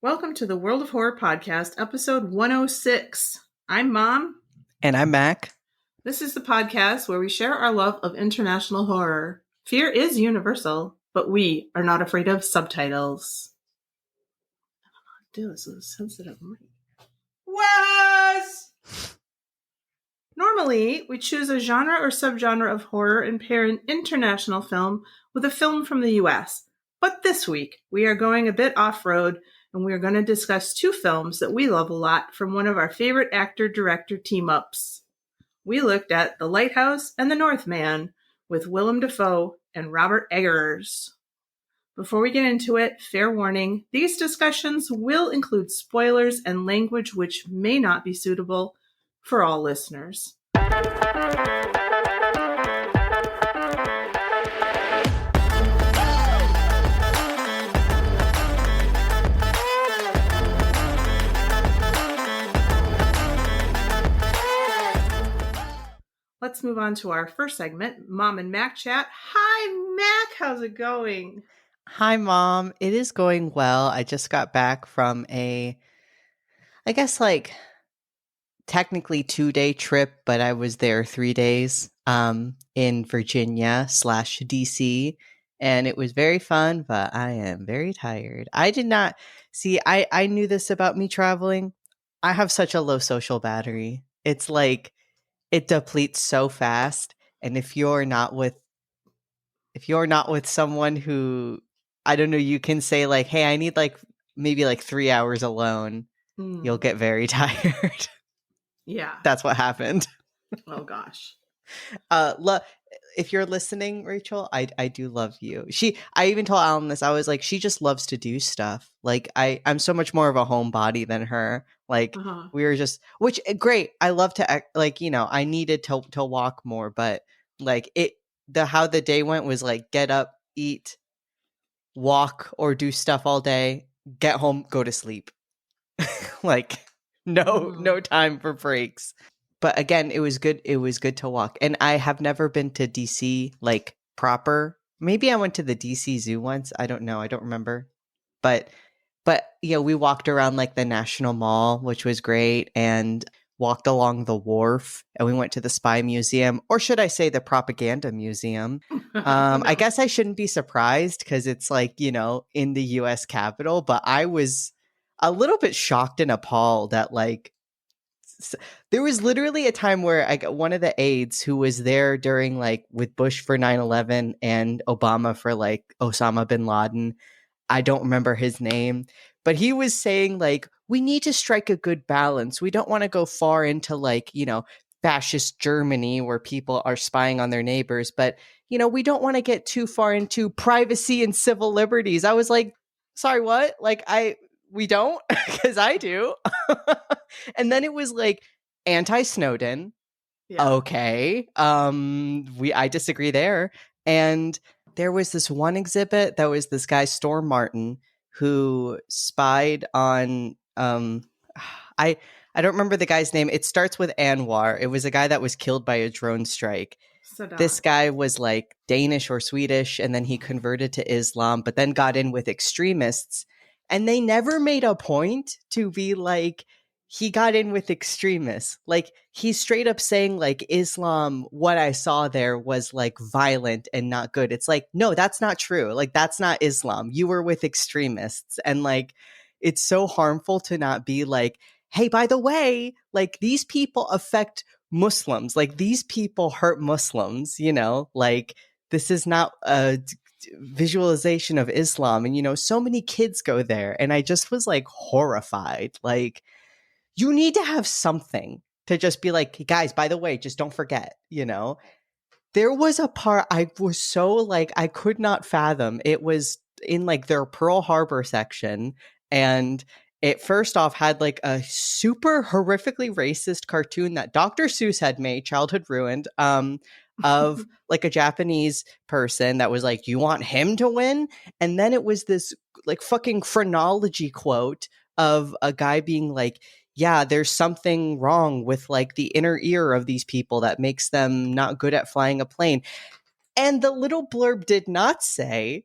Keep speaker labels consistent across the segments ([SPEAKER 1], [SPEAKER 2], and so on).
[SPEAKER 1] Welcome to the World of Horror Podcast, episode 106. I'm Mom.
[SPEAKER 2] And I'm Mac.
[SPEAKER 1] This is the podcast where we share our love of international horror. Fear is universal, but we are not afraid of subtitles. I don't know how to do this with a sensitive mic. Normally, we choose a genre or subgenre of horror and pair an international film with a film from the US. But this week, we are going a bit off-road, and we are going to discuss two films that we love a lot from one of our favorite actor-director team-ups. We looked at The Lighthouse and The Northman with Willem Dafoe and Robert Eggers. Before we get into it, fair warning, these discussions will include spoilers and language which may not be suitable for all listeners. Let's move on to our first segment, Mom and Mac Chat. Hi, Mac. How's it going?
[SPEAKER 2] Hi, Mom. It is going well. I just got back from technically 2-day trip, but I was there 3 days in Virginia / DC, and it was very fun, but I am very tired. I did not see, I knew this about me traveling. I have such a low social battery. It's like, it depletes so fast. And if you're not with someone who, I don't know, you can say like, hey, I need maybe 3 hours alone. You'll get very tired.
[SPEAKER 1] Yeah.
[SPEAKER 2] That's what happened.
[SPEAKER 1] Oh gosh.
[SPEAKER 2] If you're listening, Rachel, I do love you. I even told Alan this. I was like, she just loves to do stuff. Like I'm so much more of a homebody than her. Like we were just, which great. I love to I needed to walk more, but like how the day went was like get up, eat, walk, or do stuff all day, get home, go to sleep. Like no time for breaks. But again, it was good. It was good to walk. And I have never been to DC like proper. Maybe I went to the DC Zoo once. I don't know. I don't remember. But we walked around like the National Mall, which was great, and walked along the wharf, and we went to the Spy Museum, or should I say the Propaganda Museum. No. I guess I shouldn't be surprised because it's like, in the US Capitol, but I was a little bit shocked and appalled at like, there was literally a time where I got one of the aides who was there during like with Bush for 9/11 and Obama for like Osama bin Laden. I don't remember his name, but he was saying like, we need to strike a good balance. We don't want to go far into like, fascist Germany where people are spying on their neighbors, but we don't want to get too far into privacy and civil liberties. I was like, sorry, what? Like we don't, because I do. And then it was like anti-Snowden. Yeah. Okay. I disagree there. And there was this one exhibit that was this guy, Storm Martin, who spied on I don't remember the guy's name. It starts with Anwar. It was a guy that was killed by a drone strike. This guy was like Danish or Swedish, and then he converted to Islam, but then got in with extremists. And they never made a point to be like, he got in with extremists. Like, he's straight up saying, like, Islam, what I saw there was, like, violent and not good. It's like, no, that's not true. Like, that's not Islam. You were with extremists. And, like, it's so harmful to not be like, hey, by the way, like, these people affect Muslims. Like, these people hurt Muslims, Like, this is not a visualization of Islam, and so many kids go there, and I just was like horrified. Like, you need to have something to just be like, guys, by the way, just don't forget. There was a part I was so like, I could not fathom. It was in like their Pearl Harbor section, and it first off had like a super horrifically racist cartoon that Dr. Seuss had made, childhood ruined, of like a Japanese person that was like, you want him to win? And then it was this like fucking phrenology quote of a guy being like, yeah, there's something wrong with like the inner ear of these people that makes them not good at flying a plane. And the little blurb did not say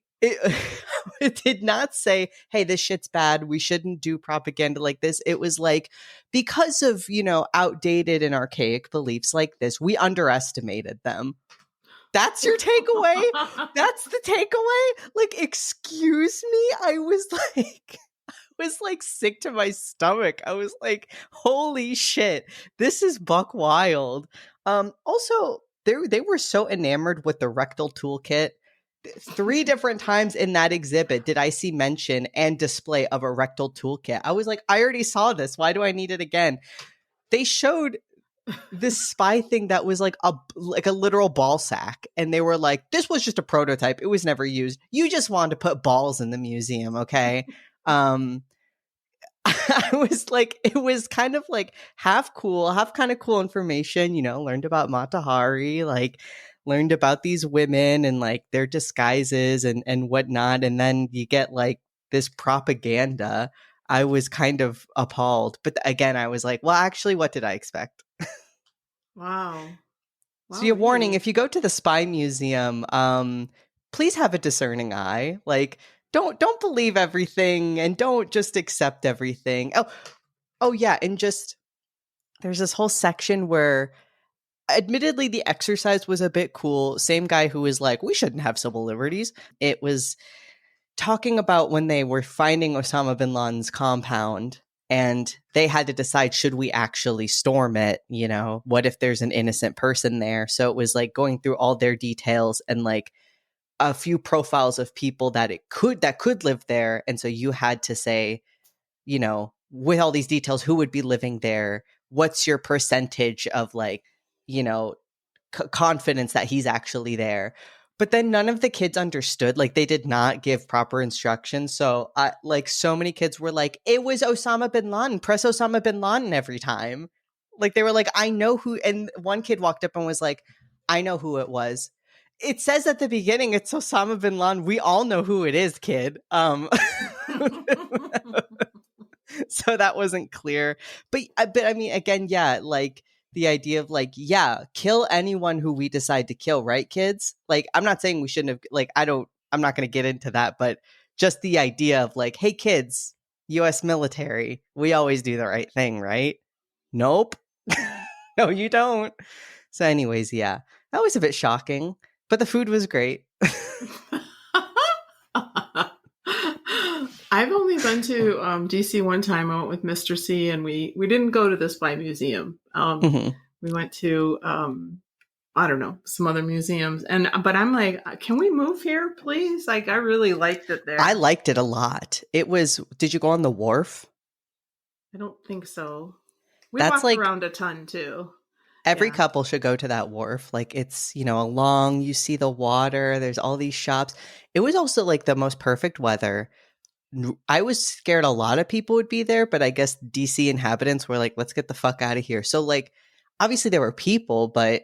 [SPEAKER 2] it did not say, hey, this shit's bad. We shouldn't do propaganda like this. It was like, because of, outdated and archaic beliefs like this, we underestimated them. That's your takeaway? That's the takeaway? Like, excuse me? I was like sick to my stomach. I was like, holy shit, this is buck wild. Also, they were so enamored with the rectal toolkit. 3 different times in that exhibit did I see mention and display of a rectal toolkit. I was like, I already saw this. Why do I need it again? They showed this spy thing that was like a literal ball sack, and they were like, this was just a prototype. It was never used. You just wanted to put balls in the museum, okay? I was like, it was kind of like half cool, half kind of cool information, learned about Mata Hari, like learned about these women and like their disguises and whatnot. And then you get like this propaganda. I was kind of appalled. But again, I was like, well, actually, what did I expect?
[SPEAKER 1] Wow.
[SPEAKER 2] So your warning, if you go to the Spy Museum, please have a discerning eye. Like, don't believe everything and don't just accept everything. Oh yeah, and just there's this whole section where admittedly the exercise was a bit cool. Same guy who was like, we shouldn't have civil liberties. It was talking about when they were finding Osama bin Laden's compound and they had to decide, should we actually storm it? What if there's an innocent person there? So it was like going through all their details and like a few profiles of people that could live there. And so you had to say, with all these details, who would be living there? What's your percentage of like, confidence that he's actually there? But then none of the kids understood. Like, they did not give proper instructions. So so many kids were like, it was Osama bin Laden. Press Osama bin Laden every time. Like, they were like, I know who. And one kid walked up and was like, I know who it was. It says at the beginning, it's Osama bin Laden. We all know who it is, kid. So that wasn't clear. But I mean, again, yeah, like the idea of like, yeah, kill anyone who we decide to kill, right, kids? Like, I'm not saying we shouldn't have, like, I'm not going to get into that, but just the idea of like, hey, kids, U.S. military, we always do the right thing, right? Nope. No, you don't. So anyways, yeah, that was a bit shocking. But the food was great.
[SPEAKER 1] I've only been to DC one time. I went with Mr. C, and we didn't go to the Spy Museum. We went to I don't know, some other museums. But I'm like, can we move here, please? Like, I really liked it there.
[SPEAKER 2] I liked it a lot. It was. Did you go on the wharf?
[SPEAKER 1] I don't think so. We walked around a ton too.
[SPEAKER 2] Every couple should go to that wharf. Like, it's, you see the water, there's all these shops. It was also like the most perfect weather. I was scared a lot of people would be there, but I guess DC inhabitants were like, let's get the fuck out of here. So like, obviously there were people, but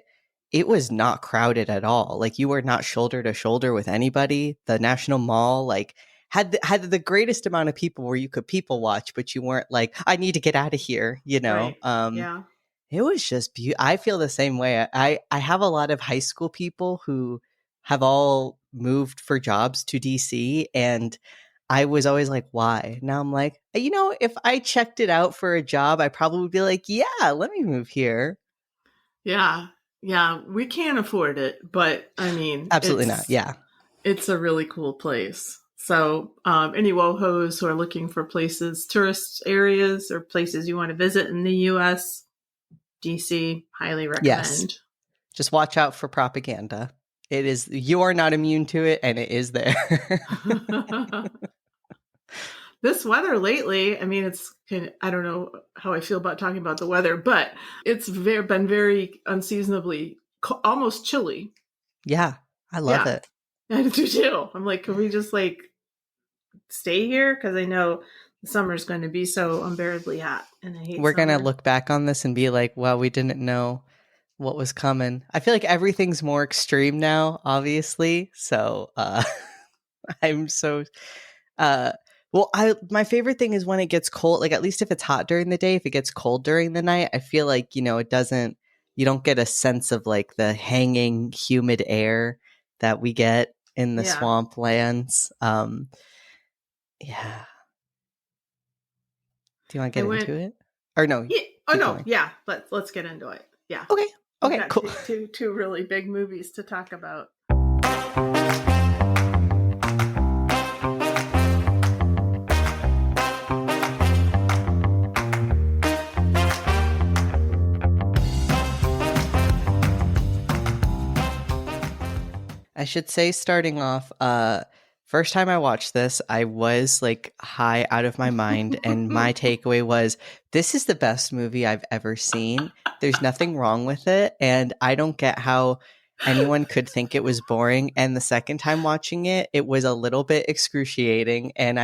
[SPEAKER 2] it was not crowded at all. Like, you were not shoulder to shoulder with anybody. The National Mall, like, had the greatest amount of people where you could people watch, but you weren't like, I need to get out of here,
[SPEAKER 1] Right. Yeah.
[SPEAKER 2] It was just beautiful. I feel the same way. I have a lot of high school people who have all moved for jobs to DC, and I was always like, why? Now I'm like, if I checked it out for a job, I probably would be like, yeah, let me move here.
[SPEAKER 1] Yeah. Yeah. We can't afford it, but I mean,
[SPEAKER 2] absolutely not. Yeah.
[SPEAKER 1] It's a really cool place. So any WoHos who are looking for places, tourist areas or places you want to visit in the U.S., DC, highly recommend.
[SPEAKER 2] Yes. Just watch out for propaganda. It is, you are not immune to it, and it is there.
[SPEAKER 1] This weather lately, I mean, it's I don't know how I feel about talking about the weather, but it's been very unseasonably, almost chilly.
[SPEAKER 2] Yeah, I love it.
[SPEAKER 1] I do too. I'm like, can we just like stay here? Because I know the summer's going to be so unbearably hot, and I hate.
[SPEAKER 2] We're going to look back on this and be like, well, we didn't know what was coming. I feel like everything's more extreme now, obviously. So I'm so my favorite thing is when it gets cold, like at least if it's hot during the day, if it gets cold during the night, I feel like, you don't get a sense of like the hanging humid air that we get in the
[SPEAKER 1] Yeah.
[SPEAKER 2] swamp lands. Yeah. Do you want to get into it? Or no?
[SPEAKER 1] Yeah. Oh no,
[SPEAKER 2] going.
[SPEAKER 1] yeah. Let's get into it. Yeah.
[SPEAKER 2] Okay.
[SPEAKER 1] We've
[SPEAKER 2] Okay.
[SPEAKER 1] got
[SPEAKER 2] Cool.
[SPEAKER 1] two really big movies to talk about.
[SPEAKER 2] I should say, starting off, first time I watched this, I was like high out of my mind, and my takeaway was, this is the best movie I've ever seen. There's nothing wrong with it, and I don't get how anyone could think it was boring. And the second time watching it, it was a little bit excruciating, and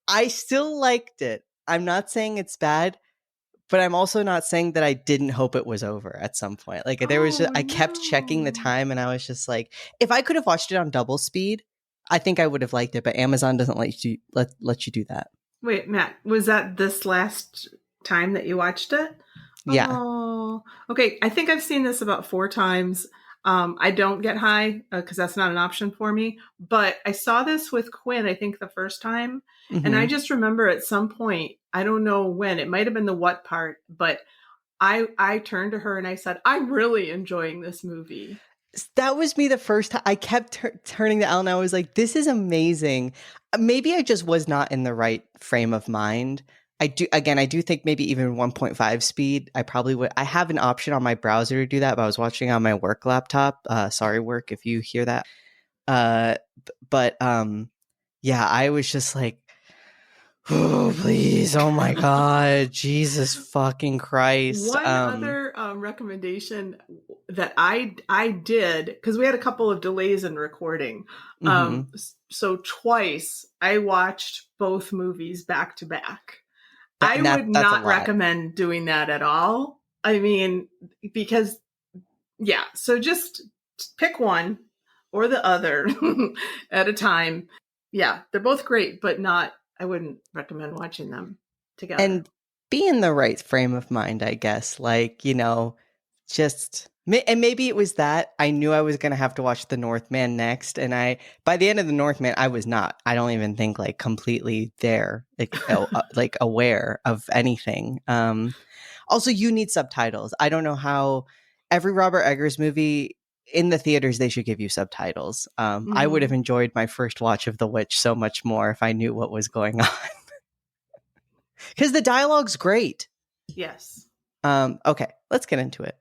[SPEAKER 2] I still liked it. I'm not saying it's bad, but I'm also not saying that I didn't hope it was over at some point. Like there was I kept checking the time, and I was just like, if I could have watched it on double speed, I think I would have liked it, but Amazon doesn't let you do that.
[SPEAKER 1] Wait, Matt, was that this last time that you watched it?
[SPEAKER 2] Yeah.
[SPEAKER 1] Oh, okay. I think I've seen this about 4 times. I don't get high because that's not an option for me. But I saw this with Quinn, I think the first time.
[SPEAKER 2] Mm-hmm.
[SPEAKER 1] And I just remember at some point, I don't know when, it might have been the what part, but I turned to her and I said, I'm really enjoying this movie.
[SPEAKER 2] That was me the first time. I kept turning to Elle, and I was like, this is amazing. Maybe I just was not in the right frame of mind. I do think maybe even 1.5 speed, I probably would. I have an option on my browser to do that, but I was watching on my work laptop. Sorry, work, if you hear that. Yeah, I was just like, oh, please. Oh my God. Jesus fucking Christ.
[SPEAKER 1] One other recommendation that I did, because we had a couple of delays in recording. So twice I watched both movies back to back. I would not recommend doing that at all. I mean, because, yeah, so just pick one or the other at a time. Yeah, they're both great, but I wouldn't recommend watching them together.
[SPEAKER 2] And be in the right frame of mind, I guess. Like, and maybe it was that I knew I was going to have to watch The Northman next. And by the end of The Northman, I was not. I don't even think like completely there, like aware of anything. Also, you need subtitles. I don't know how every Robert Eggers movie in the theaters, they should give you subtitles. I would have enjoyed my first watch of The Witch so much more if I knew what was going on. Because the dialogue's great.
[SPEAKER 1] Yes.
[SPEAKER 2] Okay, let's get into it.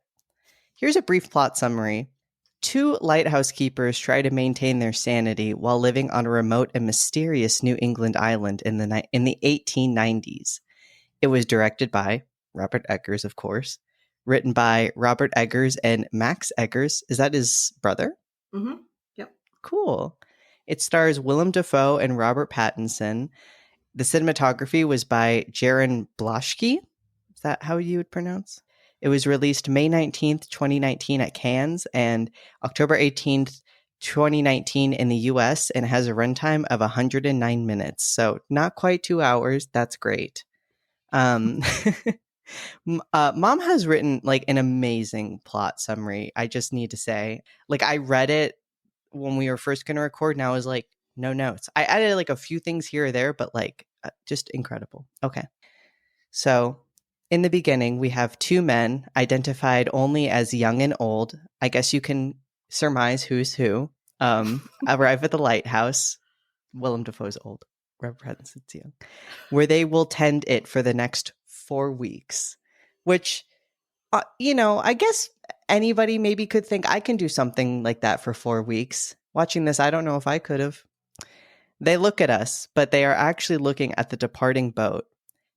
[SPEAKER 2] Here's a brief plot summary. 2 lighthouse keepers try to maintain their sanity while living on a remote and mysterious New England island in the 1890s. It was directed by Robert Eggers, of course. Written by Robert Eggers and Max Eggers. Is that his brother?
[SPEAKER 1] Mm-hmm. Yep.
[SPEAKER 2] Cool. It stars Willem Dafoe and Robert Pattinson. The cinematography was by Jaron Blaschke. Is that how you would pronounce? It was released May 19th, 2019 at Cannes and October 18th, 2019 in the US, and has a runtime of 109 minutes. So not quite 2 hours. That's great. Mom has written like an amazing plot summary. I just need to say, like, I read it when we were first going to record, and I was like, no notes. I added like a few things here or there, but like just incredible. Okay. So in the beginning, we have 2 men identified only as young and old. I guess you can surmise who's who. Arrive at the lighthouse. Willem Dafoe's old. Robert Pattinson's young. Where they will tend it for the next 4 weeks. Which, I guess anybody maybe could think I can do something like that for 4 weeks. Watching this, I don't know if I could have. They look at us, but they are actually looking at the departing boat.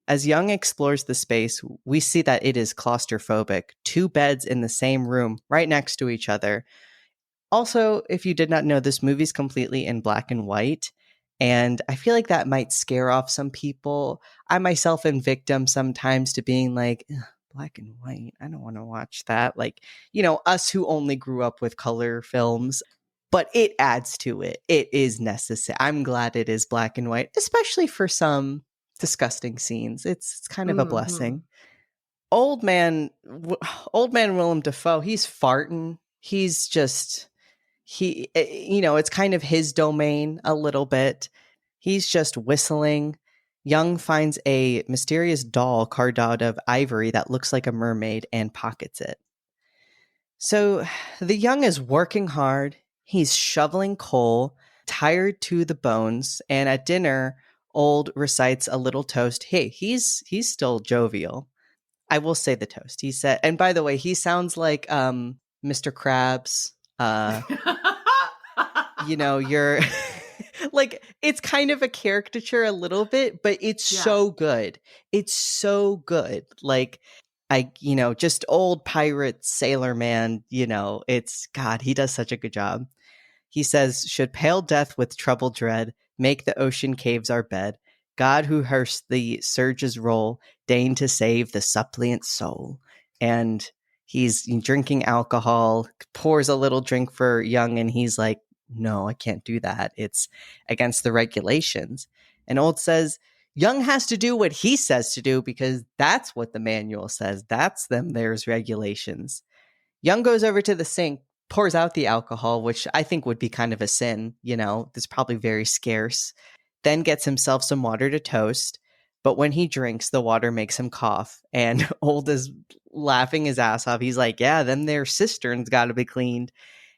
[SPEAKER 2] As Young explores the space, we see that it is claustrophobic. 2 beds in the same room, right next to each other. Also, if you did not know, this movie's completely in black and white. And I feel like that might scare off some people. I myself am victim sometimes to being like, black and white, I don't want to watch that. Like, us who only grew up with color films. But it adds to it. It is necessary. I'm glad it is black and white, especially for some disgusting scenes. It's kind of a blessing. Old man Willem Dafoe, he's farting. He's it's kind of his domain a little bit. He's just whistling. Young finds a mysterious doll carved out of ivory that looks like a mermaid and pockets it. So the young is working hard. He's shoveling coal, tired to the bones, and at dinner, Old recites a little toast. Hey, he's still jovial. I will say the toast. He said, and by the way, he sounds like Mr. Krabs. You're like, it's kind of a caricature a little bit, but it's so good. It's so good. Like, just old pirate sailor man, it's God, he does such a good job. He says, should pale death with trouble dread, make the ocean caves our bed. God who hears the surges roll, deign to save the suppliant soul. And he's drinking alcohol, pours a little drink for Young, and he's like, no, I can't do that. It's against the regulations. And Old says, Young has to do what he says to do because that's what the manual says. That's there's regulations. Young goes over to the sink, pours out the alcohol, which I think would be kind of a sin. It's probably very scarce. Then gets himself some water to toast. But when he drinks, the water makes him cough. And Old is laughing his ass off. He's like, yeah, then their cistern's got to be cleaned.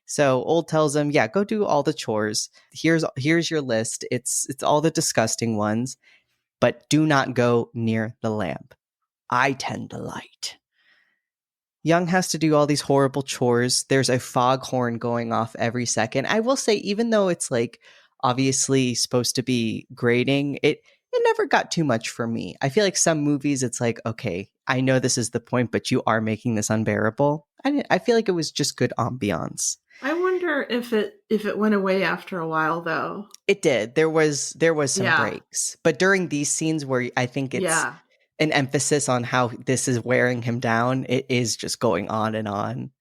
[SPEAKER 2] So Old tells him, yeah, go do all the chores. Here's your list. It's all the disgusting ones. But do not go near the lamp. I tend the light. Young has to do all these horrible chores. There's a foghorn going off every second. I will say, even though it's like obviously supposed to be grating, it never got too much for me. I feel like some movies, it's like, okay, I know this is the point, but you are making this unbearable. I feel like it was just good ambiance.
[SPEAKER 1] I wonder if it went away after a while, though.
[SPEAKER 2] It did. There was some breaks, but during these scenes where I think it's an emphasis on how this is wearing him down, it is just going on and on.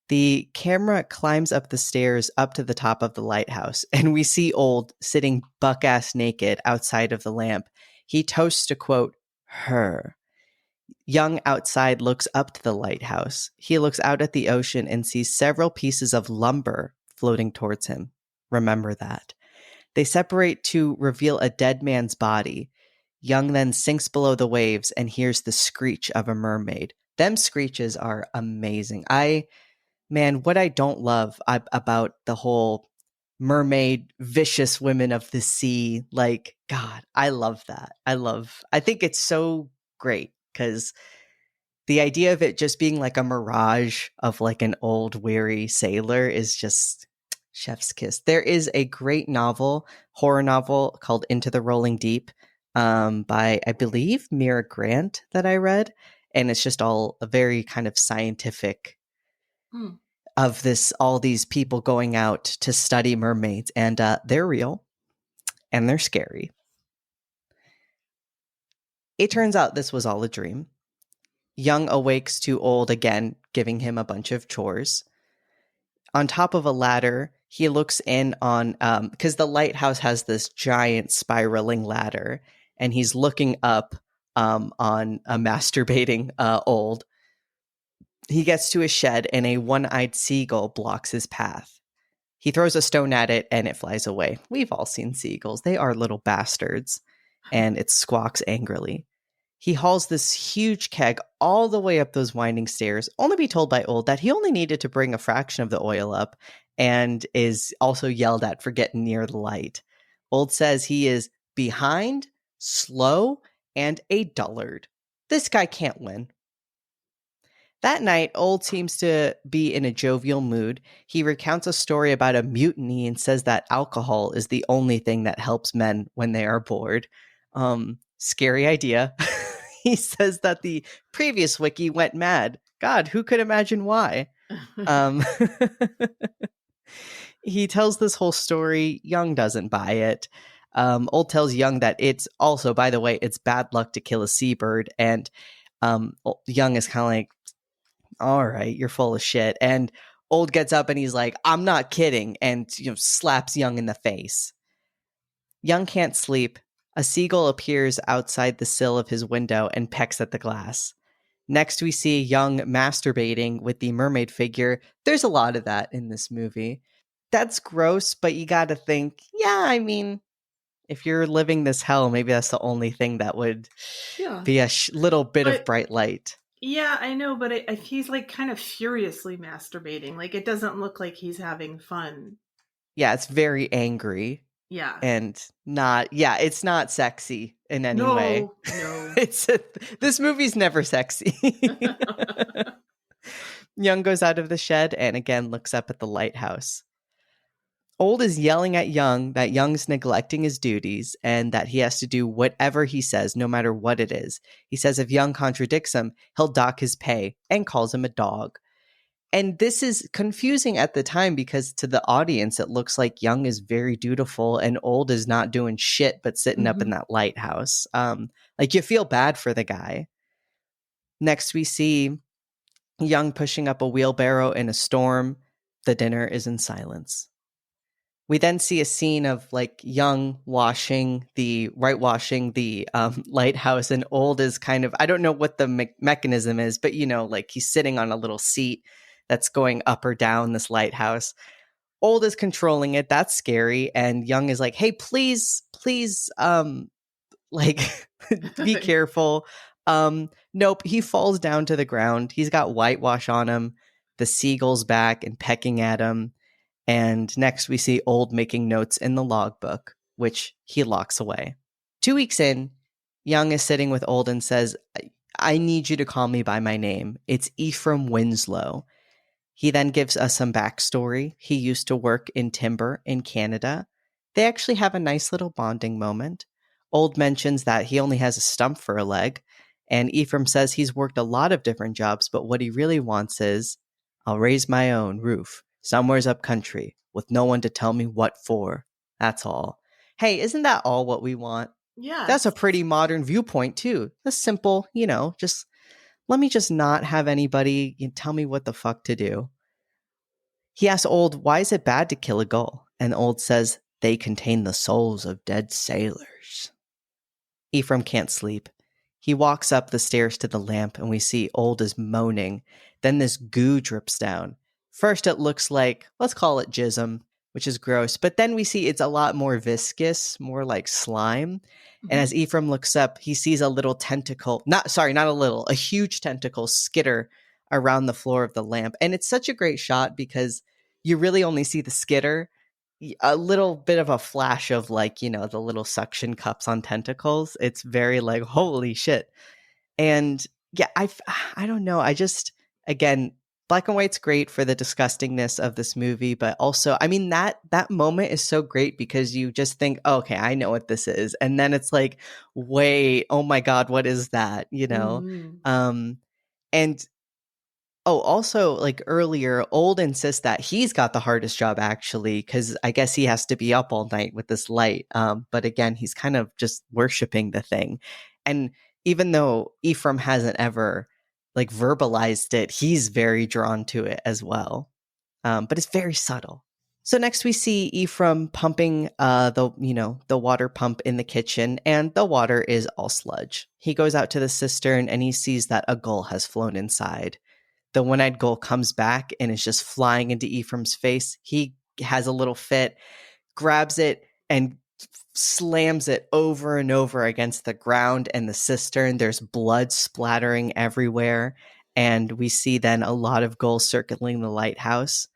[SPEAKER 2] The camera climbs up the stairs up to the top of the lighthouse, and we see Old sitting buck-ass naked outside of the lamp. He toasts to, quote, her. Young outside looks up to the lighthouse. He looks out at the ocean and sees several pieces of lumber floating towards him. Remember that. They separate to reveal a dead man's body. Young then sinks below the waves and hears the screech of a mermaid. Them screeches are amazing. What I don't love about the whole mermaid, vicious women of the sea, like, God, I love that. I think it's so great because the idea of it just being like a mirage of like an old weary sailor is just chef's kiss. There is a great horror novel called Into the Rolling Deep by, I believe, Mira Grant that I read. And it's just all a very kind of scientific of all these people going out to study mermaids, and they're real and they're scary. It turns out this was all a dream. Young awakes to Old again, giving him a bunch of chores. On top of a ladder, he looks in on, because the lighthouse has this giant spiraling ladder, and he's looking up on a masturbating Old. He gets to a shed, and a one-eyed seagull blocks his path. He throws a stone at it, and it flies away. We've all seen seagulls. They are little bastards. And it squawks angrily. He hauls this huge keg all the way up those winding stairs, only to be told by Old that he only needed to bring a fraction of the oil up, and is also yelled at for getting near the light. Old says he is behind, slow, and a dullard. This guy can't win. That night, Old seems to be in a jovial mood. He recounts a story about a mutiny and says that alcohol is the only thing that helps men when they are bored. Scary idea. He says that the previous wiki went mad. God, who could imagine why? He tells this whole story. Young doesn't buy it. Old tells Young that it's also, by the way, it's bad luck to kill a seabird. And Young is kind of like, all right, you're full of shit. And Old gets up and he's like, I'm not kidding. And slaps Young in the face. Young can't sleep. A seagull appears outside the sill of his window and pecks at the glass. Next, we see Young masturbating with the mermaid figure. There's a lot of that in this movie. that's gross, but you got to think, yeah, I mean, if you're living this hell, maybe that's the only thing that would be a little bit of bright light.
[SPEAKER 1] Yeah, I know, but he's like kind of furiously masturbating. Like it doesn't look like he's having fun.
[SPEAKER 2] Yeah, it's very angry.
[SPEAKER 1] Yeah.
[SPEAKER 2] And it's not sexy in any way.
[SPEAKER 1] No.
[SPEAKER 2] This movie's never sexy. Young goes out of the shed and again looks up at the lighthouse. Old is yelling at Young that Young's neglecting his duties and that he has to do whatever he says, no matter what it is. He says if Young contradicts him, he'll dock his pay and calls him a dog. And this is confusing at the time because to the audience, it looks like Young is very dutiful and Old is not doing shit but sitting up in that lighthouse. Like you feel bad for the guy. Next, we see Young pushing up a wheelbarrow in a storm. The dinner is in silence. We then see a scene of like Young whitewashing the lighthouse, and Old is kind of, I don't know what the mechanism is, but like he's sitting on a little seat that's going up or down this lighthouse. Old is controlling it. That's scary. And Young is like, hey, please, like, be careful. Nope. He falls down to the ground. He's got whitewash on him. The seagull's back and pecking at him. And next we see Old making notes in the logbook, which he locks away. 2 weeks in, Young is sitting with Old and says, I need you to call me by my name. It's Ephraim Winslow. He then gives us some backstory. He used to work in timber in Canada. They actually have a nice little bonding moment. Old mentions that he only has a stump for a leg, and Ephraim says he's worked a lot of different jobs, but what he really wants is, I'll raise my own roof, somewhere's up country, with no one to tell me what for. That's all. Hey, isn't that all what we want?
[SPEAKER 1] Yeah.
[SPEAKER 2] That's a pretty modern viewpoint, too. That's simple, just let me just not have anybody tell me what the fuck to do. He asks Old, why is it bad to kill a gull? And Old says, they contain the souls of dead sailors. Ephraim can't sleep. He walks up the stairs to the lamp and we see Old is moaning. Then this goo drips down. First it looks like, let's call it jism, which is gross. But then we see it's a lot more viscous, more like slime. And as Ephraim looks up, he sees a little tentacle, a huge tentacle skitter around the floor of the lamp. And it's such a great shot because you really only see the skitter, a little bit of a flash of like, the little suction cups on tentacles. It's very like, holy shit. And yeah, I don't know. Again, black and white's great for the disgustingness of this movie, but also, I mean, that moment is so great because you just think, oh, okay, I know what this is. And then it's like, wait, oh my God, what is that? And also like earlier, Old insists that he's got the hardest job actually, because I guess he has to be up all night with this light. But again, he's kind of just worshiping the thing. And even though Ephraim hasn't ever like verbalized it, he's very drawn to it as well. But it's very subtle. So next we see Ephraim pumping the water pump in the kitchen, and the water is all sludge. He goes out to the cistern and he sees that a gull has flown inside. The one-eyed gull comes back and is just flying into Ephraim's face. He has a little fit, grabs it, and slams it over and over against the ground and the cistern. There's blood splattering everywhere. And we see then a lot of gulls circling the lighthouse.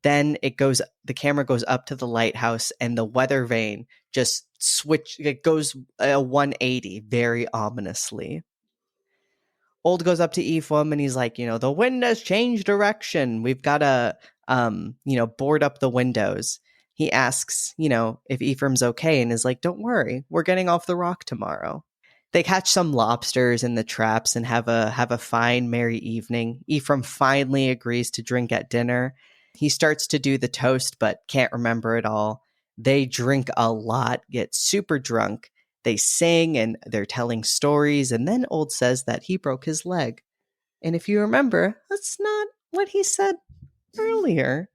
[SPEAKER 2] Then the camera goes up to the lighthouse and the weather vane just it goes a 180 very ominously. Old goes up to Ephraim and he's like, the wind has changed direction. We've got to, board up the windows. He asks, if Ephraim's okay and is like, don't worry, we're getting off the rock tomorrow. They catch some lobsters in the traps and have a fine, merry evening. Ephraim finally agrees to drink at dinner. He starts to do the toast, but can't remember it all. They drink a lot, get super drunk. They sing and they're telling stories. And then Old says that he broke his leg. And if you remember, that's not what he said earlier.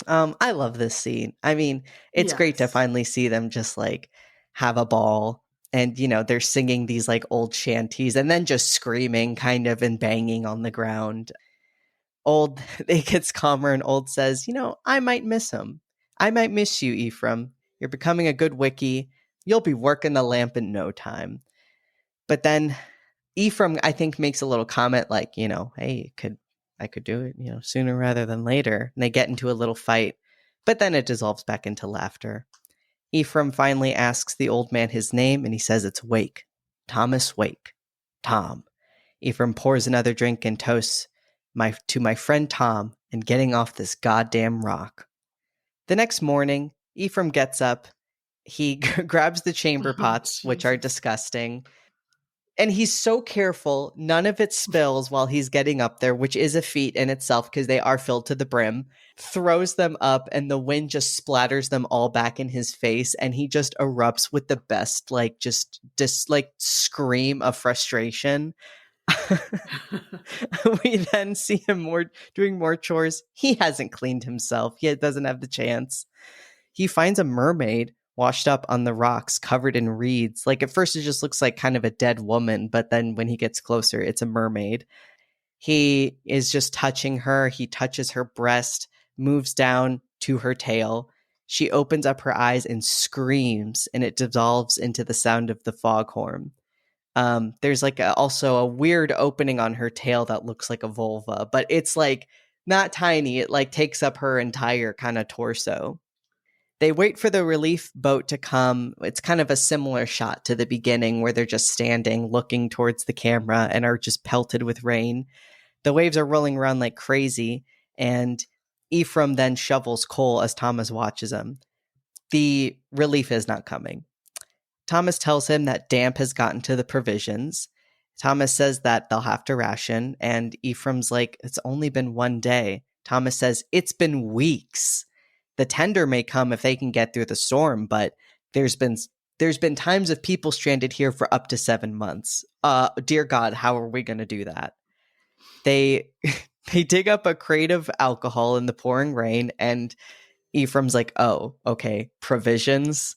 [SPEAKER 2] I love this scene. I mean, it's great to finally see them just like have a ball. And, they're singing these like old shanties and then just screaming kind of and banging on the ground. Old, it gets calmer and Old says, I might miss him. I might miss you, Ephraim. You're becoming a good wiki. You'll be working the lamp in no time. But then Ephraim, I think, makes a little comment like, hey, I could do it, sooner rather than later. And they get into a little fight, but then it dissolves back into laughter. Ephraim finally asks the old man his name, and he says it's Wake. Thomas Wake. Tom. Ephraim pours another drink and toasts to my friend Tom and getting off this goddamn rock. The next morning, Ephraim gets up. He grabs the chamber pots, which are disgusting. And he's so careful. None of it spills while he's getting up there, which is a feat in itself because they are filled to the brim. Throws them up and the wind just splatters them all back in his face. And he just erupts with the best, just scream of frustration. We then see him doing more chores. He hasn't cleaned himself. He doesn't have the chance. He finds a mermaid washed up on the rocks, covered in reeds. At first it just looks like kind of a dead woman, but then when he gets closer, it's a mermaid. He is just touching her. He touches her breast, moves down to her tail. She opens up her eyes and screams, and it dissolves into the sound of the foghorn. There's also a weird opening on her tail that looks like a vulva, but it's not tiny. It takes up her entire kind of torso. They wait for the relief boat to come. It's kind of a similar shot to the beginning where they're just standing, looking towards the camera and are just pelted with rain. The waves are rolling around like crazy, and Ephraim then shovels coal as Thomas watches him. The relief is not coming. Thomas tells him that damp has gotten to the provisions. Thomas says that they'll have to ration, and Ephraim's like, it's only been one day. Thomas says, it's been weeks. The tender may come if they can get through the storm, but there's been times of people stranded here for up to 7 months. Dear God, how are we going to do that? They dig up a crate of alcohol in the pouring rain, and Ephraim's like, oh, okay, provisions.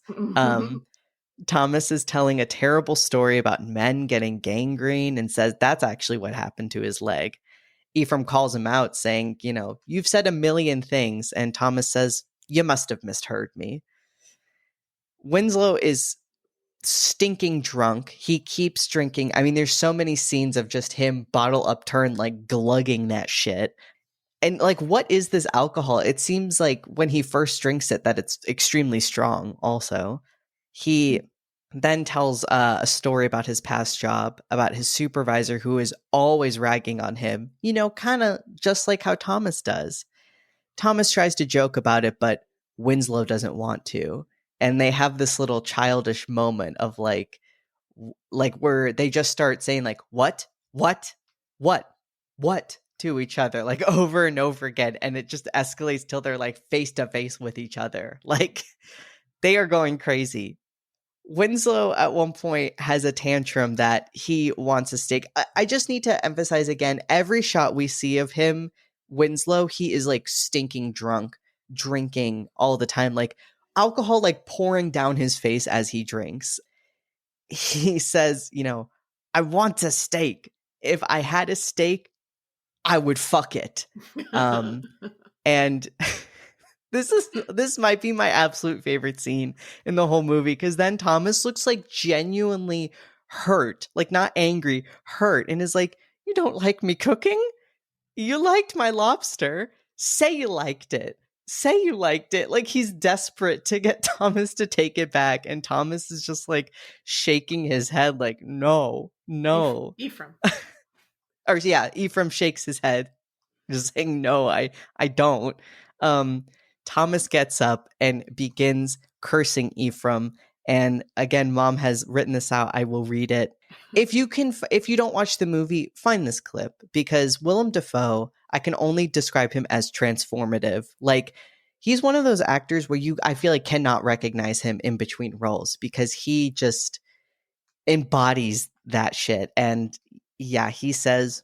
[SPEAKER 2] Thomas is telling a terrible story about men getting gangrene and says that's actually what happened to his leg. Ephraim calls him out saying, you've said a million things. And Thomas says, you must have misheard me. Winslow is stinking drunk. He keeps drinking. I mean, there's so many scenes of just him bottle upturned, glugging that shit. And what is this alcohol? It seems like when he first drinks it that it's extremely strong also. He then tells a story about his past job, about his supervisor who is always ragging on him, kind of just like how Thomas does. Thomas tries to joke about it, but Winslow doesn't want to. And they have this little childish moment of where they just start saying what to each other, over and over again. And it just escalates till they're face to face with each other. They are going crazy. Winslow at one point has a tantrum that he wants a steak. I just need to emphasize again, every shot we see of him, Winslow, he is stinking drunk, drinking all the time, alcohol pouring down his face as he drinks. He says, I want a steak. If I had a steak, I would fuck it. And this might be my absolute favorite scene in the whole movie, because then Thomas looks genuinely hurt, not angry, hurt, and is you don't like me cooking? You liked my lobster. Say you liked it. Say you liked it. He's desperate to get Thomas to take it back, and Thomas is just shaking his head no.
[SPEAKER 1] Ephraim.
[SPEAKER 2] Or yeah, Ephraim shakes his head, just saying no, I don't. Thomas gets up and begins cursing Ephraim. And again, Mom has written this out. I will read it. If you don't watch the movie, find this clip, because Willem Dafoe, I can only describe him as transformative. He's one of those actors where I feel cannot recognize him in between roles, because he just embodies that shit. And yeah, he says,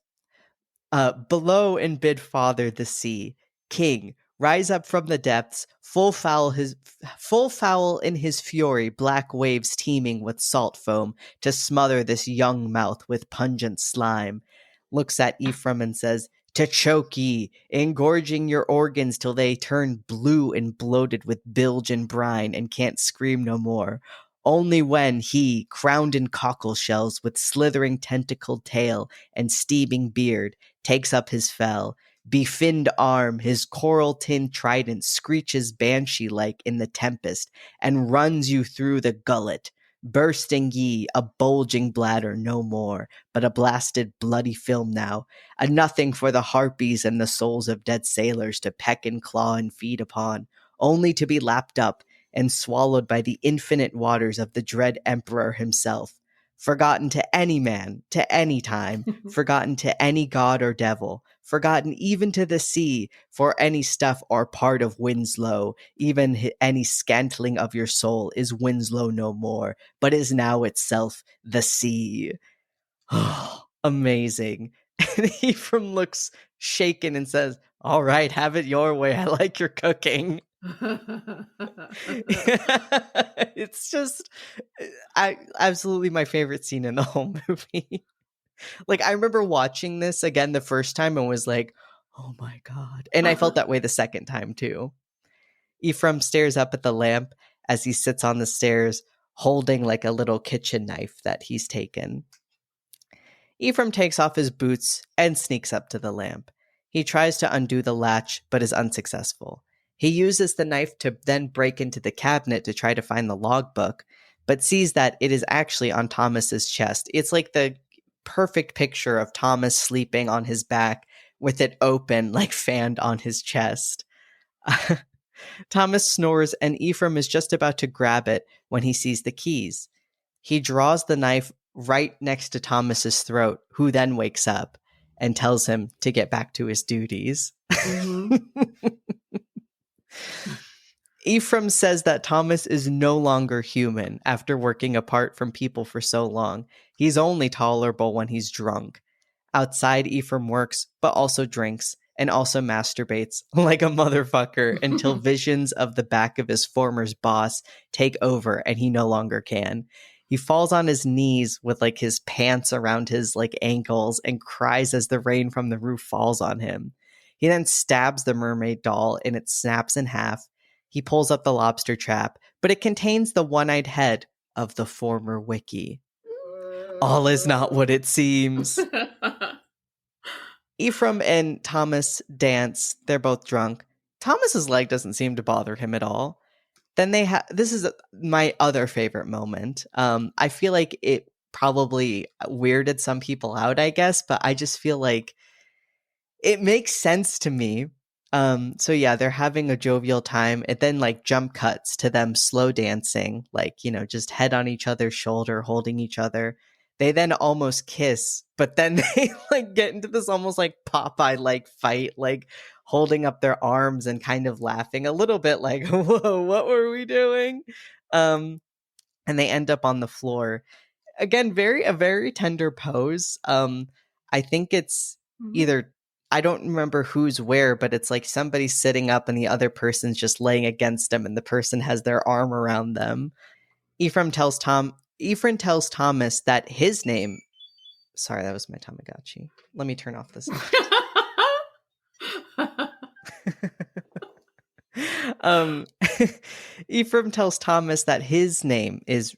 [SPEAKER 2] below and bid father the sea, king, rise up from the depths, full foul in his fury, black waves teeming with salt foam, to smother this young mouth with pungent slime. Looks at Ephraim and says, to choke ye, engorging your organs till they turn blue and bloated with bilge and brine and can't scream no more. Only when he, crowned in cockle shells with slithering tentacled tail and steaming beard, takes up his fell, befinned arm, his coral tin trident screeches banshee-like in the tempest, and runs you through the gullet, bursting ye a bulging bladder no more, but a blasted bloody film now, a nothing for the harpies and the souls of dead sailors to peck and claw and feed upon, only to be lapped up and swallowed by the infinite waters of the dread emperor himself, forgotten to any man, to any time, forgotten to any god or devil, forgotten even to the sea, for any stuff or part of Winslow, even any scantling of your soul is Winslow no more, but is now itself the sea. Amazing. And Ephraim looks shaken and says, "All right, have it your way. I like your cooking." It's just absolutely my favorite scene in the whole movie. Like, I remember watching this again the first time and was like, oh my god. And I felt that way the second time too. Ephraim stares up at the lamp as he sits on the stairs holding like a little kitchen knife that he's taken. Ephraim takes off his boots and sneaks up to the lamp. He tries to undo the latch but is unsuccessful. He uses the knife to then break into the cabinet to try to find the logbook, but sees that it is actually on Thomas's chest. It's like the perfect picture of Thomas sleeping on his back with it open, like fanned on his chest. Thomas snores and Ephraim is just about to grab it when he sees the keys. He draws the knife right next to Thomas's throat, who then wakes up and tells him to get back to his duties. Mm-hmm. Ephraim says that Thomas is no longer human after working apart from people for so long. He's only tolerable when he's drunk. Outside, Ephraim works, but also drinks, and also masturbates like a motherfucker until visions of the back of his former boss take over and he no longer can. He falls on his knees with like his pants around his like ankles and cries as the rain from the roof falls on him. He then stabs the mermaid doll and it snaps in half. He pulls up the lobster trap, but it contains the one-eyed head of the former Wiki. All is not what it seems. Ephraim and Thomas dance. They're both drunk. Thomas's leg doesn't seem to bother him at all. Then this is my other favorite moment. I feel like it probably weirded some people out, I guess, but I just feel like it makes sense to me. So yeah, they're having a jovial time. It then like jump cuts to them slow dancing, like, you know, just head on each other's shoulder, holding each other. They then almost kiss, but then they like get into this almost like Popeye-like fight, like holding up their arms and kind of laughing a little bit like, whoa, what were we doing? And they end up on the floor. Again, a very tender pose. I think it's either, I don't remember who's where, but it's like somebody's sitting up and the other person's just laying against them and the person has their arm around them. Ephraim tells Thomas that his name... Sorry, that was my Tamagotchi. Let me turn off this. Ephraim tells Thomas that his name is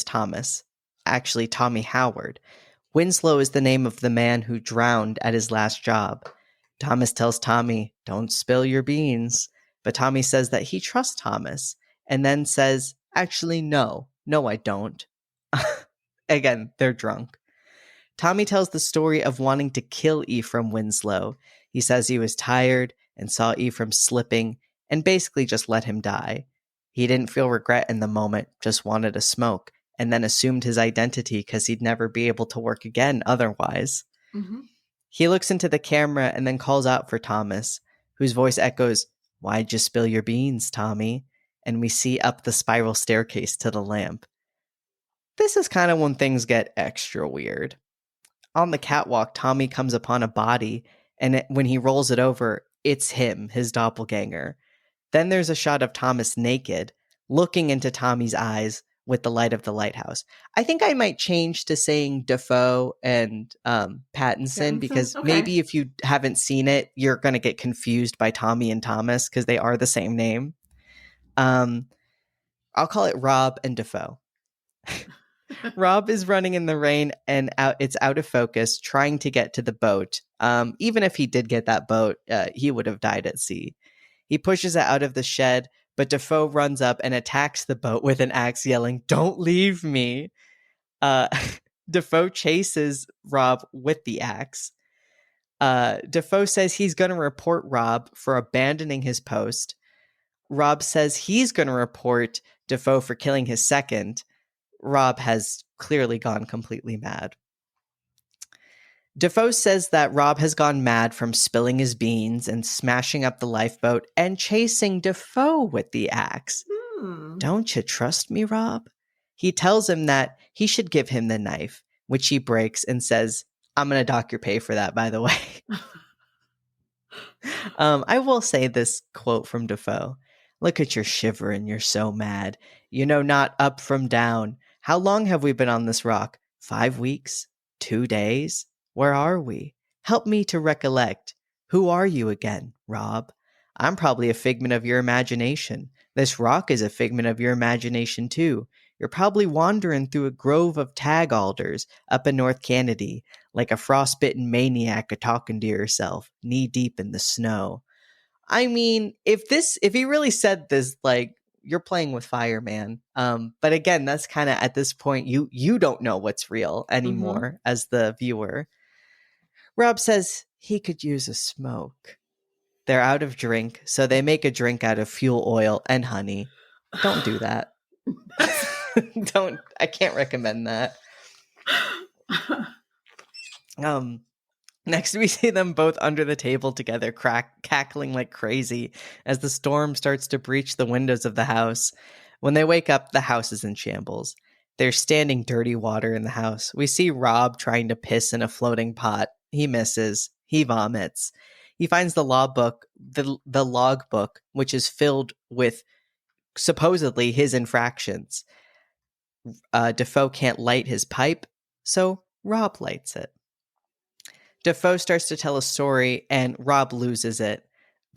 [SPEAKER 2] Thomas. Actually, Tommy Howard. Winslow is the name of the man who drowned at his last job. Thomas tells Tommy, don't spill your beans. But Tommy says that he trusts Thomas, and then says, actually, no, I don't. Again, they're drunk. Tommy tells the story of wanting to kill Ephraim Winslow. He says he was tired and saw Ephraim slipping and basically just let him die. He didn't feel regret in the moment, just wanted to smoke, and then assumed his identity because he'd never be able to work again otherwise. Mm-hmm. He looks into the camera and then calls out for Thomas, whose voice echoes, "Why'd you spill your beans, Tommy?" And we see up the spiral staircase to the lamp. This is kind of when things get extra weird. On the catwalk, Tommy comes upon a body, and when he rolls it over, it's him, his doppelganger. Then there's a shot of Thomas naked, looking into Tommy's eyes, with the light of the lighthouse. I think I might change to saying Dafoe and Pattinson, because maybe if you haven't seen it, you're going to get confused by Tommy and Thomas because they are the same name. I'll call it Rob and Dafoe. Rob is running in the rain and it's out of focus, trying to get to the boat. Even if he did get that boat, he would have died at sea. He pushes it out of the shed, but Dafoe runs up and attacks the boat with an axe, yelling, "Don't leave me!" Dafoe chases Rob with the axe. Dafoe says he's going to report Rob for abandoning his post. Rob says he's going to report Dafoe for killing his second. Rob has clearly gone completely mad. Dafoe says that Rob has gone mad from spilling his beans and smashing up the lifeboat and chasing Dafoe with the axe. Don't you trust me, Rob? He tells him that he should give him the knife, which he breaks and says, "I'm going to dock your pay for that, by the way." I will say this quote from Dafoe. "Look at your shivering, you're so mad. You know not up from down. How long have we been on this rock? 5 weeks? 2 days? Where are we? Help me to recollect. Who are you again, Rob? I'm probably a figment of your imagination. This rock is a figment of your imagination too. You're probably wandering through a grove of tag alders up in North Canada, like a frostbitten maniac a-talking to yourself, knee-deep in the snow." I mean, if he really said this, like, you're playing with fire, man. But again, that's kind of at this point, you don't know what's real anymore as the viewer. Rob says he could use a smoke. They're out of drink, so they make a drink out of fuel oil and honey. Don't do that. I can't recommend that. Next, we see them both under the table together, cackling like crazy as the storm starts to breach the windows of the house. When they wake up, the house is in shambles. There's standing dirty water in the house. We see Rob trying to piss in a floating pot. He misses. He vomits. He finds the logbook, which is filled with supposedly his infractions. Dafoe can't light his pipe, so Rob lights it. Dafoe starts to tell a story, and Rob loses it.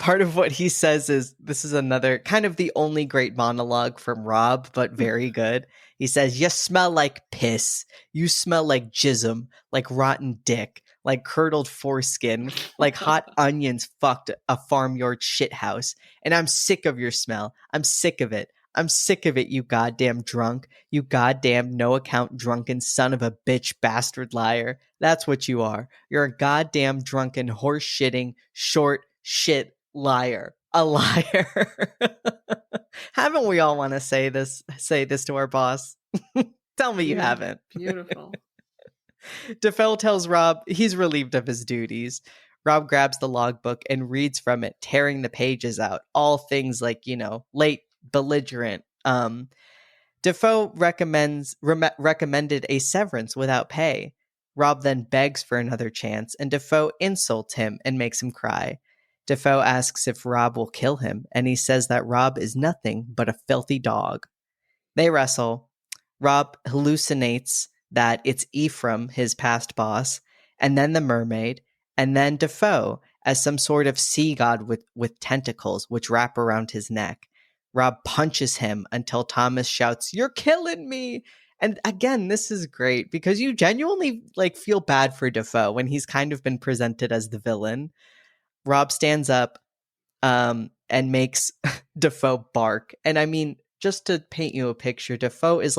[SPEAKER 2] Part of what he says is, this is another kind of the only great monologue from Rob, but very good. He says, "You smell like piss. You smell like jism, like rotten dick, like curdled foreskin, like hot onions fucked a farmyard shithouse. And I'm sick of your smell. I'm sick of it. I'm sick of it, you goddamn drunk. You goddamn no-account drunken son of a bitch bastard liar. That's what you are. You're a goddamn drunken horse-shitting, short shit liar. A liar." Haven't we all want to say this to our boss? Tell me you haven't.
[SPEAKER 1] Beautiful.
[SPEAKER 2] Dafoe tells Rob he's relieved of his duties. Rob grabs the logbook and reads from it, tearing the pages out. All things like, late, belligerent. Dafoe recommended a severance without pay. Rob then begs for another chance, and Dafoe insults him and makes him cry. Dafoe asks if Rob will kill him, and he says that Rob is nothing but a filthy dog. They wrestle. Rob hallucinates that it's Ephraim, his past boss, and then the mermaid, and then Dafoe as some sort of sea god with tentacles which wrap around his neck. Rob punches him until Thomas shouts, "You're killing me!" And again, this is great because you genuinely feel bad for Dafoe when he's kind of been presented as the villain. Rob stands up and makes Dafoe bark. And I mean, just to paint you a picture, Dafoe is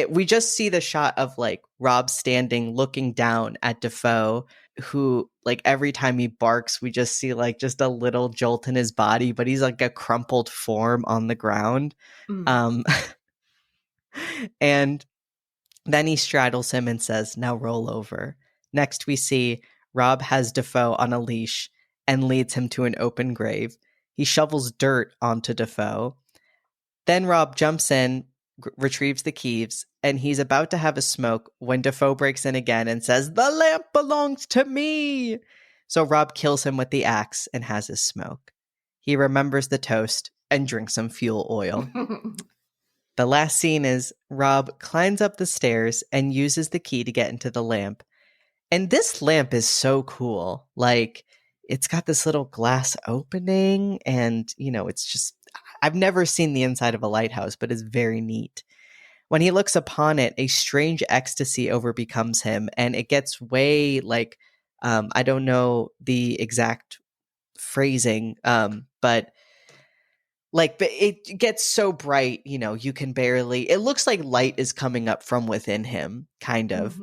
[SPEAKER 2] we just see the shot of Rob standing looking down at Dafoe, who every time he barks, we just see just a little jolt in his body, but he's like a crumpled form on the ground. And then he straddles him and says, "Now roll over." Next, we see Rob has Dafoe on a leash and leads him to an open grave. He shovels dirt onto Dafoe. Then Rob jumps in, retrieves the keys, and he's about to have a smoke when Dafoe breaks in again and says, "The lamp belongs to me!" So Rob kills him with the axe and has his smoke. He remembers the toast and drinks some fuel oil. the last scene is Rob climbs up the stairs and uses the key to get into the lamp. And this lamp is so cool. Like, it's got this little glass opening, and, it's just, I've never seen the inside of a lighthouse, but it's very neat. When he looks upon it, a strange ecstasy overbecomes him, and it gets way like, I don't know the exact phrasing, but it gets so bright, you can barely, it looks like light is coming up from within him, kind of.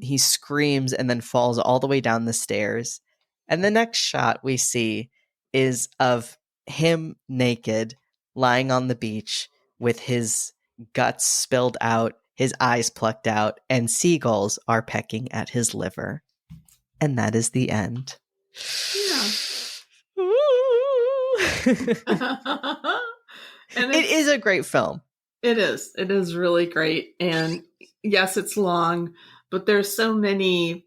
[SPEAKER 2] He screams and then falls all the way down the stairs. And the next shot we see is of him naked, lying on the beach with his guts spilled out, his eyes plucked out, and seagulls are pecking at his liver. And that is the end.
[SPEAKER 1] Yeah.
[SPEAKER 2] And it is a great film.
[SPEAKER 1] It is. It is really great. And yes, it's long, but there's so many.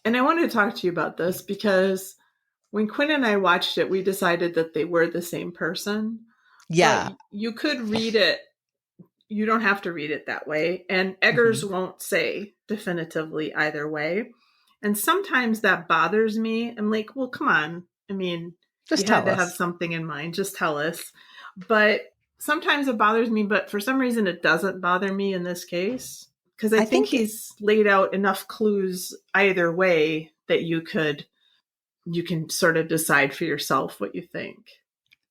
[SPEAKER 1] And I wanted to talk to you about this because when Quinn and I watched it, we decided that they were the same person.
[SPEAKER 2] Yeah.
[SPEAKER 1] But you could read it. You don't have to read it that way. And Eggers won't say definitively either way. And sometimes that bothers me. I'm like, well, come on. I mean,
[SPEAKER 2] just
[SPEAKER 1] you
[SPEAKER 2] tell
[SPEAKER 1] had to
[SPEAKER 2] us.
[SPEAKER 1] have something in mind. Just tell us. But sometimes it bothers me. But for some reason, it doesn't bother me in this case. Because I think he's laid out enough clues either way that you can sort of decide for yourself what you think.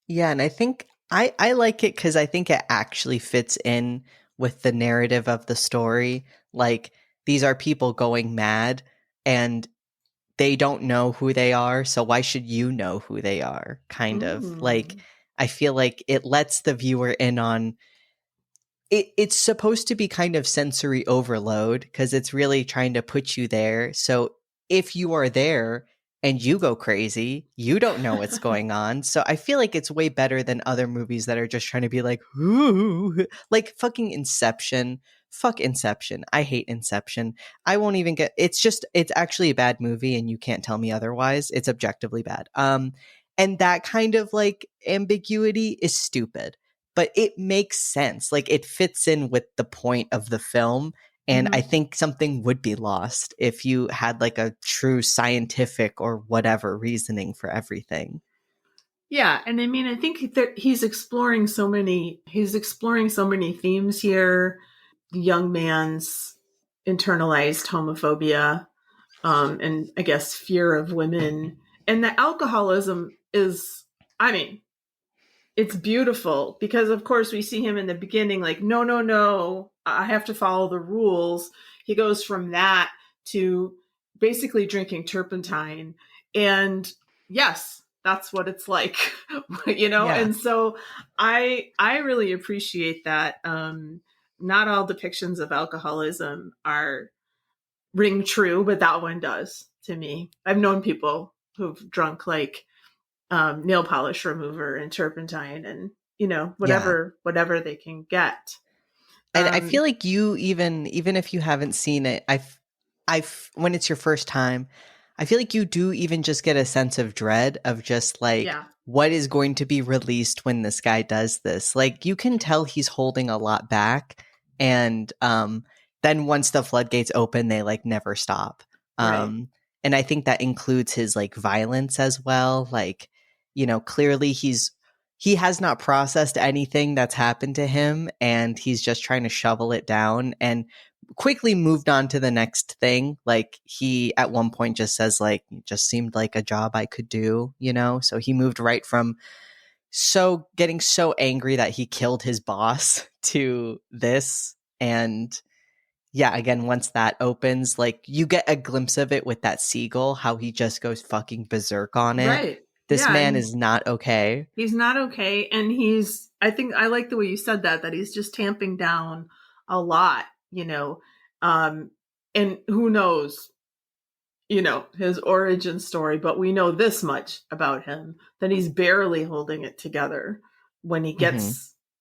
[SPEAKER 2] Yeah, and I think I like it because I think it actually fits in with the narrative of the story. Like, these are people going mad and they don't know who they are, so why should you know who they are? Kind of. Like, I feel like it lets the viewer in on it. It's supposed to be kind of sensory overload because it's really trying to put you there. So if you are there and you go crazy, you don't know what's going on. So I feel like it's way better than other movies that are just trying to be like, ooh, like fucking Inception. Fuck Inception. I hate Inception. I won't even get, it's actually a bad movie and you can't tell me otherwise. It's objectively bad. And that kind of like ambiguity is stupid, but it makes sense. Like, it fits in with the point of the film. And I think something would be lost if you had like a true scientific or whatever reasoning for everything.
[SPEAKER 1] Yeah, and I mean, I think that he's exploring so many themes here. The young man's internalized homophobia, and I guess fear of women, and the alcoholism is, I mean, it's beautiful because of course we see him in the beginning like, no, I have to follow the rules. He goes from that to basically drinking turpentine. And yes, that's what it's like, Yeah. And so I really appreciate that. Not all depictions of alcoholism ring true, but that one does to me. I've known people who've drunk like nail polish remover and turpentine and whatever they can get.
[SPEAKER 2] And I feel like you even if you haven't seen it, I've when it's your first time, I feel like you do even just get a sense of dread of just like what is going to be released when this guy does this. Like, you can tell he's holding a lot back, and then once the floodgates open, they like never stop.
[SPEAKER 1] Right.
[SPEAKER 2] And I think that includes his like violence as well. Like, clearly he has not processed anything that's happened to him, and he's just trying to shovel it down and quickly moved on to the next thing. Like, he at one point just says like, it just seemed like a job I could do, so he moved right from getting so angry that he killed his boss to this. And yeah, again, once that opens, like, you get a glimpse of it with that seagull, how he just goes fucking berserk on it.
[SPEAKER 1] Right.
[SPEAKER 2] This man is not okay.
[SPEAKER 1] He's not okay. And I think I like the way you said that he's just tamping down a lot, and who knows, his origin story, but we know this much about him, that he's barely holding it together when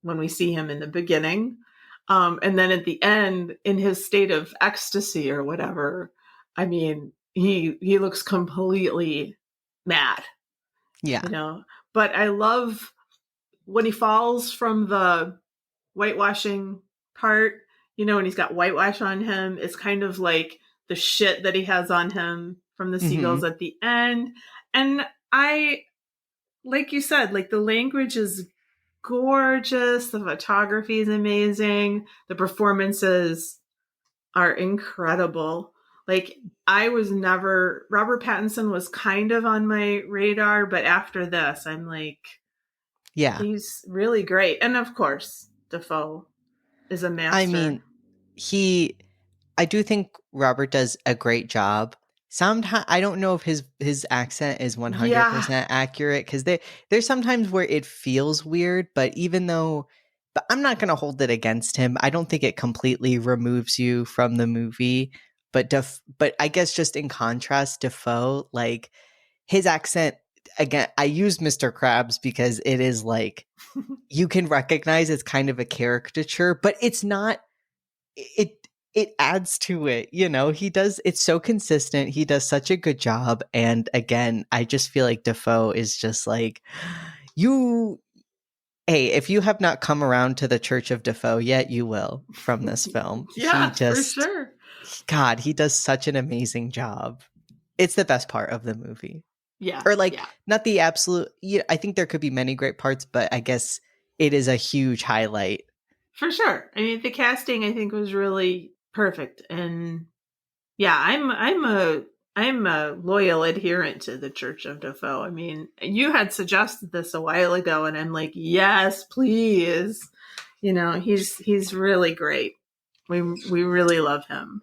[SPEAKER 1] when we see him in the beginning. And then at the end, in his state of ecstasy or whatever, I mean, he looks completely mad.
[SPEAKER 2] Yeah.
[SPEAKER 1] But I love when he falls from the whitewashing part, when he's got whitewash on him, it's kind of like the shit that he has on him from the seagulls at the end. And like you said, like the language is gorgeous. The photography is amazing. The performances are incredible. Like Robert Pattinson was kind of on my radar, but after this, I'm like,
[SPEAKER 2] yeah,
[SPEAKER 1] he's really great. And of course, Dafoe is a master.
[SPEAKER 2] I mean, I do think Robert does a great job. Sometimes I don't know if his accent is 100% accurate, because there's sometimes where it feels weird, but I'm not going to hold it against him. I don't think it completely removes you from the movie, but I guess just in contrast, Dafoe, like his accent, again, I use Mr. Krabs because it is like you can recognize it's kind of a caricature, but it's not. It adds to it, it's so consistent. He does such a good job. And again, I just feel like Dafoe is just like, if you have not come around to the Church of Dafoe yet, you will from this film.
[SPEAKER 1] For sure.
[SPEAKER 2] God, he does such an amazing job. It's the best part of the movie.
[SPEAKER 1] Yeah.
[SPEAKER 2] Or not the absolute, I think there could be many great parts, but I guess it is a huge highlight.
[SPEAKER 1] For sure. I mean, the casting, I think, was really perfect. And yeah, I'm a loyal adherent to the Church of Dafoe. I mean, you had suggested this a while ago, and I'm like, yes, please. He's really great. We really love him.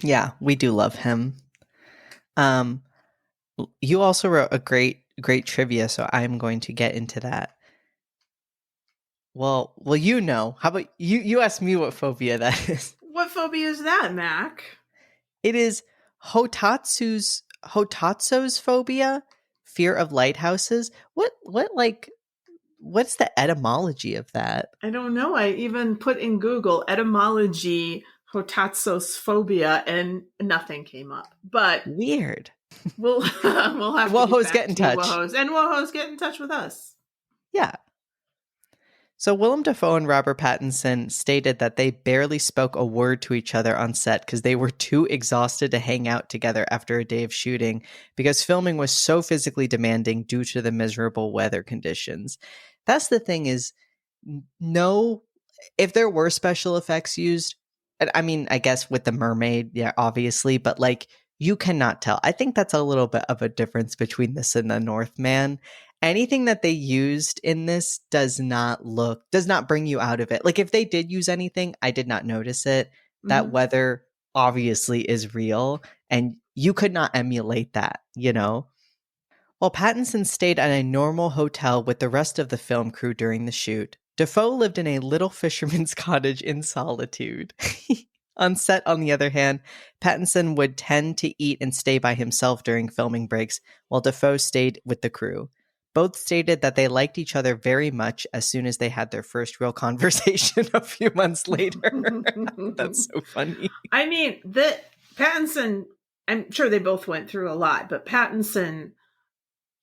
[SPEAKER 2] Yeah, we do love him. You also wrote a great trivia, so I'm going to get into that. Well, how about you ask me what phobia that is?
[SPEAKER 1] What phobia is that, Mac?
[SPEAKER 2] It is Hotatsu's phobia, fear of lighthouses. What's the etymology of that?
[SPEAKER 1] I don't know. I even put in Google etymology Hotatsu's phobia and nothing came up. But
[SPEAKER 2] weird.
[SPEAKER 1] We'll have
[SPEAKER 2] WoHos get in touch.
[SPEAKER 1] WoHos get in touch with us.
[SPEAKER 2] Yeah. So Willem Dafoe and Robert Pattinson stated that they barely spoke a word to each other on set because they were too exhausted to hang out together after a day of shooting, because filming was so physically demanding due to the miserable weather conditions. That's the thing is, if there were special effects used, I mean, I guess with the mermaid, yeah, obviously, but like you cannot tell. I think that's a little bit of a difference between this and the Northman. Anything that they used in this does not bring you out of it. Like if they did use anything, I did not notice it. That weather obviously is real, and you could not emulate that, While Pattinson stayed at a normal hotel with the rest of the film crew during the shoot, Dafoe lived in a little fisherman's cottage in solitude. On set, on the other hand, Pattinson would tend to eat and stay by himself during filming breaks, while Dafoe stayed with the crew. Both stated that they liked each other very much as soon as they had their first real conversation a few months later. That's so funny.
[SPEAKER 1] I mean, Pattinson, I'm sure they both went through a lot, but Pattinson,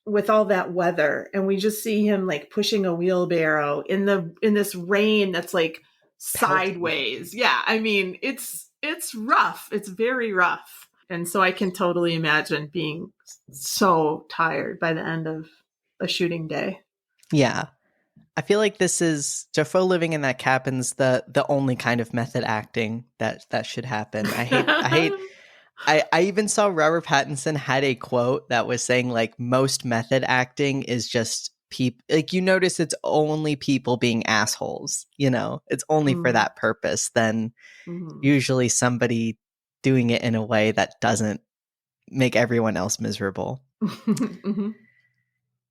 [SPEAKER 1] with all that weather, and we just see him like pushing a wheelbarrow in this rain that's like sideways. Yeah, I mean, it's rough. It's very rough. And so I can totally imagine being so tired by the end of a shooting day.
[SPEAKER 2] Yeah. I feel like this is Dafoe living in that cabin's the only kind of method acting that should happen. I even saw Robert Pattinson had a quote that was saying like most method acting is just people, like you notice it's only people being assholes, it's only for that purpose, then usually somebody doing it in a way that doesn't make everyone else miserable.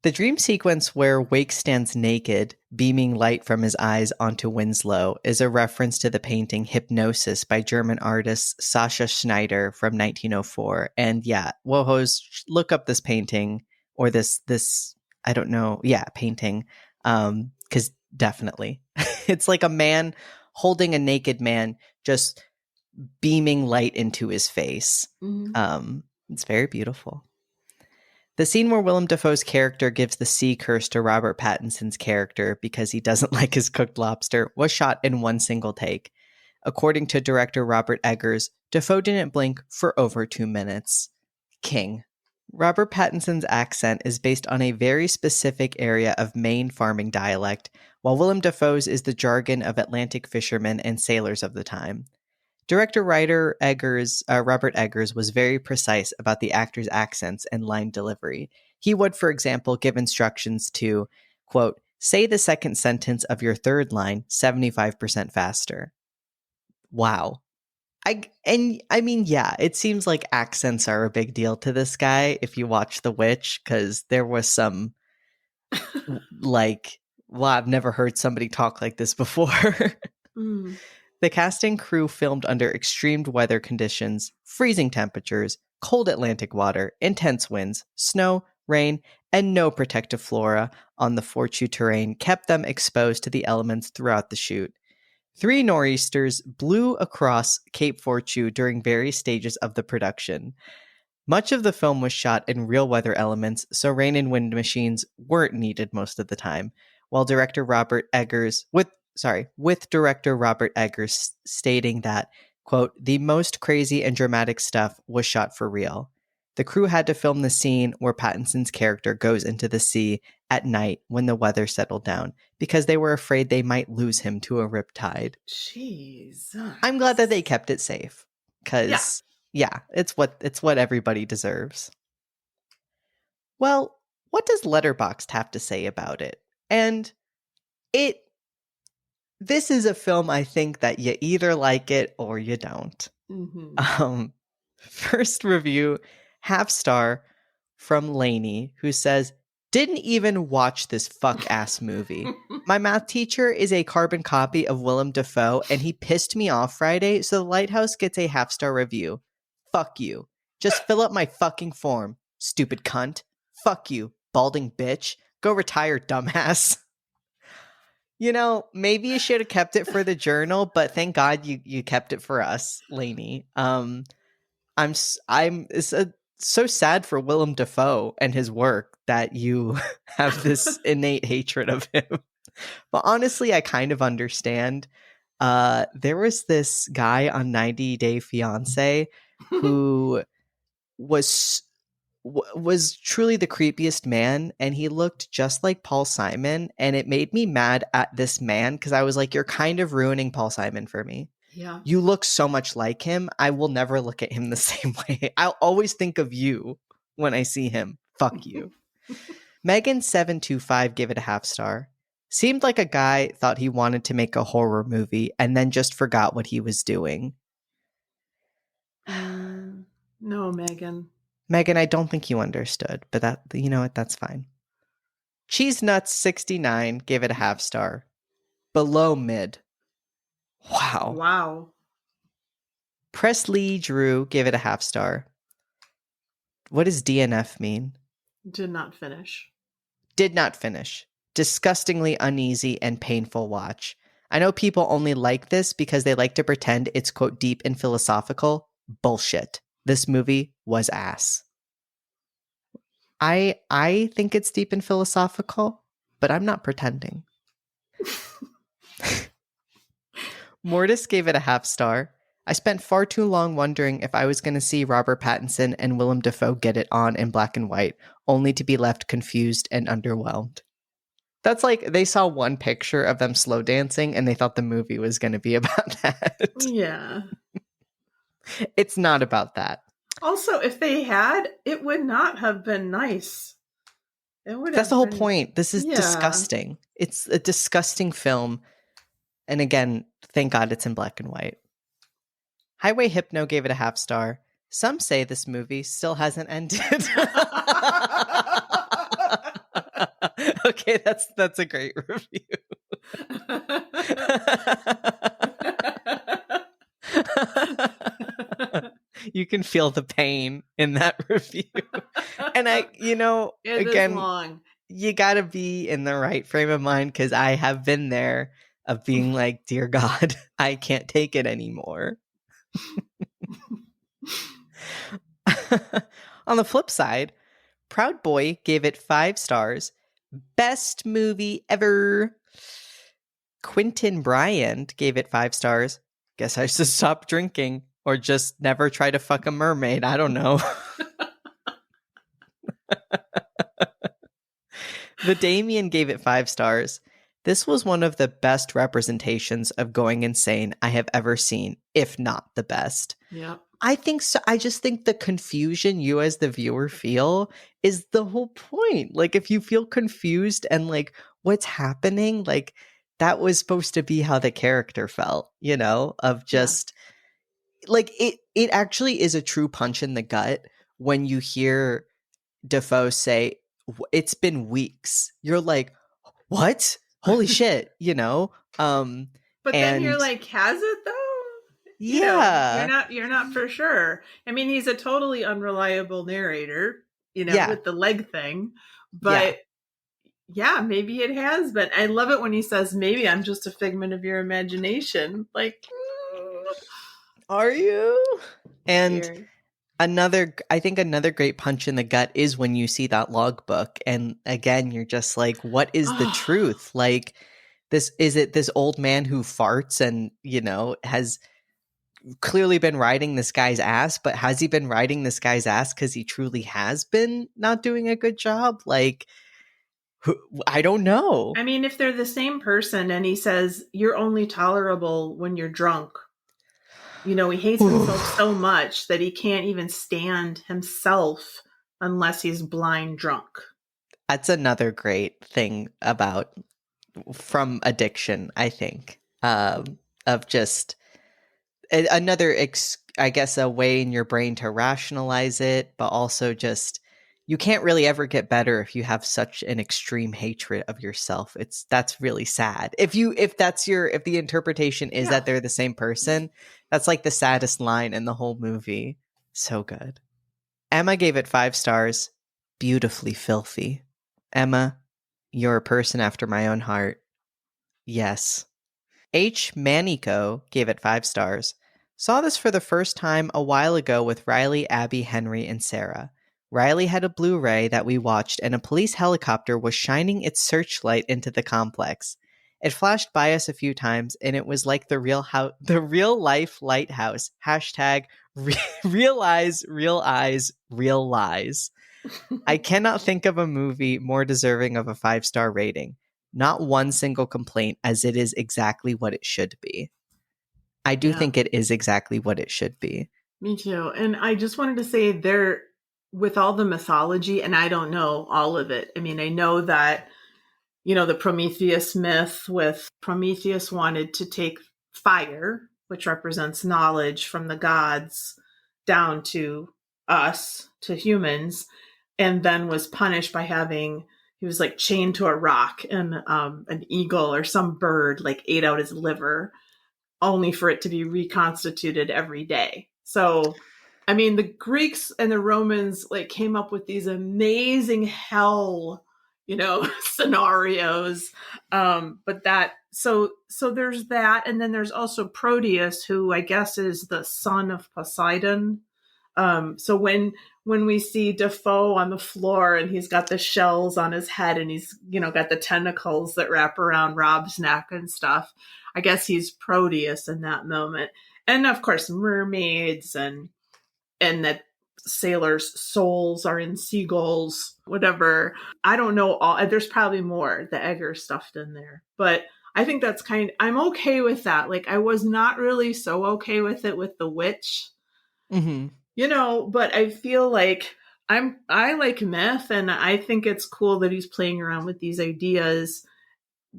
[SPEAKER 2] The dream sequence where Wake stands naked, beaming light from his eyes onto Winslow, is a reference to the painting Hypnosis by German artist Sascha Schneider from 1904. And yeah, WoHos, look up this painting, or this I don't know, painting, because definitely. It's like a man holding a naked man, just beaming light into his face. It's very beautiful. The scene where Willem Dafoe's character gives the sea curse to Robert Pattinson's character because he doesn't like his cooked lobster was shot in one single take. According to director Robert Eggers, Dafoe didn't blink for over 2 minutes. King. Robert Pattinson's accent is based on a very specific area of Maine farming dialect, while Willem Dafoe's is the jargon of Atlantic fishermen and sailors of the time. Director-writer Robert Eggers was very precise about the actors' accents and line delivery. He would, for example, give instructions to, quote, say the second sentence of your third line 75% faster. Wow. Yeah, it seems like accents are a big deal to this guy if you watch The Witch, because there was some, I've never heard somebody talk like this before. The cast and crew filmed under extreme weather conditions, freezing temperatures, cold Atlantic water, intense winds, snow, rain, and no protective flora on the Fortune terrain kept them exposed to the elements throughout the shoot. 3 nor'easters blew across Cape Fortune during various stages of the production. Much of the film was shot in real weather elements, so rain and wind machines weren't needed most of the time, while with director Robert Eggers stating that, quote, the most crazy and dramatic stuff was shot for real. The crew had to film the scene where Pattinson's character goes into the sea at night when the weather settled down because they were afraid they might lose him to a riptide.
[SPEAKER 1] Jeez.
[SPEAKER 2] I'm glad that they kept it safe because, it's what everybody deserves. Well, what does Letterboxd have to say about it? And this is a film I think that you either like it or you don't.
[SPEAKER 1] Mm-hmm.
[SPEAKER 2] First review, 1/2 star from Lainey, who says, didn't even watch this fuck-ass movie. My math teacher is a carbon copy of Willem Dafoe, and he pissed me off Friday, so the Lighthouse gets a 1/2 star review. Fuck you. Just fill up my fucking form, stupid cunt. Fuck you, balding bitch. Go retire, dumbass. You know, maybe you should have kept it for the journal, but thank God you kept it for us, Lainey. It's so sad for Willem Dafoe and his work that you have this innate hatred of him. But honestly, I kind of understand. There was this guy on 90 Day Fiancé who was truly the creepiest man, and he looked just like Paul Simon, and it made me mad at this man because I was like, you're kind of ruining Paul Simon for me.
[SPEAKER 1] Yeah.
[SPEAKER 2] You look so much like him. I will never look at him the same way. I'll always think of you when I see him. Fuck you. Megan725 gave it a 1/2 star. Seemed like a guy thought he wanted to make a horror movie and then just forgot what he was doing.
[SPEAKER 1] No, Megan.
[SPEAKER 2] Megan, I don't think you understood, but that, you know what, that's fine. Cheese Nuts 69 gave it a 1/2 star. Below mid.
[SPEAKER 1] Wow.
[SPEAKER 2] Presley Drew gave it a 1/2 star. What does DNF mean?
[SPEAKER 1] Did not finish.
[SPEAKER 2] Did not finish. Disgustingly uneasy and painful watch. I know people only like this because they like to pretend it's, quote, deep and philosophical. Bullshit. This movie was ass. I think it's deep and philosophical, but I'm not pretending. Mortis gave it a 1/2 star. I spent far too long wondering if I was going to see Robert Pattinson and Willem Dafoe get it on in black and white, only to be left confused and underwhelmed. That's like they saw one picture of them slow dancing and they thought the movie was going to be about that.
[SPEAKER 1] Yeah.
[SPEAKER 2] It's not about that.
[SPEAKER 1] Also, if they had, it would not have been nice.
[SPEAKER 2] That's the whole point. This is disgusting. It's a disgusting film. And again, thank God it's in black and white. Highway Hypno gave it a 1/2 star. Some say this movie still hasn't ended. Okay, that's a great review. You can feel the pain in that review. And again,
[SPEAKER 1] long.
[SPEAKER 2] You gotta be in the right frame of mind because I have been there of being like, dear God, I can't take it anymore. On the flip side, Proud Boy gave it 5 stars. Best movie ever. Quentin Bryant gave it 5 stars. Guess I should stop drinking or just never try to fuck a mermaid. I don't know. The Damien gave it 5 stars. This was one of the best representations of going insane I have ever seen, if not the best.
[SPEAKER 1] Yeah.
[SPEAKER 2] I think so. I just think the confusion you as the viewer feel is the whole point. Like, if you feel confused and like what's happening, like that was supposed to be how the character felt, you know, of just like it actually is a true punch in the gut when you hear Dafoe say, "It's been weeks." You're like, "What? Holy shit," you know?
[SPEAKER 1] But then you're like, has it though? You know, you're not for sure. I mean, he's a totally unreliable narrator, you know, with the leg thing. But yeah, maybe it has. But I love it when he says, maybe I'm just a figment of your imagination. Like,
[SPEAKER 2] are you? And I think another great punch in the gut is when you see that logbook. And again, you're just like, what is the truth? Like, is it this old man who farts and, you know, has clearly been riding this guy's ass, but has he been riding this guy's ass because he truly has been not doing a good job? Like, I don't know.
[SPEAKER 1] I mean, if they're the same person and he says, you're only tolerable when you're drunk. You know, he hates himself so much that he can't even stand himself unless he's blind drunk. That's
[SPEAKER 2] another great thing about from addiction, I think, of just another, I guess, a way in your brain to rationalize it, but also just you can't really ever get better if you have such an extreme hatred of yourself. That's really sad. If the interpretation is that they're the same person, that's like the saddest line in the whole movie. So good. Emma gave it 5 stars. Beautifully filthy. Emma, you're a person after my own heart. Yes. H. Manico gave it 5 stars. Saw this for the first time a while ago with Riley, Abby, Henry, and Sarah. Riley had a Blu-ray that we watched, and a police helicopter was shining its searchlight into the complex. It flashed by us a few times, and it was like the real life lighthouse. Hashtag real eyes, real eyes, real lies. I cannot think of a movie more deserving of a 5-star rating. Not one single complaint, as it is exactly what it should be. I do think it is exactly what it should be.
[SPEAKER 1] Me too. And I just wanted to say there, with all the mythology, and I don't know all of it. I mean, I know that, you know, the Prometheus myth with Prometheus wanted to take fire, which represents knowledge from the gods, down to us, to humans, and then was punished by he was like chained to a rock, and an eagle or some bird like ate out his liver, only for it to be reconstituted every day. So, I mean, the Greeks and the Romans like came up with these amazing hell, you know, scenarios. But so there's that. And then there's also Proteus, who I guess is the son of Poseidon. So when we see Dafoe on the floor and he's got the shells on his head and he's, you know, got the tentacles that wrap around Rob's neck and stuff, I guess he's Proteus in that moment. And of course, mermaids and that sailors' souls are in seagulls, whatever. I don't know there's probably more, the Egger stuffed in there, but I think that's I'm okay with that. Like, I was not really so okay with it with the witch, you know, but I feel like I like myth, and I think it's cool that he's playing around with these ideas,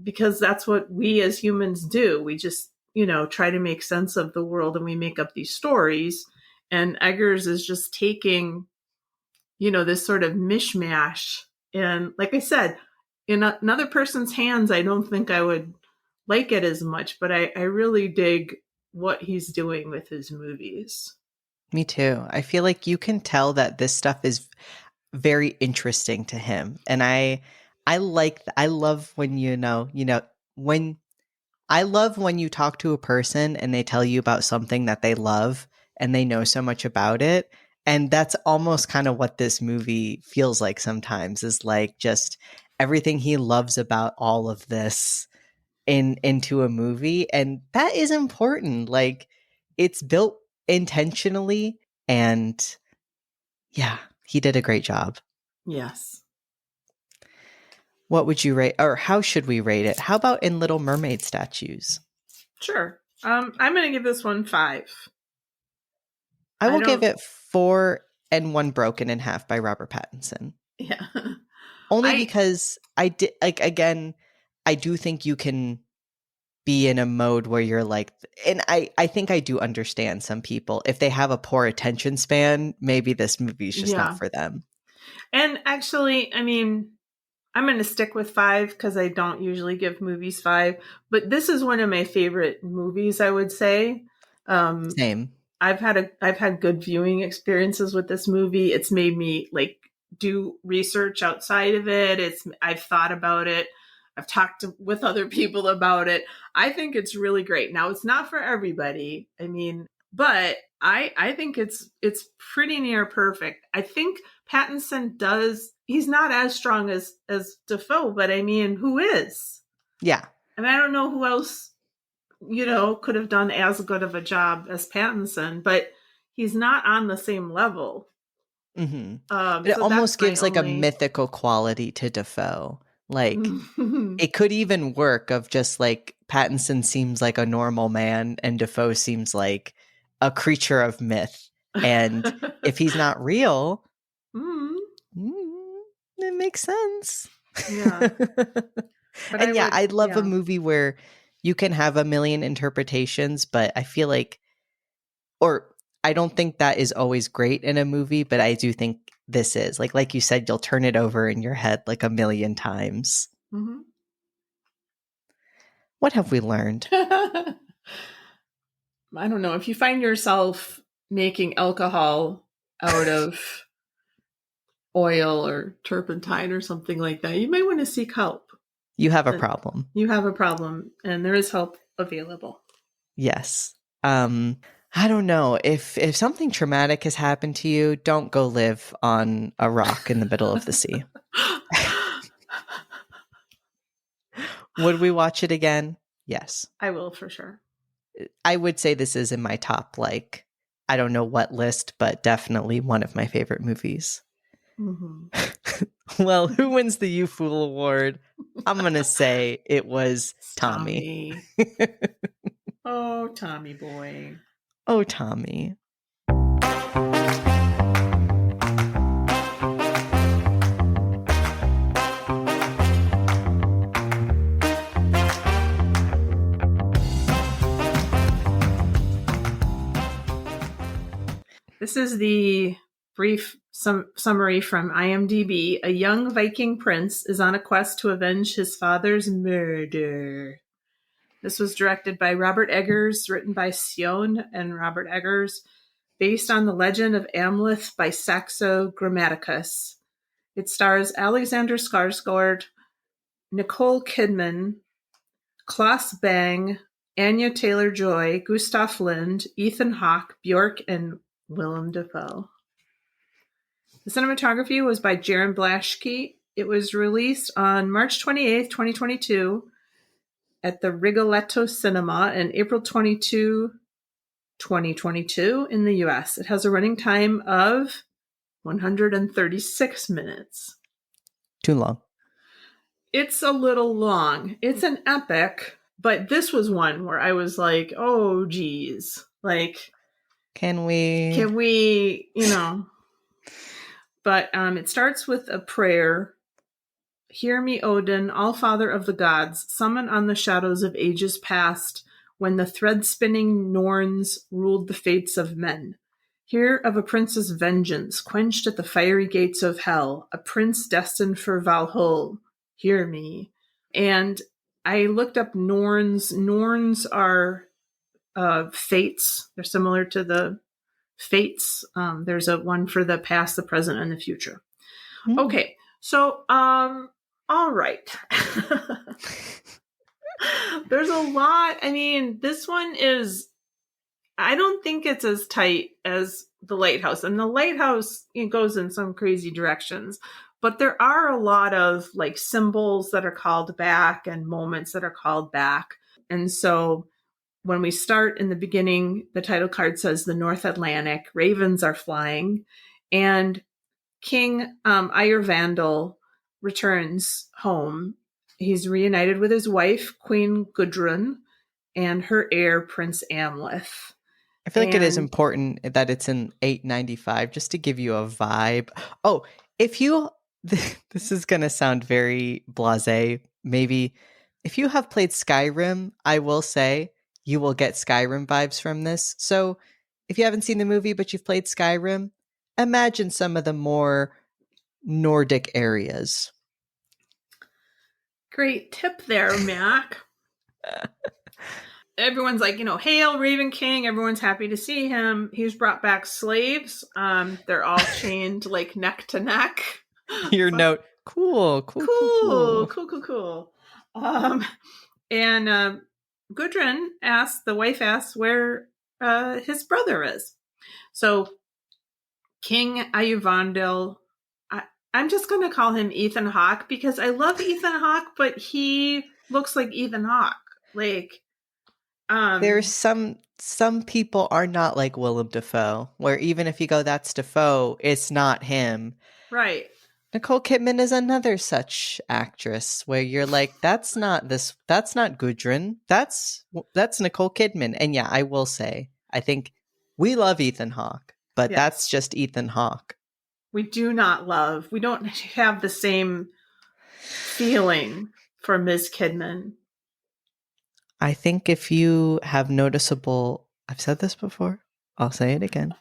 [SPEAKER 1] because that's what we as humans do. We just, you know, try to make sense of the world, and we make up these stories. And Eggers is just taking, you know, this sort of mishmash. And like I said, in another person's hands, I don't think I would like it as much, but I really dig what he's doing with his movies.
[SPEAKER 2] Me too. I feel like you can tell that this stuff is very interesting to him. And I love when I love when you talk to a person and they tell you about something that they love and they know so much about it, And that's almost kind of what this movie feels like sometimes, is like just everything he loves about all of this into a movie. And that is important. Like, it's built intentionally, and yeah, he did a great job.
[SPEAKER 1] Yes.
[SPEAKER 2] What would you rate, or how should we rate it? How about in Little Mermaid statues?
[SPEAKER 1] Sure. I'm going to give this one 5.
[SPEAKER 2] I will give it 4 and 1 Broken in Half by Robert Pattinson.
[SPEAKER 1] Yeah.
[SPEAKER 2] Only because I did, like, again, I do think you can be in a mode where you're like, and I think I do understand some people, if they have a poor attention span, maybe this movie's just not for them.
[SPEAKER 1] And actually, I mean, I'm going to stick with 5 because I don't usually give movies 5, but this is one of my favorite movies, I would say.
[SPEAKER 2] Same.
[SPEAKER 1] I've had good viewing experiences with this movie. It's made me like do research outside of it. I've thought about it. I've talked with other people about it. I think it's really great. Now, it's not for everybody. I mean, but I think it's pretty near perfect. I think Pattinson he's not as strong as Dafoe, but I mean, who is?
[SPEAKER 2] Yeah.
[SPEAKER 1] I mean, I don't know who else, could have done as good of a job as Pattinson, but he's not on the same level.
[SPEAKER 2] Mm-hmm. But it almost gives like a mythical quality to Dafoe. Like, it could even work of just like Pattinson seems like a normal man and Dafoe seems like a creature of myth. And if he's not real, it makes sense.
[SPEAKER 1] Yeah.
[SPEAKER 2] And I'd love a movie where you can have a million interpretations, but I feel like, or I don't think that is always great in a movie, but I do think this is. Like you said, you'll turn it over in your head like a million times.
[SPEAKER 1] Mm-hmm.
[SPEAKER 2] What have we learned?
[SPEAKER 1] I don't know. If you find yourself making alcohol out of oil or turpentine or something like that, you may want to seek help.
[SPEAKER 2] You have a problem.
[SPEAKER 1] You have a problem, and there is help available.
[SPEAKER 2] Yes. I don't know. If something traumatic has happened to you, don't go live on a rock in the middle of the sea. Would we watch it again? Yes.
[SPEAKER 1] I will, for sure.
[SPEAKER 2] I would say this is in my top, like, I don't know what list, but definitely one of my favorite movies. Mm-hmm. Well, who wins the You Fool Award? I'm going to say it was Tommy.
[SPEAKER 1] Oh, Tommy boy.
[SPEAKER 2] Oh, Tommy.
[SPEAKER 1] This is the brief summary from IMDb. A young Viking prince is on a quest to avenge his father's murder. This was directed by Robert Eggers, written by Sion and Robert Eggers, based on the legend of Amleth by Saxo Grammaticus. It stars Alexander Skarsgård, Nicole Kidman, Klaus Bang, Anya Taylor-Joy, Gustav Lind, Ethan Hawke, Bjork, and Willem Dafoe. The cinematography was by Jaron Blaschke. It was released on March 28th, 2022 at the Rigoletto Cinema and April 22, 2022 in the US. It has a running time of 136 minutes.
[SPEAKER 2] Too long.
[SPEAKER 1] It's a little long. It's an epic, but this was one where I was like, oh, geez. Like,
[SPEAKER 2] Can we,
[SPEAKER 1] But it starts with a prayer. Hear me, Odin, all-father of the gods, summon on the shadows of ages past, when the thread-spinning Norns ruled the fates of men. Hear of a prince's vengeance, quenched at the fiery gates of hell, a prince destined for Valhalla. Hear me. And I looked up Norns. Norns are fates. They're similar to the fates. There's a one for the past, the present, and the future. Mm-hmm. Okay, so all right. There's a lot. I mean, this one is I don't think it's as tight as The Lighthouse. And The Lighthouse, it goes in some crazy directions. But there are a lot of like symbols that are called back and moments that are called back. And so when we start in the beginning, the title card says the North Atlantic, ravens are flying, and King Vandal returns home. He's reunited with his wife, Queen Gudrun, and her heir, Prince Amleth.
[SPEAKER 2] I feel like it is important that it's in 895 just to give you a vibe. Oh, if you, this is going to sound very blasé, maybe. If you have played Skyrim, I will say you will get Skyrim vibes from this. So if you haven't seen the movie, but you've played Skyrim, imagine some of the more Nordic areas.
[SPEAKER 1] Great tip there, Mac. Everyone's like, hail Raven King. Everyone's happy to see him. He's brought back slaves. They're all chained like neck to neck.
[SPEAKER 2] Your note, cool.
[SPEAKER 1] And Gudrun the wife asks where his brother is. So King Ayuvandil, I'm just going to call him Ethan Hawke because I love Ethan Hawke, but he looks like Ethan Hawke. Like,
[SPEAKER 2] there's some people are not like Willem Dafoe, where even if you go, that's Dafoe, it's not him.
[SPEAKER 1] Right.
[SPEAKER 2] Nicole Kidman is another such actress where you're like, that's not Gudrun. That's Nicole Kidman. And yeah, I will say, I think we love Ethan Hawke, but that's just Ethan Hawke.
[SPEAKER 1] We don't have the same feeling for Ms. Kidman.
[SPEAKER 2] I think if you have noticeable, I've said this before, I'll say it again.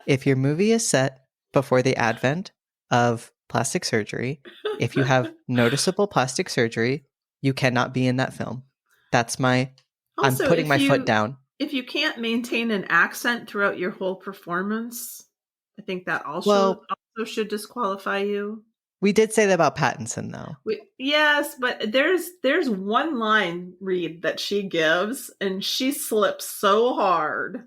[SPEAKER 2] If your movie is set before the advent of plastic surgery, if you have noticeable plastic surgery, you cannot be in that film. I'm putting my foot down.
[SPEAKER 1] If you can't maintain an accent throughout your whole performance, I think that also should disqualify you.
[SPEAKER 2] We did say that about Pattinson, though.
[SPEAKER 1] Yes, but there's one line read that she gives, and she slips so hard.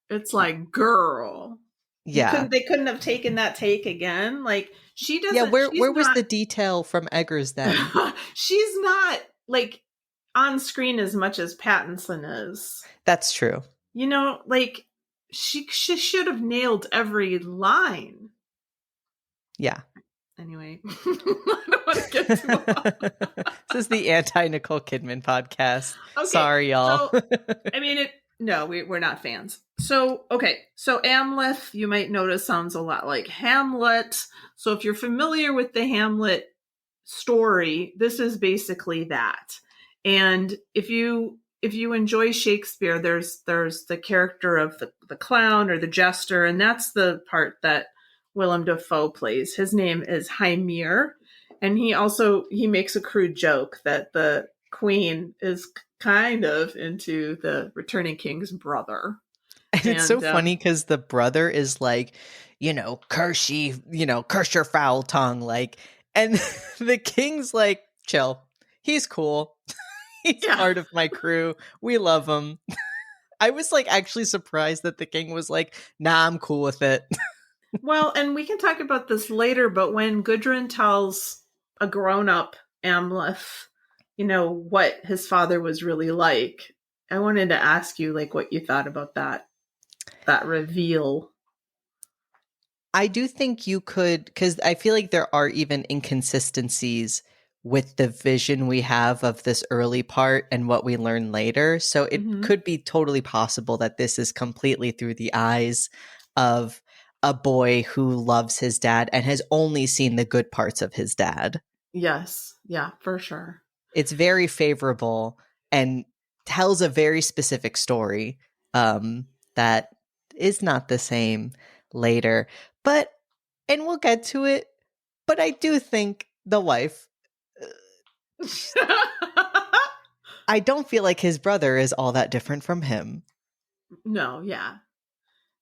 [SPEAKER 1] It's like, girl.
[SPEAKER 2] Yeah.
[SPEAKER 1] They couldn't have taken that take again. Like, she doesn't.
[SPEAKER 2] Yeah, where was the detail from Eggers then?
[SPEAKER 1] She's not, like, on screen as much as Pattinson is.
[SPEAKER 2] That's true.
[SPEAKER 1] Like, she should have nailed every line.
[SPEAKER 2] Yeah.
[SPEAKER 1] Anyway, I don't want to get too long.
[SPEAKER 2] This is the anti-Nicole Kidman podcast.
[SPEAKER 1] Okay,
[SPEAKER 2] sorry, y'all.
[SPEAKER 1] So, I mean, we're not fans. So, okay. So Amleth, you might notice, sounds a lot like Hamlet. So if you're familiar with the Hamlet story, this is basically that. And if you enjoy Shakespeare, there's the character of the clown or the jester, and that's the part that Willem Dafoe plays. His name is Hymir, and he makes a crude joke that the queen is kind of into the returning king's brother.
[SPEAKER 2] And it's so funny because the brother is like, curse your foul tongue, like, and the king's like, chill, he's cool. He's part of my crew. We love him. I was like actually surprised that the king was like, nah, I'm cool with it.
[SPEAKER 1] Well, and we can talk about this later, but when Gudrun tells a grown-up Amleth, what his father was really like, I wanted to ask you, like, what you thought about that reveal.
[SPEAKER 2] I do think you could, because I feel like there are even inconsistencies with the vision we have of this early part and what we learn later. So it could be totally possible that this is completely through the eyes of a boy who loves his dad and has only seen the good parts of his dad.
[SPEAKER 1] Yes. Yeah, for sure.
[SPEAKER 2] It's very favorable and tells a very specific story that is not the same later. And we'll get to it, but I do think the wife, I don't feel like his brother is all that different from him.
[SPEAKER 1] No, yeah.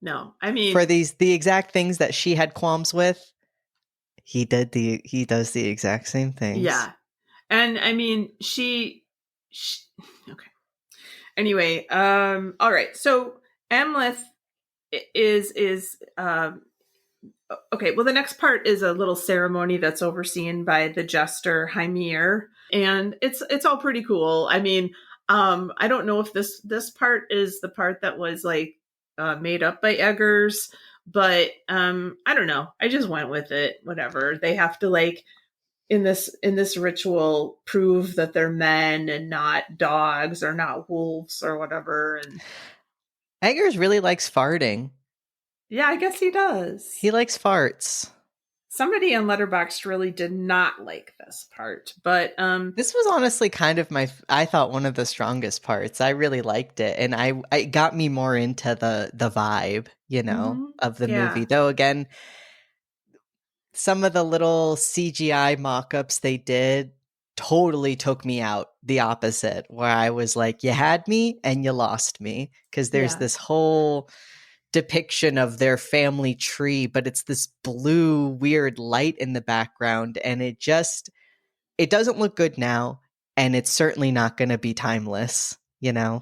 [SPEAKER 1] No, I mean,
[SPEAKER 2] for the exact things that she had qualms with, he does the exact same things.
[SPEAKER 1] Yeah. And I mean, she okay. Anyway, all right. So Amleth is okay. Well, the next part is a little ceremony that's overseen by the jester Hymir, and it's all pretty cool. I mean, I don't know if this part is the part that was like made up by Eggers, but I don't know. I just went with it. Whatever. They have to like in this ritual prove that they're men and not dogs or not wolves or whatever. And
[SPEAKER 2] Eggers really likes farting.
[SPEAKER 1] yeah, I guess he does.
[SPEAKER 2] He likes farts.
[SPEAKER 1] Somebody on Letterboxd really did not like this part, but
[SPEAKER 2] this was honestly kind of I thought one of the strongest parts. I really liked it, and it got me more into the vibe, of the movie. Though again, some of the little CGI mock-ups they did totally took me out the opposite, where I was like, you had me and you lost me, because there's this whole depiction of their family tree, but it's this blue weird light in the background, and it doesn't look good now, and it's certainly not going to be timeless, Yeah.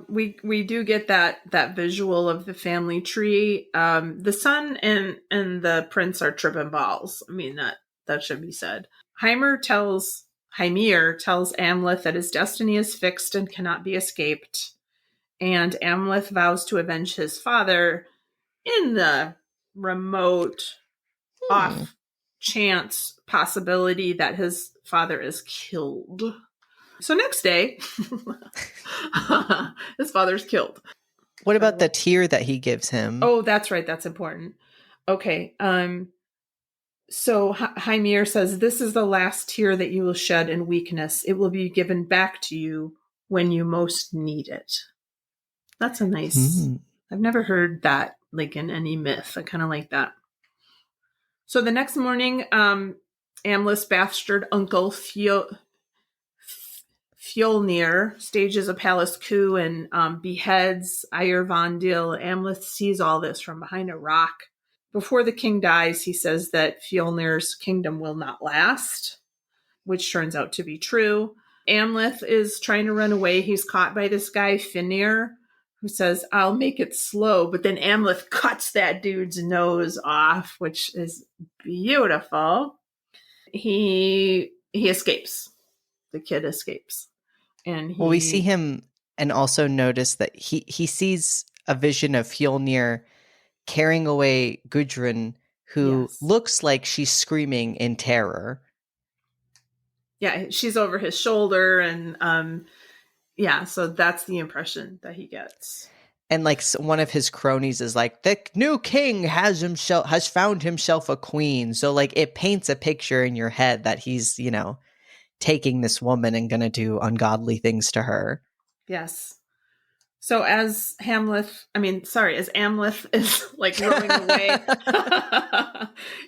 [SPEAKER 1] We do get that visual of the family tree. The son and the prince are tripping balls. I mean, that should be said. Hymir tells Amleth that his destiny is fixed and cannot be escaped. And Amleth vows to avenge his father in the remote off chance possibility that his father is killed. So next day, his father's killed.
[SPEAKER 2] What about the tear that he gives him?
[SPEAKER 1] Oh, that's right. That's important. Okay. So Hymir says, this is the last tear that you will shed in weakness. It will be given back to you when you most need it. That's a nice, I've never heard that like in any myth. I kind of like that. So the next morning, Amleth's bastard uncle, Fjolnir, stages a palace coup and beheads Eirvandil. Amleth sees all this from behind a rock. Before the king dies, he says that Fjolnir's kingdom will not last, which turns out to be true. Amleth is trying to run away. He's caught by this guy, Finir, who says, I'll make it slow. But then Amleth cuts that dude's nose off, which is beautiful. He escapes. The kid escapes. And
[SPEAKER 2] we see him and also notice that he sees a vision of Fjolnir carrying away Gudrun, who looks like she's screaming in terror.
[SPEAKER 1] Yeah, she's over his shoulder, and so that's the impression that he gets.
[SPEAKER 2] And like one of his cronies is like, the new king has found himself a queen. So like it paints a picture in your head that he's, taking this woman and gonna do ungodly things to her.
[SPEAKER 1] Yes. So as Amleth is like rolling away,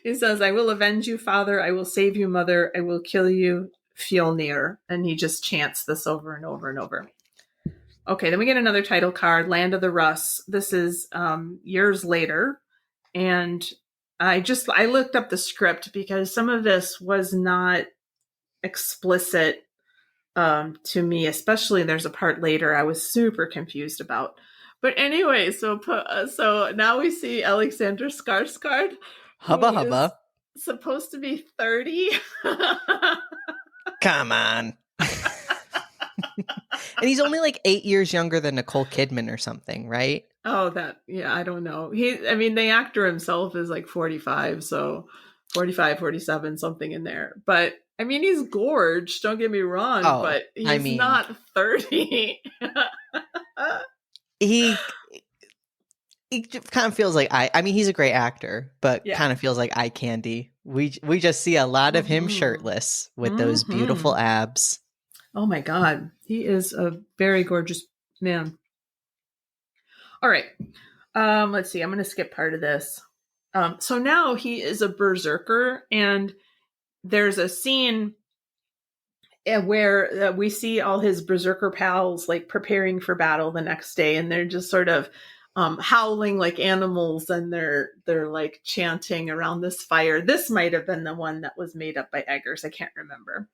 [SPEAKER 1] he says, I will avenge you, father. I will save you, mother. I will kill you, Fjolnir. And he just chants this over and over and over. Okay, then we get another title card, Land of the Russ. This is years later. And I looked up the script because some of this was not explicit to me, especially there's a part later I was super confused about. But anyway, so now we see Alexander Skarsgård.
[SPEAKER 2] Hubba.
[SPEAKER 1] Supposed to be 30.
[SPEAKER 2] Come on. And he's only like 8 years younger than Nicole Kidman or something, right?
[SPEAKER 1] Oh, I don't know. The actor himself is like 45, so 45, 47, something in there. But I mean, he's gorge, don't get me wrong, but he's not 30.
[SPEAKER 2] He kind of feels like he's a great actor, but kind of feels like eye candy. We just see a lot of him shirtless with those beautiful abs.
[SPEAKER 1] Oh my God. He is a very gorgeous man. All right. Let's see. I'm going to skip part of this. So now he is a berserker, and there's a scene where we see all his berserker pals like preparing for battle the next day, and they're just sort of howling like animals, and they're like chanting around this fire. This might have been the one that was made up by Eggers. I can't remember.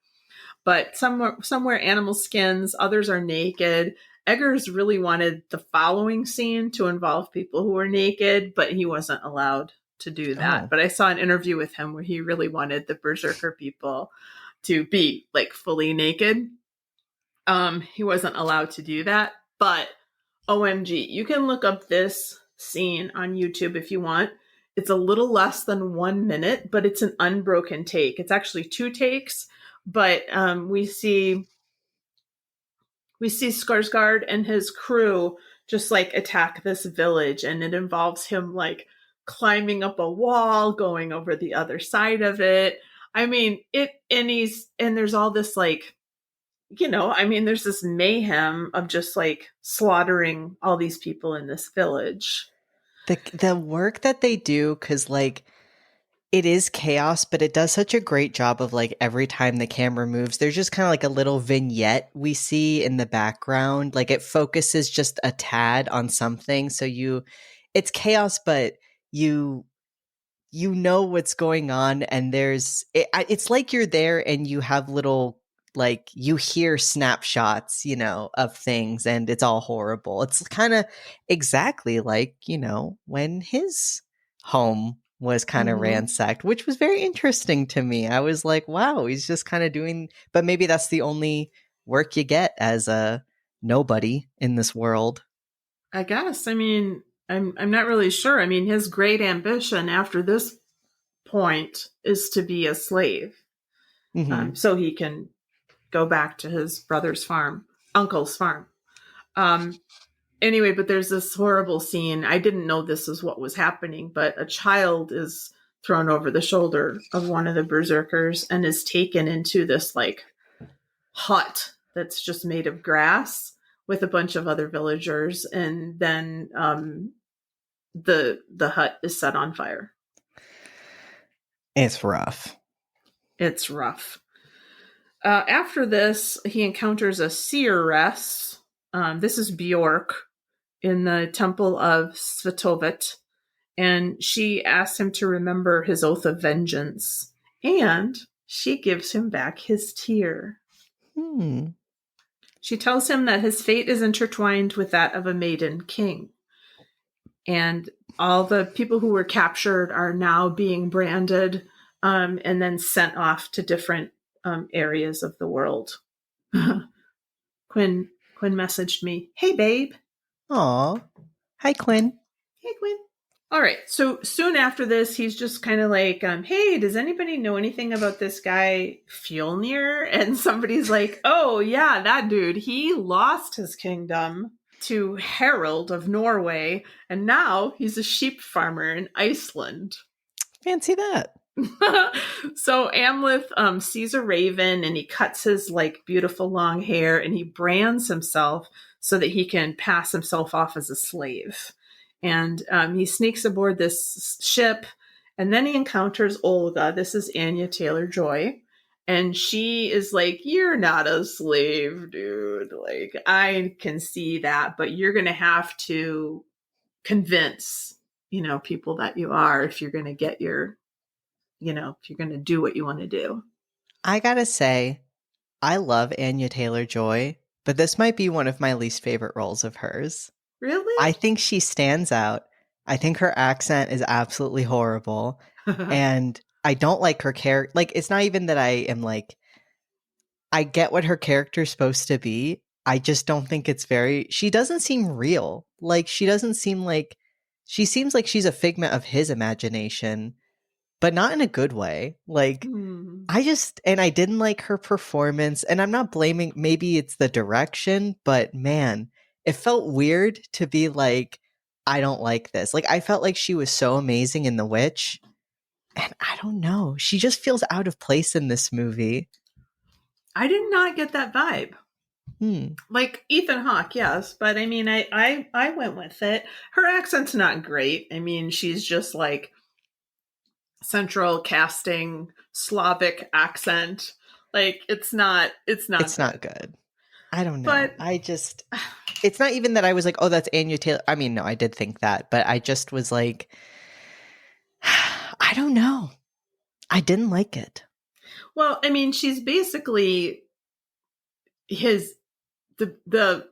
[SPEAKER 1] But somewhere animal skins, others are naked, Eggers really wanted the following scene to involve people who were naked, but he wasn't allowed to do that.
[SPEAKER 2] Oh.
[SPEAKER 1] But I saw an interview with him where he really wanted the Berserker people to be like fully naked. He wasn't allowed to do that, but OMG, you can look up this scene on YouTube if you want. It's a little less than 1 minute, but it's an unbroken take. It's actually 2 takes, but we see Skarsgård and his crew just like attack this village, and it involves him like climbing up a wall, going over the other side of it. I mean, and there's all this like, there's this mayhem of just like slaughtering all these people in this village.
[SPEAKER 2] The work that they do, because like it is chaos, but it does such a great job of like every time the camera moves, there's just kind of like a little vignette we see in the background. Like it focuses just a tad on something. So it's chaos, but you know what's going on, and it's like you're there and you have little, like you hear snapshots, of things, and it's all horrible. It's kind of exactly like, when his home was kind of ransacked, which was very interesting to me. I was like, wow, he's just kind of doing, but maybe that's the only work you get as a nobody in this world.
[SPEAKER 1] I guess. I mean, I'm not really sure. I mean, his great ambition after this point is to be a slave, so he can go back to his uncle's farm. Anyway, but there's this horrible scene. I didn't know this is what was happening, but a child is thrown over the shoulder of one of the berserkers and is taken into this like hut that's just made of grass with a bunch of other villagers, and then the hut is set on fire.
[SPEAKER 2] It's rough.
[SPEAKER 1] It's rough. After this, he encounters a seeress. This is Bjork in the temple of Svetovet, and she asks him to remember his oath of vengeance, and she gives him back his tear. She tells him that his fate is intertwined with that of a maiden king, and all the people who were captured are now being branded and then sent off to different areas of the world. Quinn messaged me, "Hey, babe."
[SPEAKER 2] Aw. Hi, Quinn.
[SPEAKER 1] Hey, Quinn. All right. So soon after this, he's just kind of like, hey, does anybody know anything about this guy, Fjolnir? And somebody's like, oh, yeah, that dude. He lost his kingdom to Harold of Norway, and now he's a sheep farmer in Iceland.
[SPEAKER 2] Fancy that.
[SPEAKER 1] So Amleth sees a raven, and he cuts his like beautiful long hair, and he brands himself so that he can pass himself off as a slave. And he sneaks aboard this ship, and then he encounters Olga. This is Anya Taylor-Joy. And she is like, you're not a slave, dude. Like, I can see that, but you're going to have to convince, people that you are if you're going to get your, if you're going to do what you want to do.
[SPEAKER 2] I gotta say, I love Anya Taylor-Joy, but this might be one of my least favorite roles of hers.
[SPEAKER 1] Really?
[SPEAKER 2] I think she stands out. I think her accent is absolutely horrible. And I don't like her character. Like, it's not even that I am like, I get what her character's supposed to be. I just don't think she doesn't seem real. Like, she seems like she's a figment of his imagination, but not in a good way. Like, I didn't like her performance, and I'm not blaming, maybe it's the direction, but man, it felt weird to be like, I don't like this. Like, I felt like she was so amazing in The Witch, and I don't know. She just feels out of place in this movie.
[SPEAKER 1] I did not get that vibe. Like Ethan Hawke, yes, but I mean, I went with it. Her accent's not great. I mean, she's just like central casting Slavic accent. Like, it's not good.
[SPEAKER 2] I don't know.
[SPEAKER 1] But
[SPEAKER 2] it's not even that I was like, oh, that's Anya Taylor. I mean, no, I did think that, but I just was like, I don't know. I didn't like it.
[SPEAKER 1] Well, I mean, she's basically the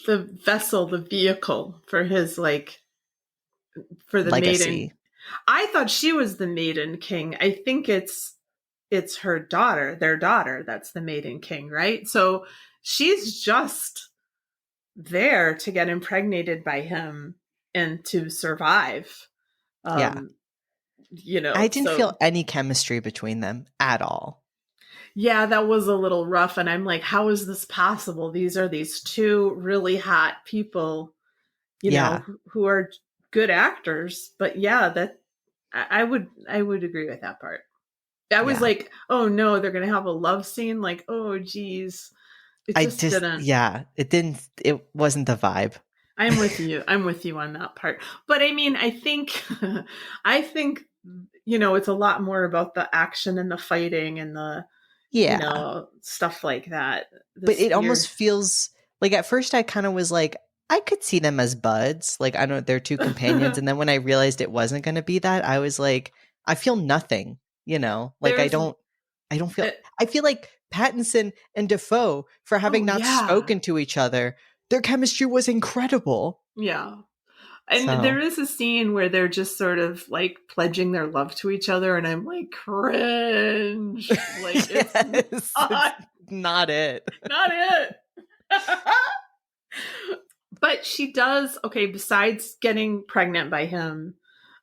[SPEAKER 1] the vessel, the vehicle for his for the
[SPEAKER 2] legacy.
[SPEAKER 1] maiden. I thought she was the maiden king. I think it's her daughter, their daughter, that's the maiden king, right? So she's just there to get impregnated by him and to survive.
[SPEAKER 2] Yeah. I didn't feel any chemistry between them at all.
[SPEAKER 1] Yeah, that was a little rough. And I'm like, how is this possible? These are these two really hot people, you know, who are good actors. But yeah, that I would agree with that part. I was like, oh no, they're going to have a love scene. Like, oh geez. It didn't.
[SPEAKER 2] Yeah, it wasn't the vibe.
[SPEAKER 1] I'm with you. I'm with you on that part. But I mean, I think, you know, it's a lot more about the action and the fighting and the, you know, stuff like that.
[SPEAKER 2] But it almost feels like at first I kind of was like, I could see them as buds. Like, I know they're two companions. And then when I realized it wasn't going to be that, I was like, I feel nothing, you know, like I don't feel, I feel like Pattinson and Dafoe, for having not spoken to each other, their chemistry was incredible.
[SPEAKER 1] Yeah. And there is a scene where they're just sort of like pledging their love to each other. And I'm like, cringe. Like, it's
[SPEAKER 2] not it.
[SPEAKER 1] Not it. But she does, okay, besides getting pregnant by him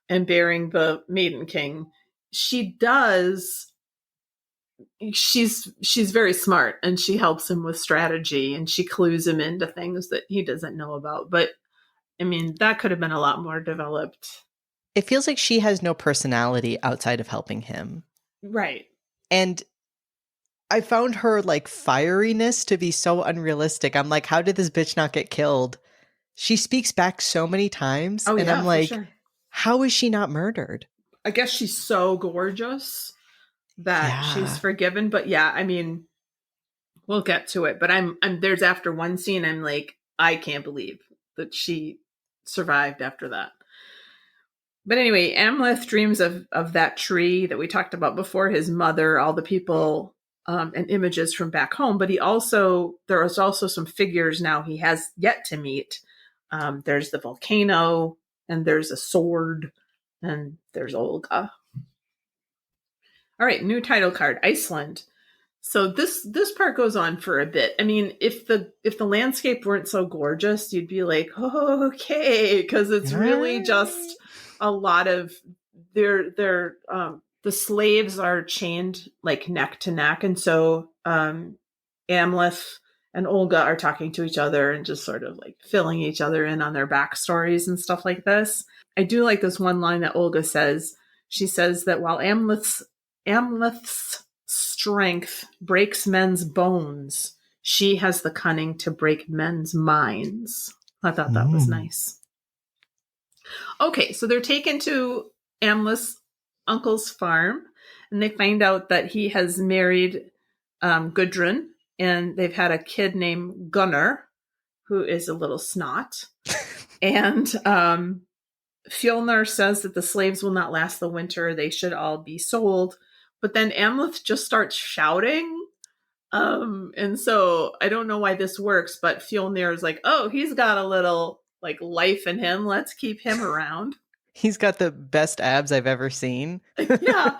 [SPEAKER 1] and bearing the Maiden King, she's very smart, and she helps him with strategy, and she clues him into things that he doesn't know about. But I mean, that could have been a lot more developed.
[SPEAKER 2] It feels like she has no personality outside of helping him.
[SPEAKER 1] Right.
[SPEAKER 2] And I found her like fieriness to be so unrealistic. I'm like, how did this bitch not get killed? She speaks back so many times. And I'm like, how is she not murdered?
[SPEAKER 1] I guess she's so gorgeous that she's forgiven. But yeah, I mean, we'll get to it. But I'm there's after one scene, I'm like, I can't believe that she survived after that. But anyway, Amleth dreams of that tree that we talked about before, his mother, all the people, and images from back home. But there is also some figures now he has yet to meet. There's the volcano, and there's a sword, and there's Olga. All right, new title card, Iceland. So this part goes on for a bit. I mean, if the landscape weren't so gorgeous, you'd be like, oh, okay, because it's really just a lot of the slaves are chained like neck to neck, and so Amleth and Olga are talking to each other and just sort of like filling each other in on their backstories and stuff like this. I do like this one line that Olga says. She says that while Amleth's strength breaks men's bones, she has the cunning to break men's minds. I thought that was nice. Okay, so they're taken to Amleth's uncle's farm, and they find out that he has married Gudrun, and they've had a kid named Gunnar, who is a little snot. And Fjolnir says that the slaves will not last the winter. They should all be sold. But then Amleth just starts shouting. And so I don't know why this works, but Fjolnir is like, oh, he's got a little like life in him. Let's keep him around.
[SPEAKER 2] He's got the best abs I've ever seen.
[SPEAKER 1] Yeah.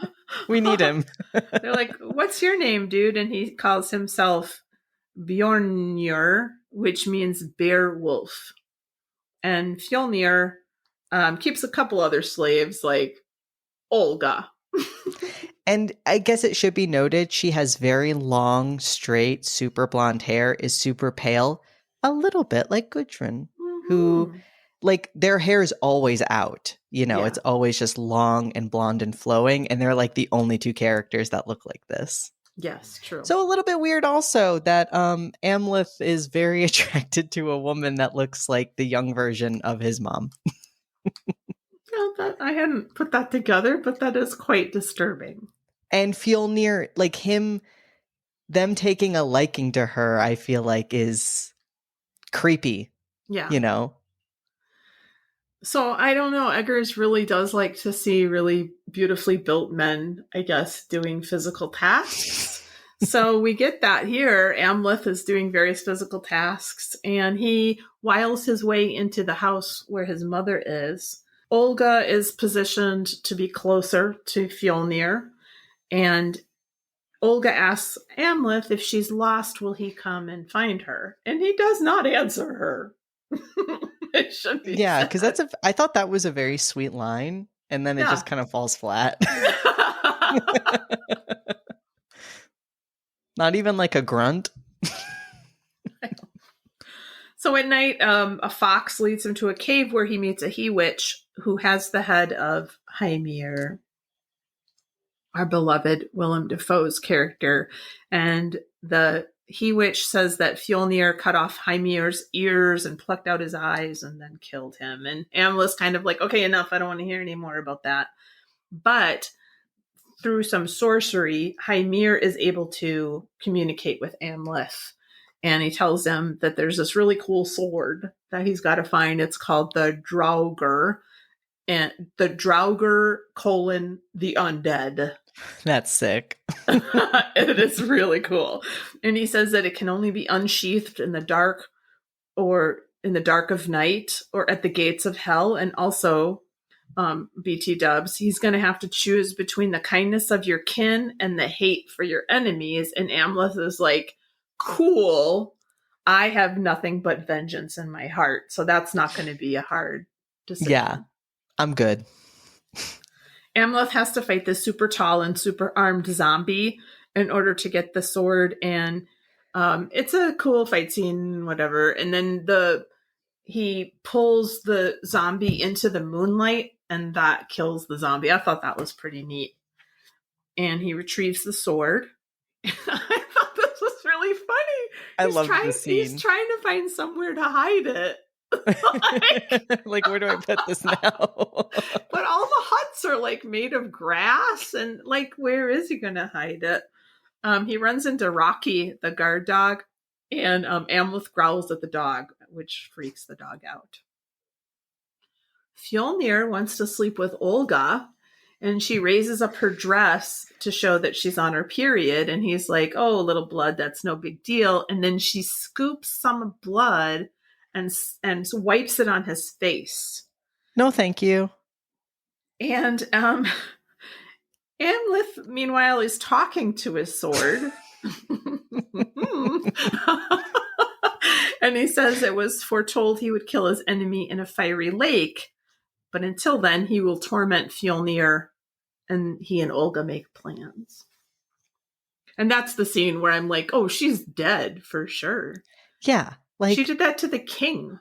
[SPEAKER 2] We need him.
[SPEAKER 1] They're like, what's your name, dude? And he calls himself Bjornir, which means bear wolf. And Fjolnir keeps a couple other slaves like Olga.
[SPEAKER 2] And I guess it should be noted, she has very long, straight, super blonde hair, is super pale, a little bit like Gudrun, who, like, their hair is always out. You know, it's always just long and blonde and flowing, and they're like the only two characters that look like this.
[SPEAKER 1] Yes, true.
[SPEAKER 2] So a little bit weird also that Amleth is very attracted to a woman that looks like the young version of his mom.
[SPEAKER 1] I hadn't put that together, but that is quite disturbing.
[SPEAKER 2] And Fjolnir, like them taking a liking to her, I feel like is creepy.
[SPEAKER 1] Yeah.
[SPEAKER 2] You know?
[SPEAKER 1] So I don't know. Eggers really does like to see really beautifully built men, I guess, doing physical tasks. So we get that here. Amleth is doing various physical tasks, and he wiles his way into the house where his mother is. Olga is positioned to be closer to Fjolnir, and Olga asks Amleth if she's lost, will he come and find her? And he does not answer her. It should be
[SPEAKER 2] Yeah, because I thought that was a very sweet line, and then it just kind of falls flat. Not even like a grunt.
[SPEAKER 1] So at night, a fox leads him to a cave where he meets a he-witch who has the head of Hymir, our beloved Willem Dafoe's character. And the he-witch says that Fjolnir cut off Hymir's ears and plucked out his eyes and then killed him. And Amleth's kind of like, okay, enough. I don't want to hear any more about that. But through some sorcery, Hymir is able to communicate with Amleth. And he tells him that there's this really cool sword that he's got to find. It's called the Draugr. And the Draugr : the Undead.
[SPEAKER 2] That's sick.
[SPEAKER 1] It is really cool. And he says that it can only be unsheathed in the dark, or in the dark of night, or at the gates of hell. And also, BT dubs, he's going to have to choose between the kindness of your kin and the hate for your enemies. And Amleth is like, cool, I have nothing but vengeance in my heart. So that's not going to be a hard decision.
[SPEAKER 2] Yeah, I'm good.
[SPEAKER 1] Amleth has to fight this super tall and super armed zombie in order to get the sword. And it's a cool fight scene, whatever. And then he pulls the zombie into the moonlight, and that kills the zombie. I thought that was pretty neat. And he retrieves the sword. I thought this was really funny.
[SPEAKER 2] I love this scene.
[SPEAKER 1] He's trying to find somewhere to hide it.
[SPEAKER 2] Like, where do I put this now?
[SPEAKER 1] But all the huts are like made of grass, and like, where is he going to hide it? He runs into Rocky, the guard dog, and Amleth growls at the dog, which freaks the dog out. Fjolnir wants to sleep with Olga, and she raises up her dress to show that she's on her period. And he's like, oh, a little blood, that's no big deal. And then she scoops some blood and wipes it on his face.
[SPEAKER 2] No, thank you.
[SPEAKER 1] And Amleth, meanwhile, is talking to his sword. And he says it was foretold he would kill his enemy in a fiery lake. But until then, he will torment Fjolnir, and he and Olga make plans. And that's the scene where I'm like, oh, she's dead for sure.
[SPEAKER 2] Yeah. Like,
[SPEAKER 1] she did that to the king.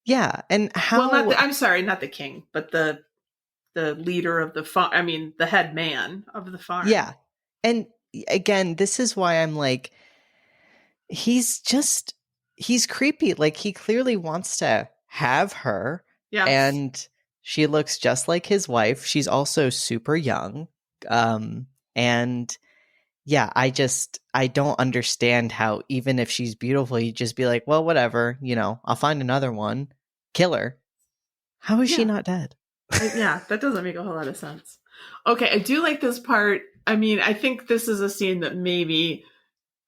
[SPEAKER 2] Yeah. And how?
[SPEAKER 1] Well, I'm sorry, not the king, but the leader of the farm. I mean, the head man of the farm.
[SPEAKER 2] Yeah. And again, this is why I'm like, he's creepy. Like, he clearly wants to have her.
[SPEAKER 1] Yeah.
[SPEAKER 2] And she looks just like his wife. She's also super young. And yeah, I don't understand how, even if she's beautiful, you'd just be like, well, whatever, I'll find another one. Kill her. How is she not dead?
[SPEAKER 1] Yeah, that doesn't make a whole lot of sense. Okay, I do like this part. I mean, I think this is a scene that maybe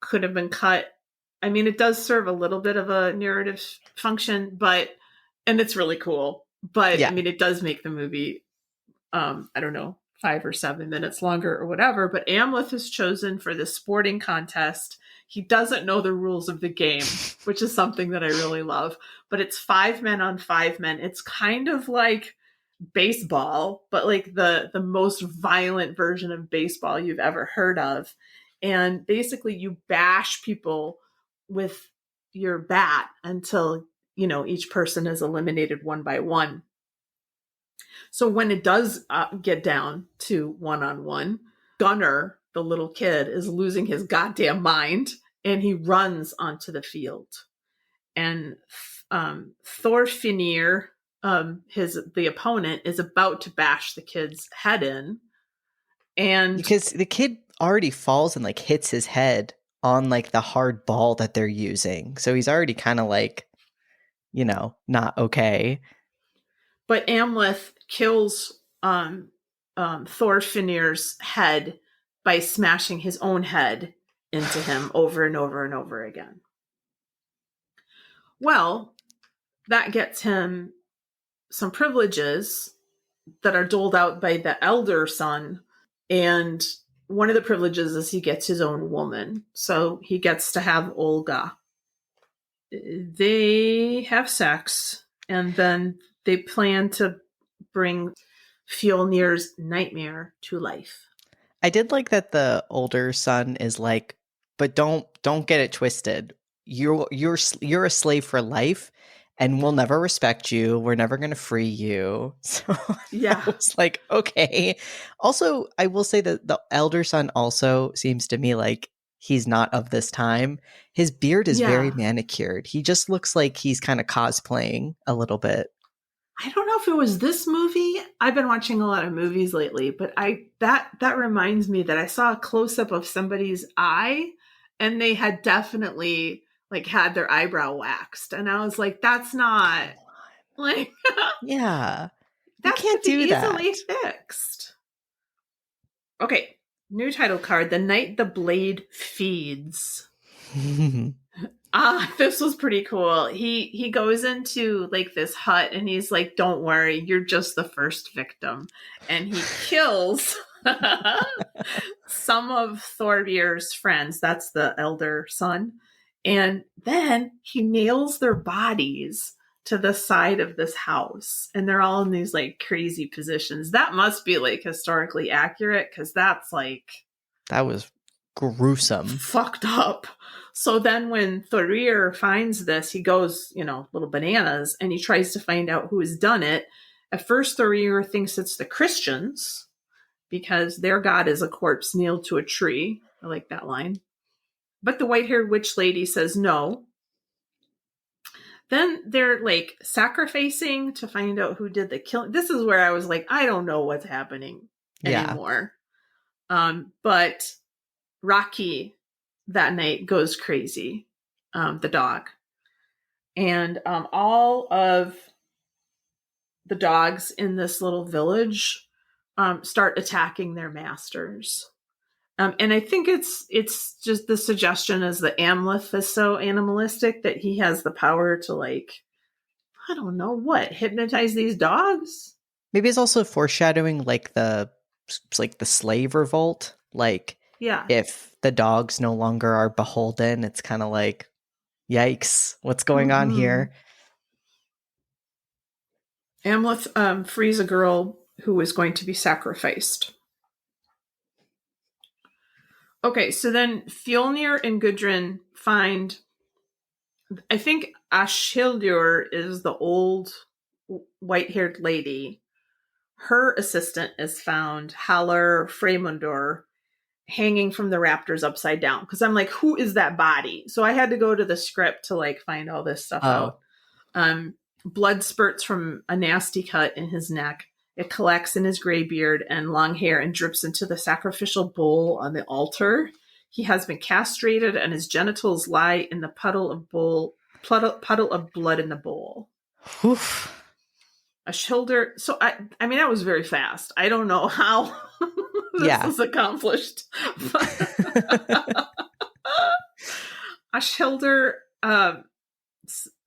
[SPEAKER 1] could have been cut. I mean, it does serve a little bit of a narrative function, and it's really cool. But yeah. I mean, it does make the movie, I don't know, 5 or 7 minutes longer or whatever. But Amleth is chosen for this sporting contest. He doesn't know the rules of the game, which is something that I really love. But it's 5 men on 5 men. It's kind of like baseball, but like the most violent version of baseball you've ever heard of. And basically you bash people with your bat until each person is eliminated one by one. So when it does get down to 1-on-1, Gunnar, the little kid, is losing his goddamn mind, and he runs onto the field. And Thorfinnur, the opponent, is about to bash the kid's head in, and
[SPEAKER 2] because the kid already falls and like hits his head on like the hard ball that they're using, so he's already kind of like, not okay.
[SPEAKER 1] But Amleth kills Thorfinnur's head by smashing his own head into him over and over and over again. Well, that gets him some privileges that are doled out by the elder son. And one of the privileges is he gets his own woman. So he gets to have Olga. They have sex, and then they plan to bring Fjolnir's nightmare to life.
[SPEAKER 2] I did like that the older son is like, but don't get it twisted. You're a slave for life, and we'll never respect you. We're never going to free you. So
[SPEAKER 1] yeah,
[SPEAKER 2] I was like, okay. Also, I will say that the elder son also seems to me like he's not of this time. His beard is very manicured. He just looks like he's kind of cosplaying a little bit.
[SPEAKER 1] I don't know if it was this movie. I've been watching a lot of movies lately, but that reminds me that I saw a close up of somebody's eye, and they had definitely like had their eyebrow waxed, and I was like, that's not like
[SPEAKER 2] yeah,
[SPEAKER 1] that
[SPEAKER 2] can't do that.
[SPEAKER 1] Easily fixed. Okay, new title card: The Night the Blade Feeds. This was pretty cool. He goes into like this hut and he's like, don't worry, you're just the first victim. And he kills some of Thorbjörn's friends. That's the elder son. And then he nails their bodies to the side of this house. And they're all in these like crazy positions. That must be like historically accurate, because that's like...
[SPEAKER 2] that was gruesome.
[SPEAKER 1] Fucked up. So then when Thorir finds this, he goes, little bananas, and he tries to find out who has done it. At first, Thorir thinks it's the Christians, because their god is a corpse nailed to a tree. I like that line. But the white-haired witch lady says no. Then they're like sacrificing to find out who did the killing. This is where I was like, I don't know what's happening anymore. But Rocky that night goes crazy, the dog. And all of the dogs in this little village start attacking their masters. And I think it's just the suggestion is that Amleth is so animalistic that he has the power to, like, I don't know what, hypnotize these dogs?
[SPEAKER 2] Maybe it's also foreshadowing like the slave revolt. Like, if the dogs no longer are beholden, it's kind of like, yikes, what's going on here?
[SPEAKER 1] Amleth frees a girl who is going to be sacrificed. Okay, so then Fjolnir and Gudrun find, I think Ashildur is the old white-haired lady. Her assistant is found, Haller Freymundur, hanging from the rafters upside down. Because I'm like, who is that body? So I had to go to the script to like find all this stuff out. Blood spurts from a nasty cut in his neck. It collects in his gray beard and long hair and drips into the sacrificial bowl on the altar. He has been castrated, and his genitals lie in the puddle of blood in the bowl.
[SPEAKER 2] Oof.
[SPEAKER 1] A shoulder. So I mean, that was very fast. I don't know how this was accomplished. A shoulder.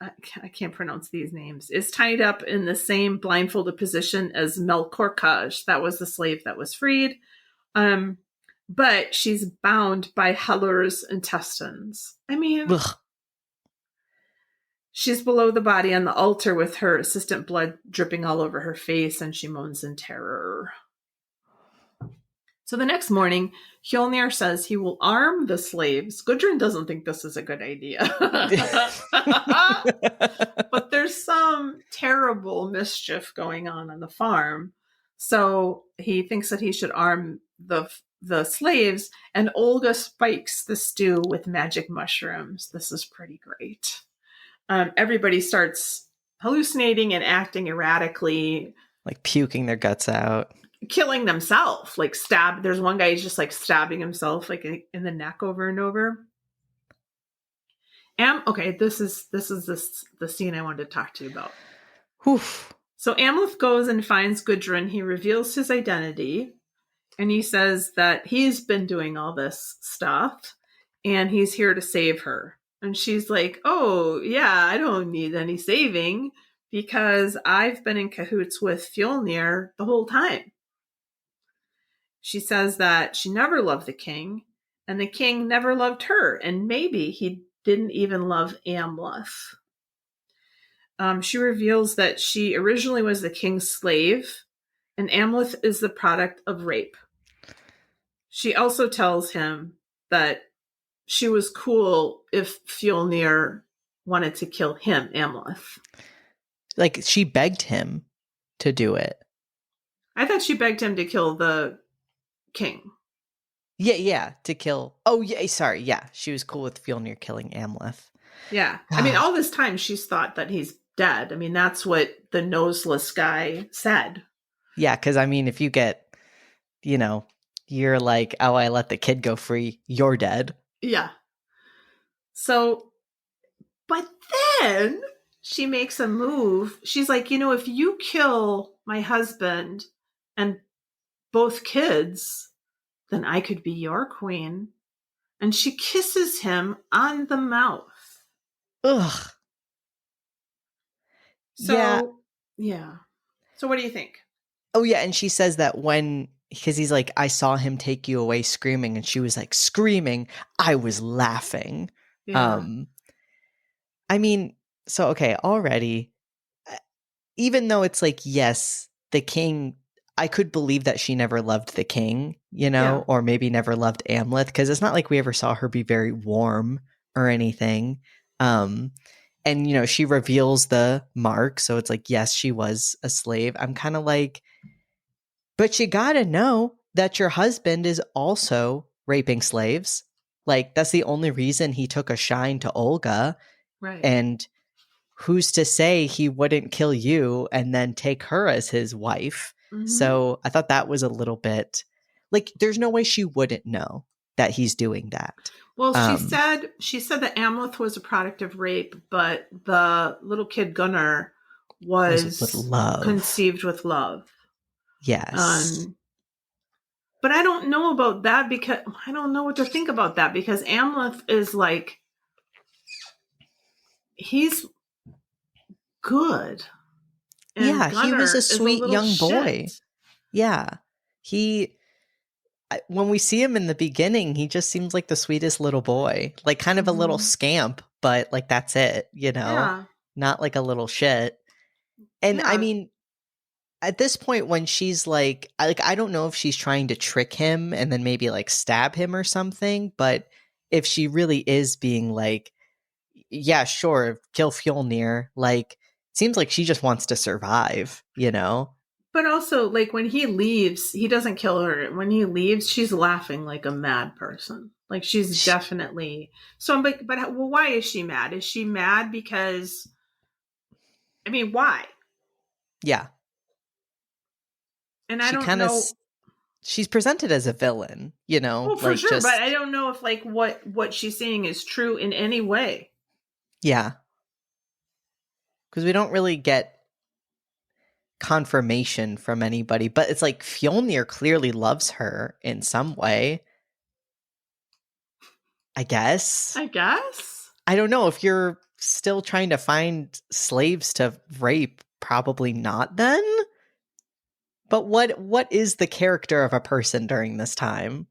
[SPEAKER 1] I can't pronounce these names, is tied up in the same blindfolded position as Melkorkaj. That was the slave that was freed. But she's bound by Hallur's intestines. I mean, she's below the body on the altar with her assistant blood dripping all over her face, and she moans in terror. So the next morning, Fjolnir says he will arm the slaves. Gudrun doesn't think this is a good idea. But there's some terrible mischief going on the farm. So he thinks that he should arm the slaves, and Olga spikes the stew with magic mushrooms. This is pretty great. Everybody starts hallucinating and acting erratically.
[SPEAKER 2] Like puking their guts out.
[SPEAKER 1] Killing themselves, like there's one guy who's just like stabbing himself like in the neck over and over. Okay, this is the scene I wanted to talk to you about.
[SPEAKER 2] Oof.
[SPEAKER 1] So Amleth goes and finds Gudrun. He reveals his identity, and he says that he's been doing all this stuff, and he's here to save her. And she's like, oh, yeah, I don't need any saving because I've been in cahoots with Fjolnir the whole time. She says that she never loved the king, and the king never loved her, and maybe he didn't even love Amleth. She reveals that she originally was the king's slave, and Amleth is the product of rape. She also tells him that she was cool if Fjolnir wanted to kill him, Amleth.
[SPEAKER 2] Like, she begged him to do it.
[SPEAKER 1] I thought she begged him to kill the king.
[SPEAKER 2] Yeah, to kill... Oh, yeah, sorry, yeah. She was cool with Fjolnir killing Amleth.
[SPEAKER 1] Yeah. I mean, all this time she's thought that he's dead. I mean, that's what the noseless guy said.
[SPEAKER 2] Yeah, because, I mean, if you get, you're like, oh, I let the kid go free, you're dead.
[SPEAKER 1] Yeah. So, but then she makes a move. She's like, if you kill my husband and both kids, then I could be your queen. And she kisses him on the mouth.
[SPEAKER 2] Ugh.
[SPEAKER 1] So, yeah. So what do you think?
[SPEAKER 2] Oh, yeah, and she says that because he's like, I saw him take you away screaming, and she was like, screaming, I was laughing.
[SPEAKER 1] Yeah.
[SPEAKER 2] I mean, so, okay, already, even though it's like, yes, the king, I could believe that she never loved the king, or maybe never loved Amleth, because it's not like we ever saw her be very warm or anything. And, she reveals the mark, so it's like, yes, she was a slave. I'm kind of like, but you gotta know that your husband is also raping slaves. Like, that's the only reason he took a shine to Olga.
[SPEAKER 1] Right.
[SPEAKER 2] And who's to say he wouldn't kill you and then take her as his wife? Mm-hmm. So I thought that was a little bit like, there's no way she wouldn't know that he's doing that.
[SPEAKER 1] Well, she said that Amleth was a product of rape, but the little kid Gunnar was conceived with love.
[SPEAKER 2] Yes.
[SPEAKER 1] But I don't know about that because I don't know what to think about that because Amleth is like, he's good.
[SPEAKER 2] And yeah, Gunnar he was a sweet young boy.
[SPEAKER 1] Shit.
[SPEAKER 2] Yeah. When we see him in the beginning, he just seems like the sweetest little boy, like kind of a little scamp, but like, that's it,
[SPEAKER 1] Yeah.
[SPEAKER 2] Not like a little shit. And I mean, at this point when she's like, I don't know if she's trying to trick him and then maybe like stab him or something, but if she really is being like, yeah, sure, kill Fjolnir, like, it seems like she just wants to survive,
[SPEAKER 1] But also, like, when he leaves, he doesn't kill her. When he leaves, she's laughing like a mad person. Like, she's definitely... So I'm like, but why is she mad? Is she mad because... I mean, why?
[SPEAKER 2] Yeah.
[SPEAKER 1] And I don't know...
[SPEAKER 2] She's presented as a villain,
[SPEAKER 1] Well, for sure, but I don't know if, like, what she's saying is true in any way.
[SPEAKER 2] Yeah. Because we don't really get confirmation from anybody, but it's like Fjolnir clearly loves her in some way. I guess. I don't know. If you're still trying to find slaves to rape, probably not then. But what is the character of a person during this time?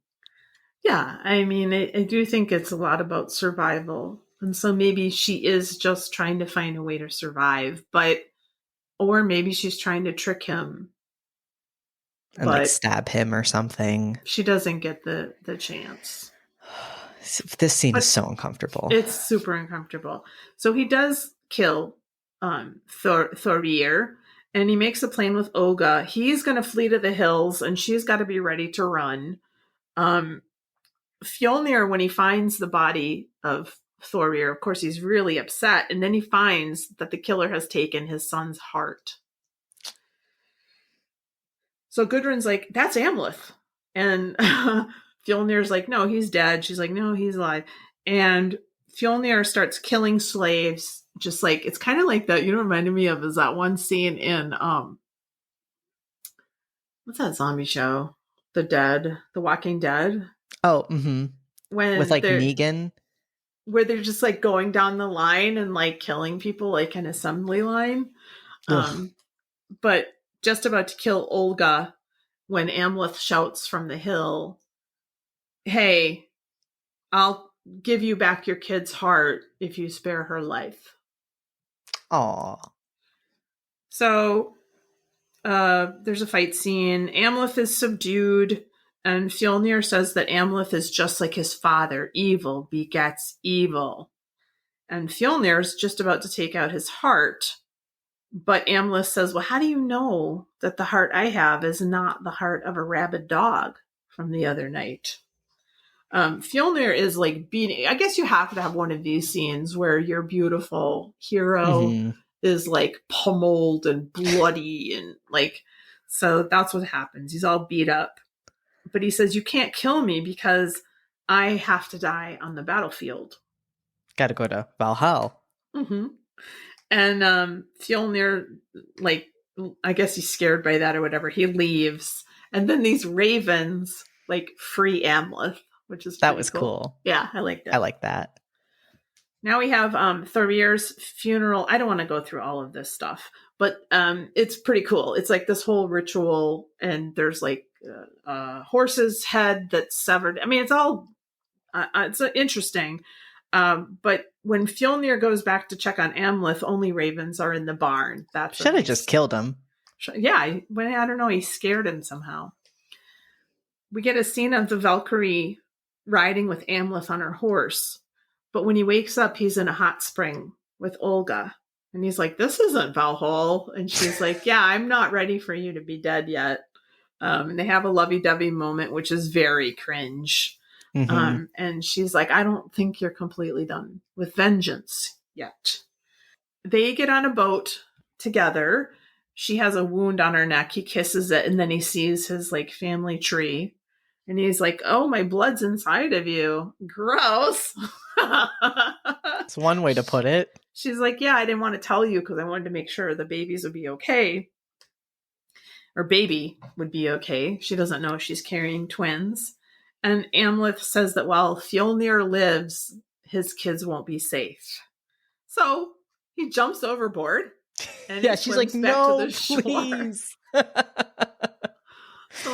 [SPEAKER 1] Yeah, I mean, I do think it's a lot about survival. And so maybe she is just trying to find a way to survive, or maybe she's trying to trick him.
[SPEAKER 2] And like stab him or something.
[SPEAKER 1] She doesn't get the chance.
[SPEAKER 2] This scene is so uncomfortable.
[SPEAKER 1] It's super uncomfortable. So he does kill Thorir, and he makes a plan with Olga. He's going to flee to the hills, and she's got to be ready to run. Fjolnir, when he finds the body of Thorir, of course, he's really upset, and then he finds that the killer has taken his son's heart. So Gudrun's like, that's Amleth. And Fjolnir's like, no, he's dead. She's like, no, he's alive. And Fjolnir starts killing slaves, just like, it's kind of like that, reminded me of is that one scene in, what's that zombie show? The Walking Dead.
[SPEAKER 2] Oh, mm-hmm. with
[SPEAKER 1] when
[SPEAKER 2] like Negan.
[SPEAKER 1] where they're just like going down the line and like killing people like an assembly line.
[SPEAKER 2] Ugh.
[SPEAKER 1] But just about to kill Olga when Amleth shouts from the hill, "Hey, I'll give you back your kid's heart if you spare her life."
[SPEAKER 2] Aw.
[SPEAKER 1] So there's a fight scene. Amleth is subdued, and Fjolnir says that Amleth is just like his father. Evil begets evil. And Fjolnir is just about to take out his heart. But Amleth says, "Well, how do you know that the heart I have is not the heart of a rabid dog from the other night?" Fjolnir is like beating. I guess you have to have one of these scenes where your beautiful hero is like pummeled and bloody and like. So that's what happens. He's all beat up. But he says, "You can't kill me because I have to die on the battlefield."
[SPEAKER 2] Gotta go to Valhalla.
[SPEAKER 1] Mm-hmm. And Fjolnir, like, I guess he's scared by that or whatever. He leaves. And then these ravens, like, free Amleth, which is
[SPEAKER 2] that was cool.
[SPEAKER 1] Yeah, I like that.
[SPEAKER 2] I like that.
[SPEAKER 1] Now we have Thorir's funeral. I don't want to go through all of this stuff, but it's pretty cool. It's like this whole ritual, and there's like a horse's head that's severed. I mean, it's all it's interesting. But when Fjolnir goes back to check on Amleth, only ravens are in the barn. That's
[SPEAKER 2] should have just killed him.
[SPEAKER 1] Yeah, I don't know. He scared him somehow. We get a scene of the Valkyrie riding with Amleth on her horse. But when he wakes up, he's in a hot spring with Olga. And he's like, "This isn't Valhalla." And she's like, "Yeah, I'm not ready for you to be dead yet." And they have a lovey-dovey moment, which is very cringe. Mm-hmm. And she's like, "I don't think you're completely done with vengeance yet." They get on a boat together. She has a wound on her neck. He kisses it, and then he sees his like family tree. And he's like, "Oh, my blood's inside of you. Gross."
[SPEAKER 2] It's one way to put it.
[SPEAKER 1] She's like, "Yeah, I didn't want to tell you because I wanted to make sure the babies would be okay. Or baby would be okay." She doesn't know she's carrying twins. And Amleth says that while Fjolnir lives, his kids won't be safe. So he jumps overboard. And
[SPEAKER 2] yeah, she's like, "No, please."
[SPEAKER 1] So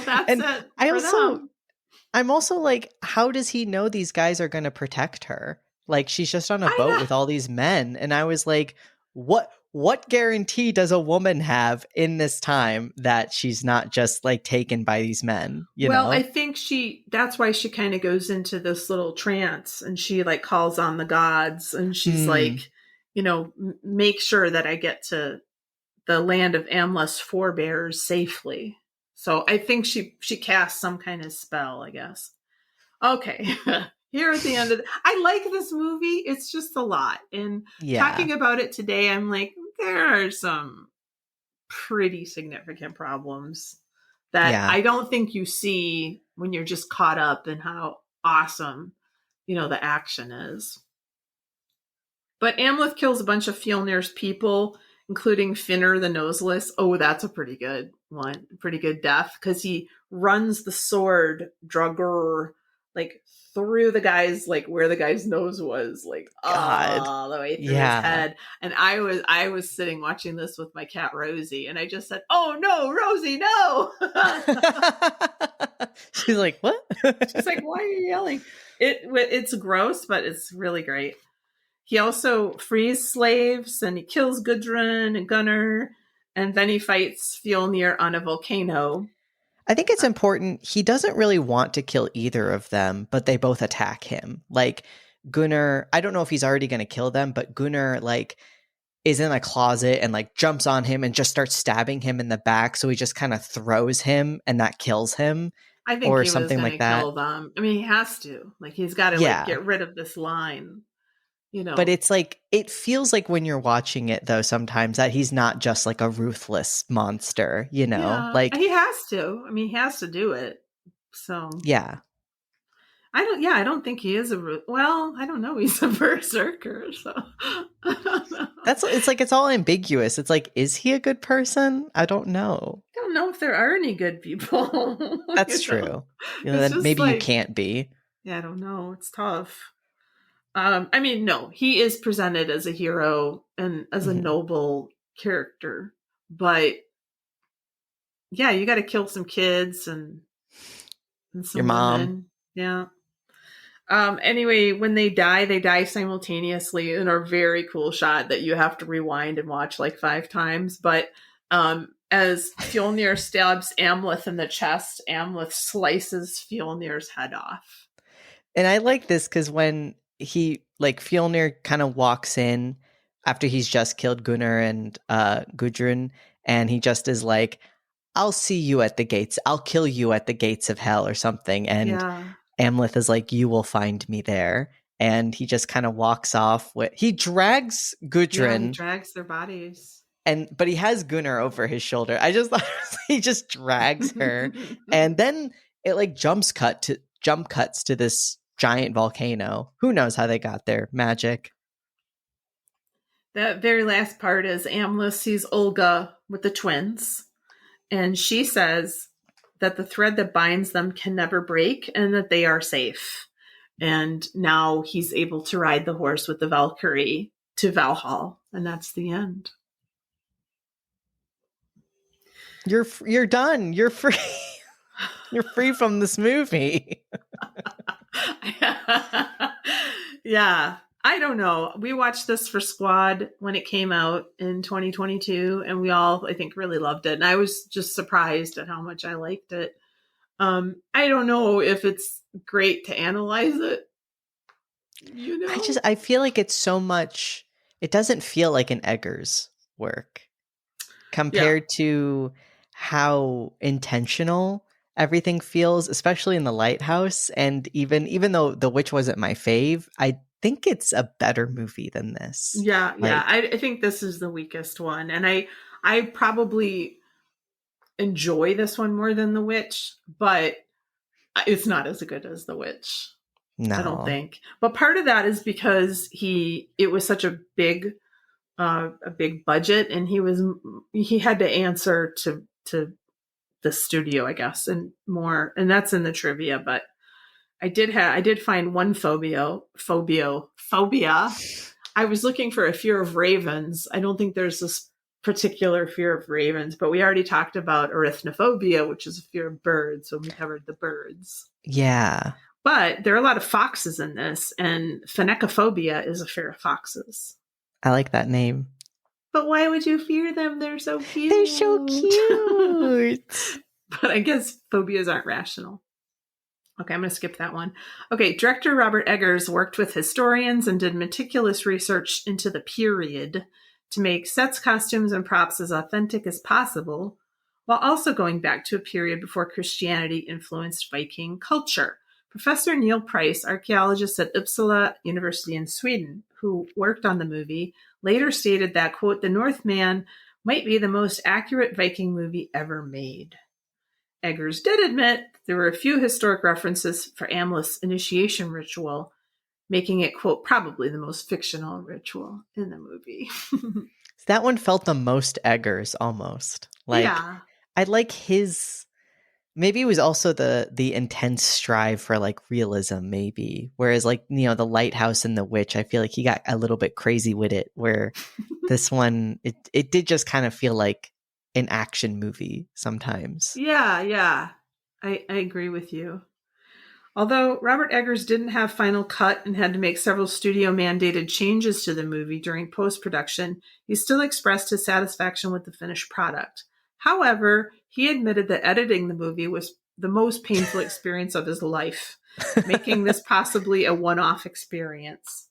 [SPEAKER 1] that's it.
[SPEAKER 2] I'm also like, how does he know these guys are going to protect her? Like, she's just on a boat with all these men. And I was like, what guarantee does a woman have in this time that she's not just like taken by these men? You know?
[SPEAKER 1] I think that's why she kind of goes into this little trance and she like calls on the gods and she's like, make sure that I get to the land of Amleth's forebears safely. So I think she cast some kind of spell, I guess. Okay. Here at the end of I like this movie. It's just a lot. And talking about it today, I'm like, there are some pretty significant problems that I don't think you see when you're just caught up in how awesome, the action is. But Amleth kills a bunch of Fjolnir's people, including Finner the Noseless. Oh, that's a pretty good one. Pretty good death. Because he runs the sword, Drugger, like through the guy's, like where the guy's nose was, like all the way through his head. And I was sitting watching this with my cat Rosie, and I just said, "Oh no, Rosie, no!"
[SPEAKER 2] She's like, "What?"
[SPEAKER 1] She's like, "Why are you yelling?" It's gross, but it's really great. He also frees slaves, and he kills Gudrun and Gunnar, and then he fights Fjolnir on a volcano.
[SPEAKER 2] I think it's important. He doesn't really want to kill either of them, but they both attack him. Like Gunnar, I don't know if he's already going to kill them, but Gunnar like is in a closet and like jumps on him and just starts stabbing him in the back. So he just kind of throws him and that kills him.
[SPEAKER 1] I think he something was like that. Kill them. I mean, he has to. Like he's got to like get rid of this line.
[SPEAKER 2] But it's like, it feels like when you're watching it though, sometimes that he's not just like a ruthless monster, like
[SPEAKER 1] he has to. I mean, he has to do it. So
[SPEAKER 2] yeah,
[SPEAKER 1] I don't think he is I don't know. He's a berserker. So I don't know.
[SPEAKER 2] It's all ambiguous. It's like, is he a good person? I don't know.
[SPEAKER 1] I don't know if there are any good people.
[SPEAKER 2] That's true. Then maybe you can't be.
[SPEAKER 1] Yeah, I don't know. It's tough. I mean, no, he is presented as a hero and as a
[SPEAKER 2] Mhm.
[SPEAKER 1] noble character, but yeah, you got to kill some kids and
[SPEAKER 2] Your
[SPEAKER 1] some
[SPEAKER 2] mom.
[SPEAKER 1] women. Yeah. Anyway, when they die simultaneously in a very cool shot that you have to rewind and watch like 5 times. But as Fjolnir stabs Amleth in the chest, Amleth slices Fjolnir's head off.
[SPEAKER 2] And I like this because when Fjolnir kind of walks in after he's just killed Gunnar and Gudrun, and he just is like, I'll see you at the gates. I'll kill you at the gates of hell or something. And
[SPEAKER 1] Yeah.
[SPEAKER 2] Amleth is like, you will find me there. And he just kind of walks off he drags
[SPEAKER 1] Yeah, he
[SPEAKER 2] Gudrun,
[SPEAKER 1] drags their bodies.
[SPEAKER 2] but he has Gunnar over his shoulder. I just thought he just drags her. And then it like jump cuts to this giant volcano. Who knows how they got there? Magic.
[SPEAKER 1] That very last part is Amleth sees Olga with the twins, and she says that the thread that binds them can never break and that they are safe. And now he's able to ride the horse with the Valkyrie to Valhall, and that's the end.
[SPEAKER 2] You're done. You're free. You're free from this movie.
[SPEAKER 1] Yeah. I don't know. We watched this for Squad when it came out in 2022, and we all, I think, really loved it. And I was just surprised at how much I liked it. I don't know if it's great to analyze it. You know?
[SPEAKER 2] I feel like it's so much. It doesn't feel like an Eggers work compared to how intentional everything feels, especially in the Lighthouse. And even though The Witch wasn't my fave, I think it's a better movie than this.
[SPEAKER 1] Yeah, yeah. I think this is the weakest one, and I probably enjoy this one more than The Witch, but it's not as good as The Witch.
[SPEAKER 2] No.
[SPEAKER 1] I don't think. But part of that is because it was such a big budget, and he had to answer to the studio, I guess, and more, and that's in the trivia. But I did find one phobia. I was looking for a fear of ravens. I don't think there's this particular fear of ravens, but we already talked about arachnophobia, which is a fear of birds, so we covered the birds.
[SPEAKER 2] Yeah.
[SPEAKER 1] But there are a lot of foxes in this, and phanecophobia is a fear of foxes.
[SPEAKER 2] I like that name.
[SPEAKER 1] But why would you fear them? They're so cute.
[SPEAKER 2] They're so cute.
[SPEAKER 1] But I guess phobias aren't rational. Okay, I'm going to skip that one. Okay, director Robert Eggers worked with historians and did meticulous research into the period to make sets, costumes, and props as authentic as possible, while also going back to a period before Christianity influenced Viking culture. Professor Neil Price, archaeologist at Uppsala University in Sweden, who worked on the movie, later stated that, quote, "The Northman might be the most accurate Viking movie ever made." Eggers did admit there were a few historic references for Amleth's initiation ritual, making it, quote, probably the most fictional ritual in the movie.
[SPEAKER 2] That one felt the most Eggers, almost.
[SPEAKER 1] Yeah.
[SPEAKER 2] I like his. Maybe it was also the intense strive for like realism, maybe. Whereas the Lighthouse and the Witch, I feel like he got a little bit crazy with it. Where this one, it did just kind of feel like an action movie sometimes.
[SPEAKER 1] Yeah. I agree with you. Although Robert Eggers didn't have final cut and had to make several studio-mandated changes to the movie during post-production, he still expressed his satisfaction with the finished product. However, he admitted that editing the movie was the most painful experience of his life, making this possibly a one-off experience.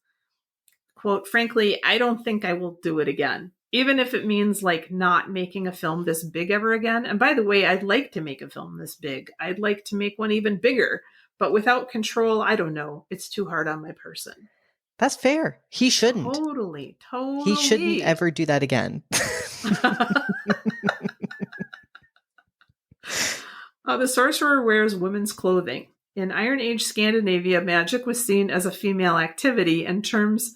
[SPEAKER 1] Quote, "Frankly, I don't think I will do it again. Even if it means not making a film this big ever again. And by the way, I'd like to make a film this big. I'd like to make one even bigger. But without control, I don't know. It's too hard on my person."
[SPEAKER 2] That's fair. He shouldn't.
[SPEAKER 1] Totally.
[SPEAKER 2] He shouldn't ever do that again.
[SPEAKER 1] The sorcerer wears women's clothing. In Iron Age Scandinavia, magic was seen as a female activity, and terms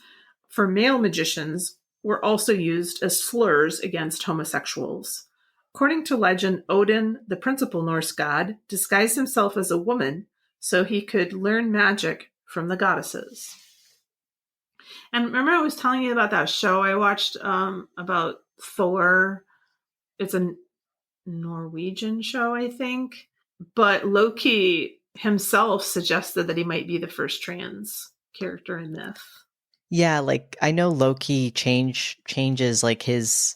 [SPEAKER 1] for male magicians were also used as slurs against homosexuals. According to legend, Odin, the principal Norse god, disguised himself as a woman so he could learn magic from the goddesses. And remember I was telling you about that show I watched about Thor? It's a Norwegian show, I think. But Loki himself suggested that he might be the first trans character in this.
[SPEAKER 2] Yeah, like I know Loki changes like his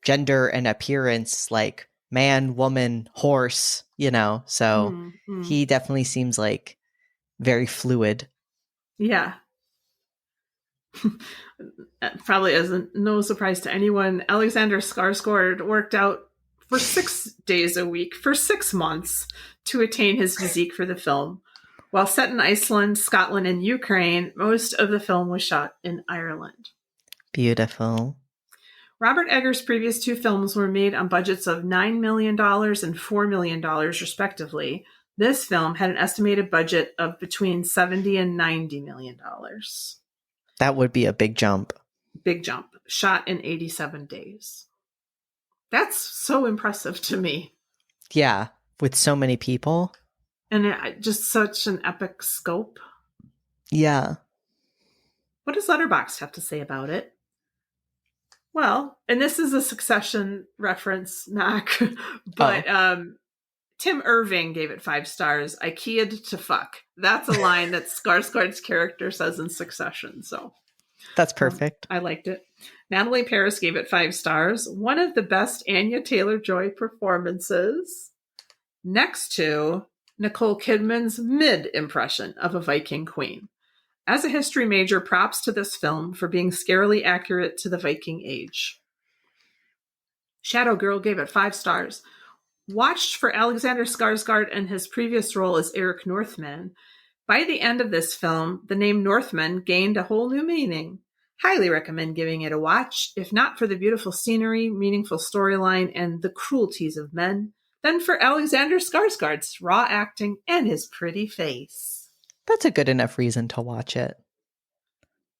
[SPEAKER 2] gender and appearance, like man, woman, horse, you know. So he definitely seems like very fluid.
[SPEAKER 1] Yeah. Probably as no surprise to anyone, Alexander Skarsgård worked out for 6 days a week for 6 months to attain his physique for the film. While set in Iceland, Scotland, and Ukraine, most of the film was shot in Ireland.
[SPEAKER 2] Beautiful.
[SPEAKER 1] Robert Eggers' previous 2 films were made on budgets of $9 million and $4 million, respectively. This film had an estimated budget of between $70 and $90 million.
[SPEAKER 2] That would be a big jump.
[SPEAKER 1] Big jump. Shot in 87 days. That's so impressive to me.
[SPEAKER 2] Yeah, with so many people.
[SPEAKER 1] And just such an epic scope.
[SPEAKER 2] Yeah.
[SPEAKER 1] What does Letterboxd have to say about it? Well, and this is a Succession reference, Mac, but Tim Irving gave it 5 stars. IKEA'd to fuck. That's a line that Skarsgård's character says in Succession. So
[SPEAKER 2] that's perfect.
[SPEAKER 1] I liked it. Natalie Paris gave it 5 stars. One of the best Anya Taylor-Joy performances, next to Nicole Kidman's mid-impression of a Viking queen. As a history major, props to this film for being scarily accurate to the Viking age. Shadow Girl gave it 5 stars. Watched for Alexander Skarsgård and his previous role as Eric Northman. By the end of this film, the name Northman gained a whole new meaning. Highly recommend giving it a watch, if not for the beautiful scenery, meaningful storyline, and the cruelties of men, then for Alexander Skarsgård's raw acting and his pretty face.
[SPEAKER 2] That's a good enough reason to watch it.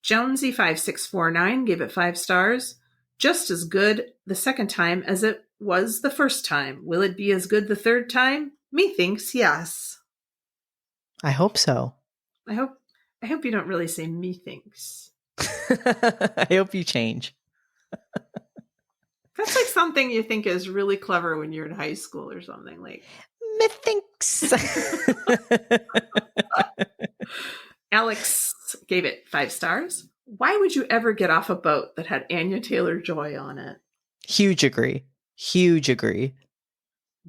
[SPEAKER 1] Jonesy5649 gave it 5 stars. Just as good the second time as it was the first time. Will it be as good the third time? Methinks yes.
[SPEAKER 2] I hope so.
[SPEAKER 1] I hope you don't really say methinks.
[SPEAKER 2] I hope you change.
[SPEAKER 1] That's like something you think is really clever when you're in high school or something, like
[SPEAKER 2] methinks.
[SPEAKER 1] Alex gave it 5 stars. Why would you ever get off a boat that had Anya Taylor-Joy on it?
[SPEAKER 2] Huge agree. Huge agree.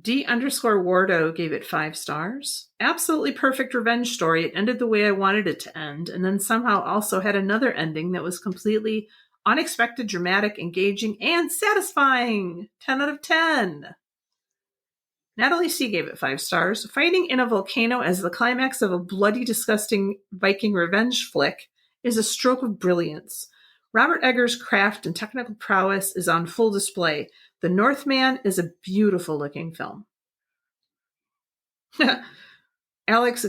[SPEAKER 1] D_Wardo gave it 5 stars. Absolutely perfect revenge story. It ended the way I wanted it to end, and then somehow also had another ending that was completely unexpected, dramatic, engaging, and satisfying. 10 out of 10. Natalie C. gave it 5 stars. Fighting in a volcano as the climax of a bloody, disgusting Viking revenge flick is a stroke of brilliance. Robert Eggers' craft and technical prowess is on full display. The Northman is a beautiful-looking film. Alex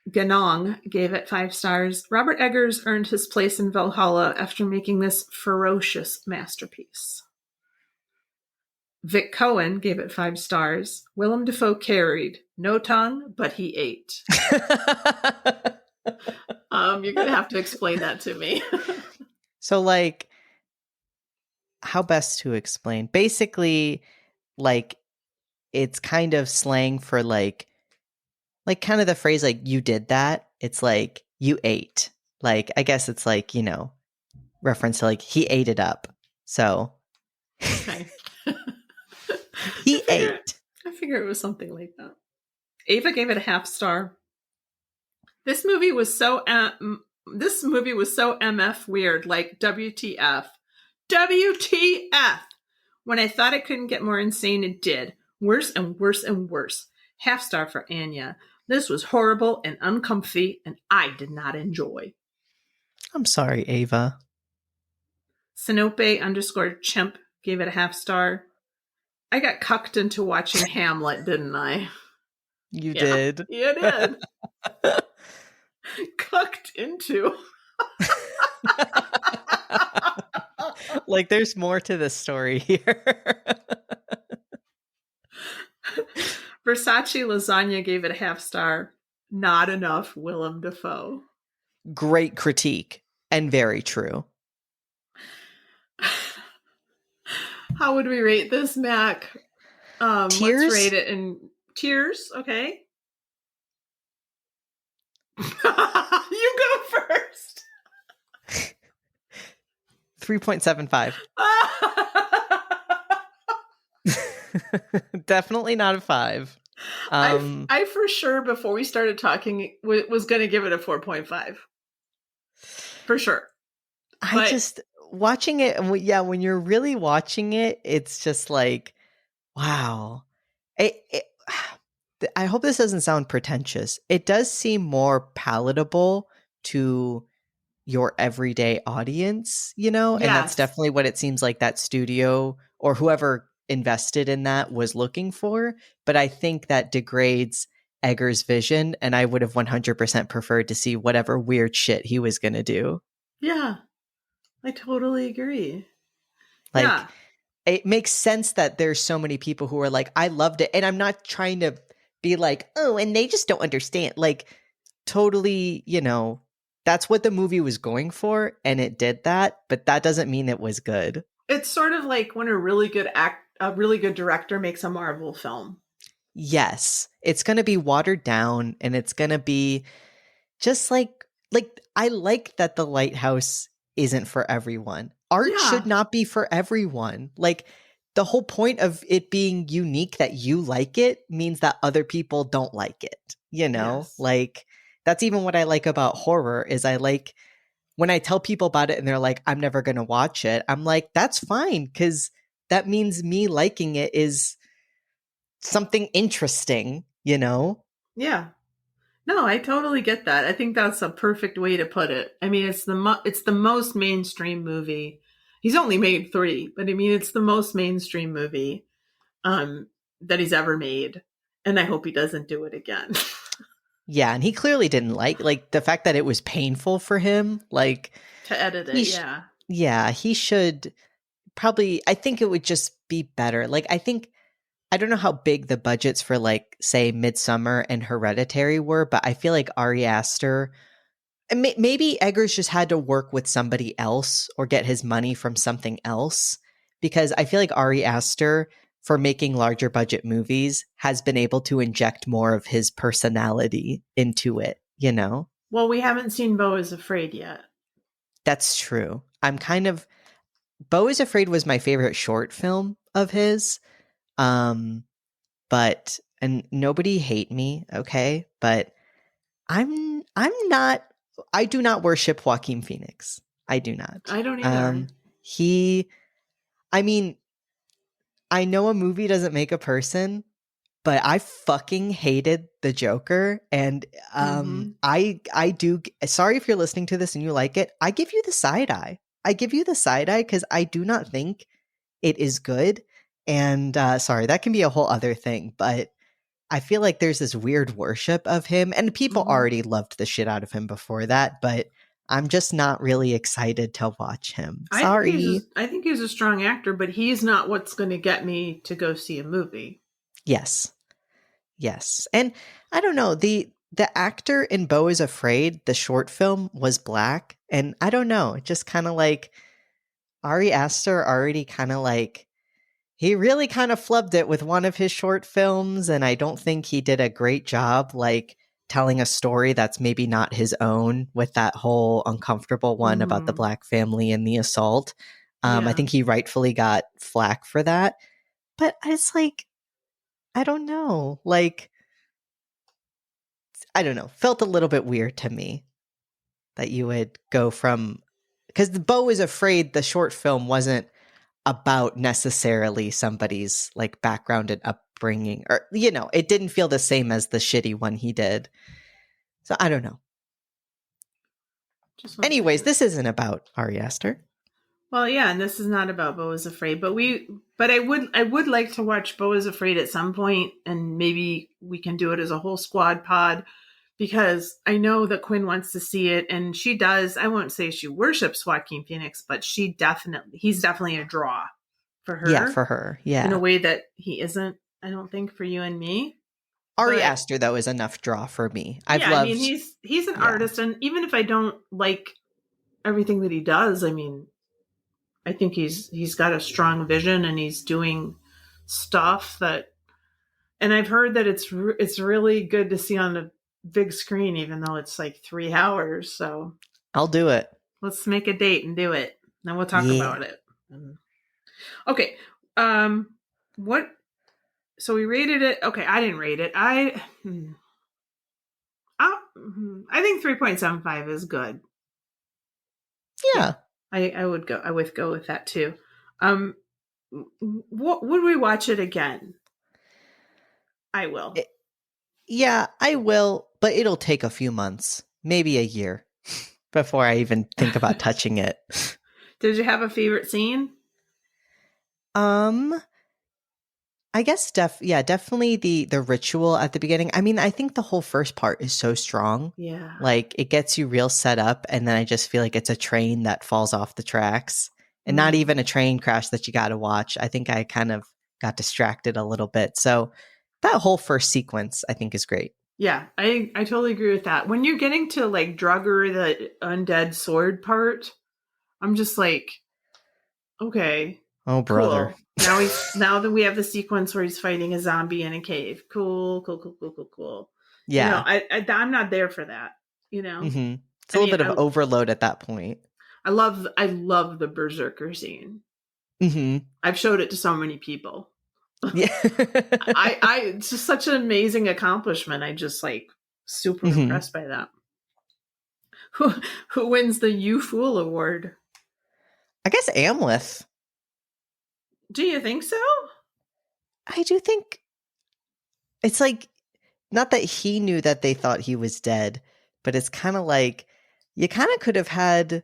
[SPEAKER 1] Ganong gave it 5 stars. Robert Eggers earned his place in Valhalla after making this ferocious masterpiece. Vic Cohen gave it 5 stars. Willem Dafoe carried. No tongue, but he ate. You're going to have to explain that to me.
[SPEAKER 2] So, like, how best to explain? Basically, like, it's kind of slang for, like kind of the phrase, like, you did that. It's like, you ate. Like, I guess it's like, you know, reference to, like, he ate it up. So,
[SPEAKER 1] okay.
[SPEAKER 2] He ate.
[SPEAKER 1] I figure it was something like that. Ava gave it a half star. This movie was so MF weird, like WTF. WTF! When I thought it couldn't get more insane, it did. Worse and worse and worse. Half star for Anya. This was horrible and uncomfy, and I did not enjoy.
[SPEAKER 2] I'm sorry, Ava.
[SPEAKER 1] Sinope_chimp gave it a half star. I got cucked into watching Hamlet, didn't I?
[SPEAKER 2] You did.
[SPEAKER 1] You did. Cucked into.
[SPEAKER 2] Like, there's more to this story here.
[SPEAKER 1] Versace Lasagna gave it a half star. Not enough Willem Dafoe.
[SPEAKER 2] Great critique and very true.
[SPEAKER 1] How would we rate this, Mac?
[SPEAKER 2] Tears?
[SPEAKER 1] Let's rate it in tears, okay? You go first.
[SPEAKER 2] 3.75. Definitely not a 5.
[SPEAKER 1] I for sure, before we started talking, was going to give it a 4.5. For sure.
[SPEAKER 2] I just, watching it, when you're really watching it, it's just like, wow. I hope this doesn't sound pretentious. It does seem more palatable to your everyday audience, you know?
[SPEAKER 1] Yes.
[SPEAKER 2] And that's definitely what it seems like that studio or whoever invested in that was looking for. But I think that degrades Eggers' vision, and I would have 100% preferred to see whatever weird shit he was going to do.
[SPEAKER 1] Yeah, I totally agree.
[SPEAKER 2] Like,
[SPEAKER 1] yeah.
[SPEAKER 2] It makes sense that there's so many people who are like, I loved it. And I'm not trying to be like, oh, and they just don't understand. Like, totally, you know, that's what the movie was going for, and it did that, but that doesn't mean it was good.
[SPEAKER 1] It's sort of like when a really good director makes a Marvel film.
[SPEAKER 2] Yes, it's going to be watered down, and it's going to be just like I like that The Lighthouse isn't for everyone. Art should not be for everyone. Like, the whole point of it being unique that you like it means that other people don't like it, you know?
[SPEAKER 1] Yes.
[SPEAKER 2] Like, that's even what I like about horror is I like when I tell people about it and they're like, I'm never going to watch it. I'm like, that's fine, because that means me liking it is something interesting, you know?
[SPEAKER 1] Yeah. No, I totally get that. I think that's a perfect way to put it. I mean, it's the most mainstream movie. He's only made 3, but I mean, it's the most mainstream movie that he's ever made, and I hope he doesn't do it again.
[SPEAKER 2] Yeah, and he clearly didn't like the fact that it was painful for him, like
[SPEAKER 1] to edit it.
[SPEAKER 2] Yeah, he should probably. I think it would just be better. Like, I don't know how big the budgets for, like, say, Midsummer and Hereditary were, but I feel like Ari Aster, maybe Eggers just had to work with somebody else or get his money from something else, because I feel like Ari Aster, for making larger budget movies, has been able to inject more of his personality into it, you know?
[SPEAKER 1] Well, we haven't seen Beau is Afraid yet.
[SPEAKER 2] That's true. Beau is Afraid was my favorite short film of his. But, and nobody hate me, okay? But I'm not, I do not worship Joaquin Phoenix. I do not.
[SPEAKER 1] I don't either.
[SPEAKER 2] I mean, I know a movie doesn't make a person, but I fucking hated the Joker, and I do. Sorry if you're listening to this and you like it. I give you the side eye. Because I do not think it is good. And sorry, that can be a whole other thing, but I feel like there's this weird worship of him, and people already loved the shit out of him before that, but I'm just not really excited to watch him. Sorry.
[SPEAKER 1] I think he's a strong actor, but he's not what's going to get me to go see a movie.
[SPEAKER 2] Yes. And I don't know, the actor in Beau is Afraid, the short film, was black, and I don't know, just kind of like Ari Aster already kind of like, he really kind of flubbed it with one of his short films, and I don't think he did a great job, like, telling a story that's maybe not his own, with that whole uncomfortable one about the black family and the assault. I think he rightfully got flack for that. But it's like, I don't know. Like, I don't know. Felt a little bit weird to me that you would go from... Because the Beau is Afraid, the short film, wasn't about necessarily somebody's, like, background and upbringing, or, you know, it didn't feel the same as the shitty one he did. So I don't know. Anyways, this isn't about Ari Aster.
[SPEAKER 1] Well, yeah, and this is not about Beau is Afraid, but I would like to watch Beau is Afraid at some point, and maybe we can do it as a whole squad pod, because I know that Quinn wants to see it, and she does. I won't say she worships Joaquin Phoenix, but he's definitely a draw for her.
[SPEAKER 2] Yeah, for her. Yeah.
[SPEAKER 1] In a way that he isn't, I don't think, for you and me.
[SPEAKER 2] Ari Aster, though, is enough draw for me.
[SPEAKER 1] I mean, he's an artist, and even if I don't like everything that he does, I mean, I think he's got a strong vision, and he's doing stuff that, and I've heard that it's really good to see on the big screen, even though it's like 3 hours. So
[SPEAKER 2] I'll do it.
[SPEAKER 1] Let's make a date and do it. Then we'll talk about it. Okay. What? So we rated it. Okay, I didn't rate it. I think 3.75 is good.
[SPEAKER 2] Yeah.
[SPEAKER 1] I would go with that too. What would we watch it again? I will.
[SPEAKER 2] I will, but it'll take a few months, maybe a year, before I even think about touching it.
[SPEAKER 1] Did you have a favorite scene?
[SPEAKER 2] I guess definitely the ritual at the beginning. I mean, I think the whole first part is so strong.
[SPEAKER 1] Yeah.
[SPEAKER 2] Like, it gets you real set up, and then I just feel like it's a train that falls off the tracks. And not even a train crash that you got to watch. I think I kind of got distracted a little bit. So that whole first sequence, I think, is great.
[SPEAKER 1] Yeah, I totally agree with that. When you're getting to like Drugger, the undead sword part, I'm just like, okay.
[SPEAKER 2] Oh, brother.
[SPEAKER 1] Cool. Now that we have the sequence where he's fighting a zombie in a cave. Cool.
[SPEAKER 2] Yeah.
[SPEAKER 1] I'm not there for that, you know?
[SPEAKER 2] Mm-hmm. It's a little bit of overload at that point.
[SPEAKER 1] I love the Berserker scene.
[SPEAKER 2] Mm-hmm.
[SPEAKER 1] I've showed it to so many people.
[SPEAKER 2] Yeah.
[SPEAKER 1] It's just such an amazing accomplishment. I just like super impressed by that. Who wins the You Fool Award?
[SPEAKER 2] I guess Amleth.
[SPEAKER 1] Do you think so?
[SPEAKER 2] I do think it's like, not that he knew that they thought he was dead, but it's kind of like you kind of could have had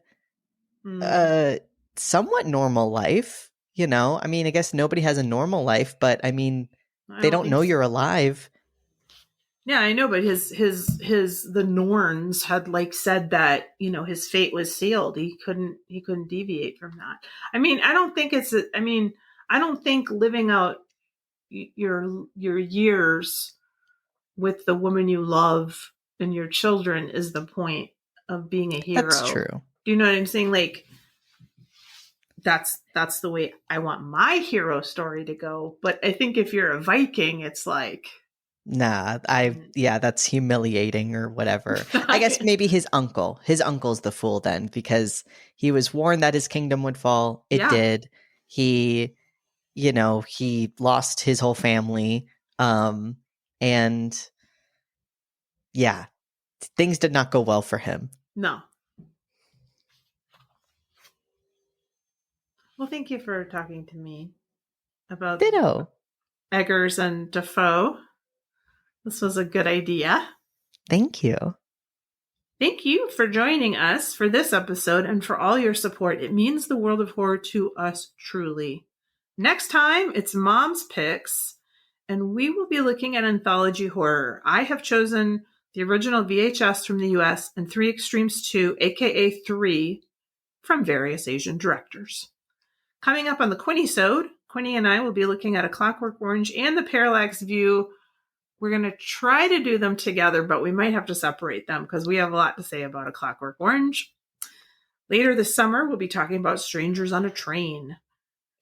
[SPEAKER 2] a somewhat normal life, you know? I mean, I guess nobody has a normal life, but I mean, they don't know you're alive.
[SPEAKER 1] Yeah, I know, but the Norns had like said that, you know, his fate was sealed. He couldn't deviate from that. I mean, I don't think living out your years with the woman you love and your children is the point of being a hero.
[SPEAKER 2] That's true.
[SPEAKER 1] Do you know what I'm saying? Like, that's the way I want my hero story to go. But I think if you're a Viking, it's like,
[SPEAKER 2] nah, that's humiliating or whatever. I guess maybe his uncle's the fool then, because he was warned that his kingdom would fall. It did. He lost his whole family. And yeah, things did not go well for him.
[SPEAKER 1] No. Well, thank you for talking to me about
[SPEAKER 2] Ditto.
[SPEAKER 1] Eggers and Dafoe. This was a good idea.
[SPEAKER 2] Thank you.
[SPEAKER 1] Thank you for joining us for this episode and for all your support. It means the world of horror to us truly. Next time, it's Mom's Picks, and we will be looking at Anthology Horror. I have chosen the original VHS from the US and 3 Extremes 2, aka 3, from various Asian directors. Coming up on the Quinny-sode, Quinny and I will be looking at A Clockwork Orange and the Parallax View. We're going to try to do them together, but we might have to separate them because we have a lot to say about A Clockwork Orange. Later this summer, we'll be talking about Strangers on a Train.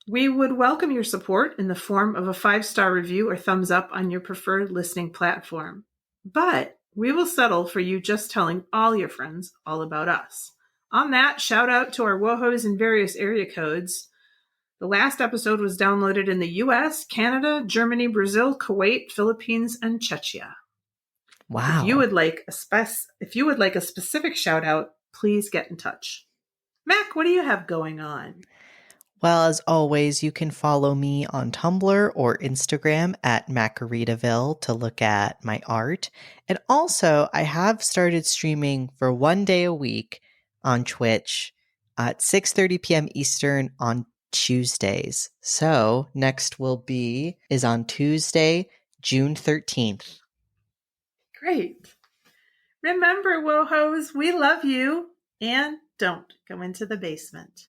[SPEAKER 1] We would welcome your support in the form of a 5-star review or thumbs up on your preferred listening platform. But we will settle for you just telling all your friends all about us. On that, shout out to our WoHos in various area codes. The last episode was downloaded in the US, Canada, Germany, Brazil, Kuwait, Philippines, and Czechia.
[SPEAKER 2] Wow.
[SPEAKER 1] If you would like a specific shout out, please get in touch. Mac, what do you have going on?
[SPEAKER 2] Well, as always, you can follow me on Tumblr or Instagram at Macaritaville to look at my art. And also, I have started streaming for 1 day a week on Twitch at 6:30 p.m. Eastern on Tuesdays. So next is on Tuesday, June 13th.
[SPEAKER 1] Great. Remember, WoHos, we love you, and don't go into the basement.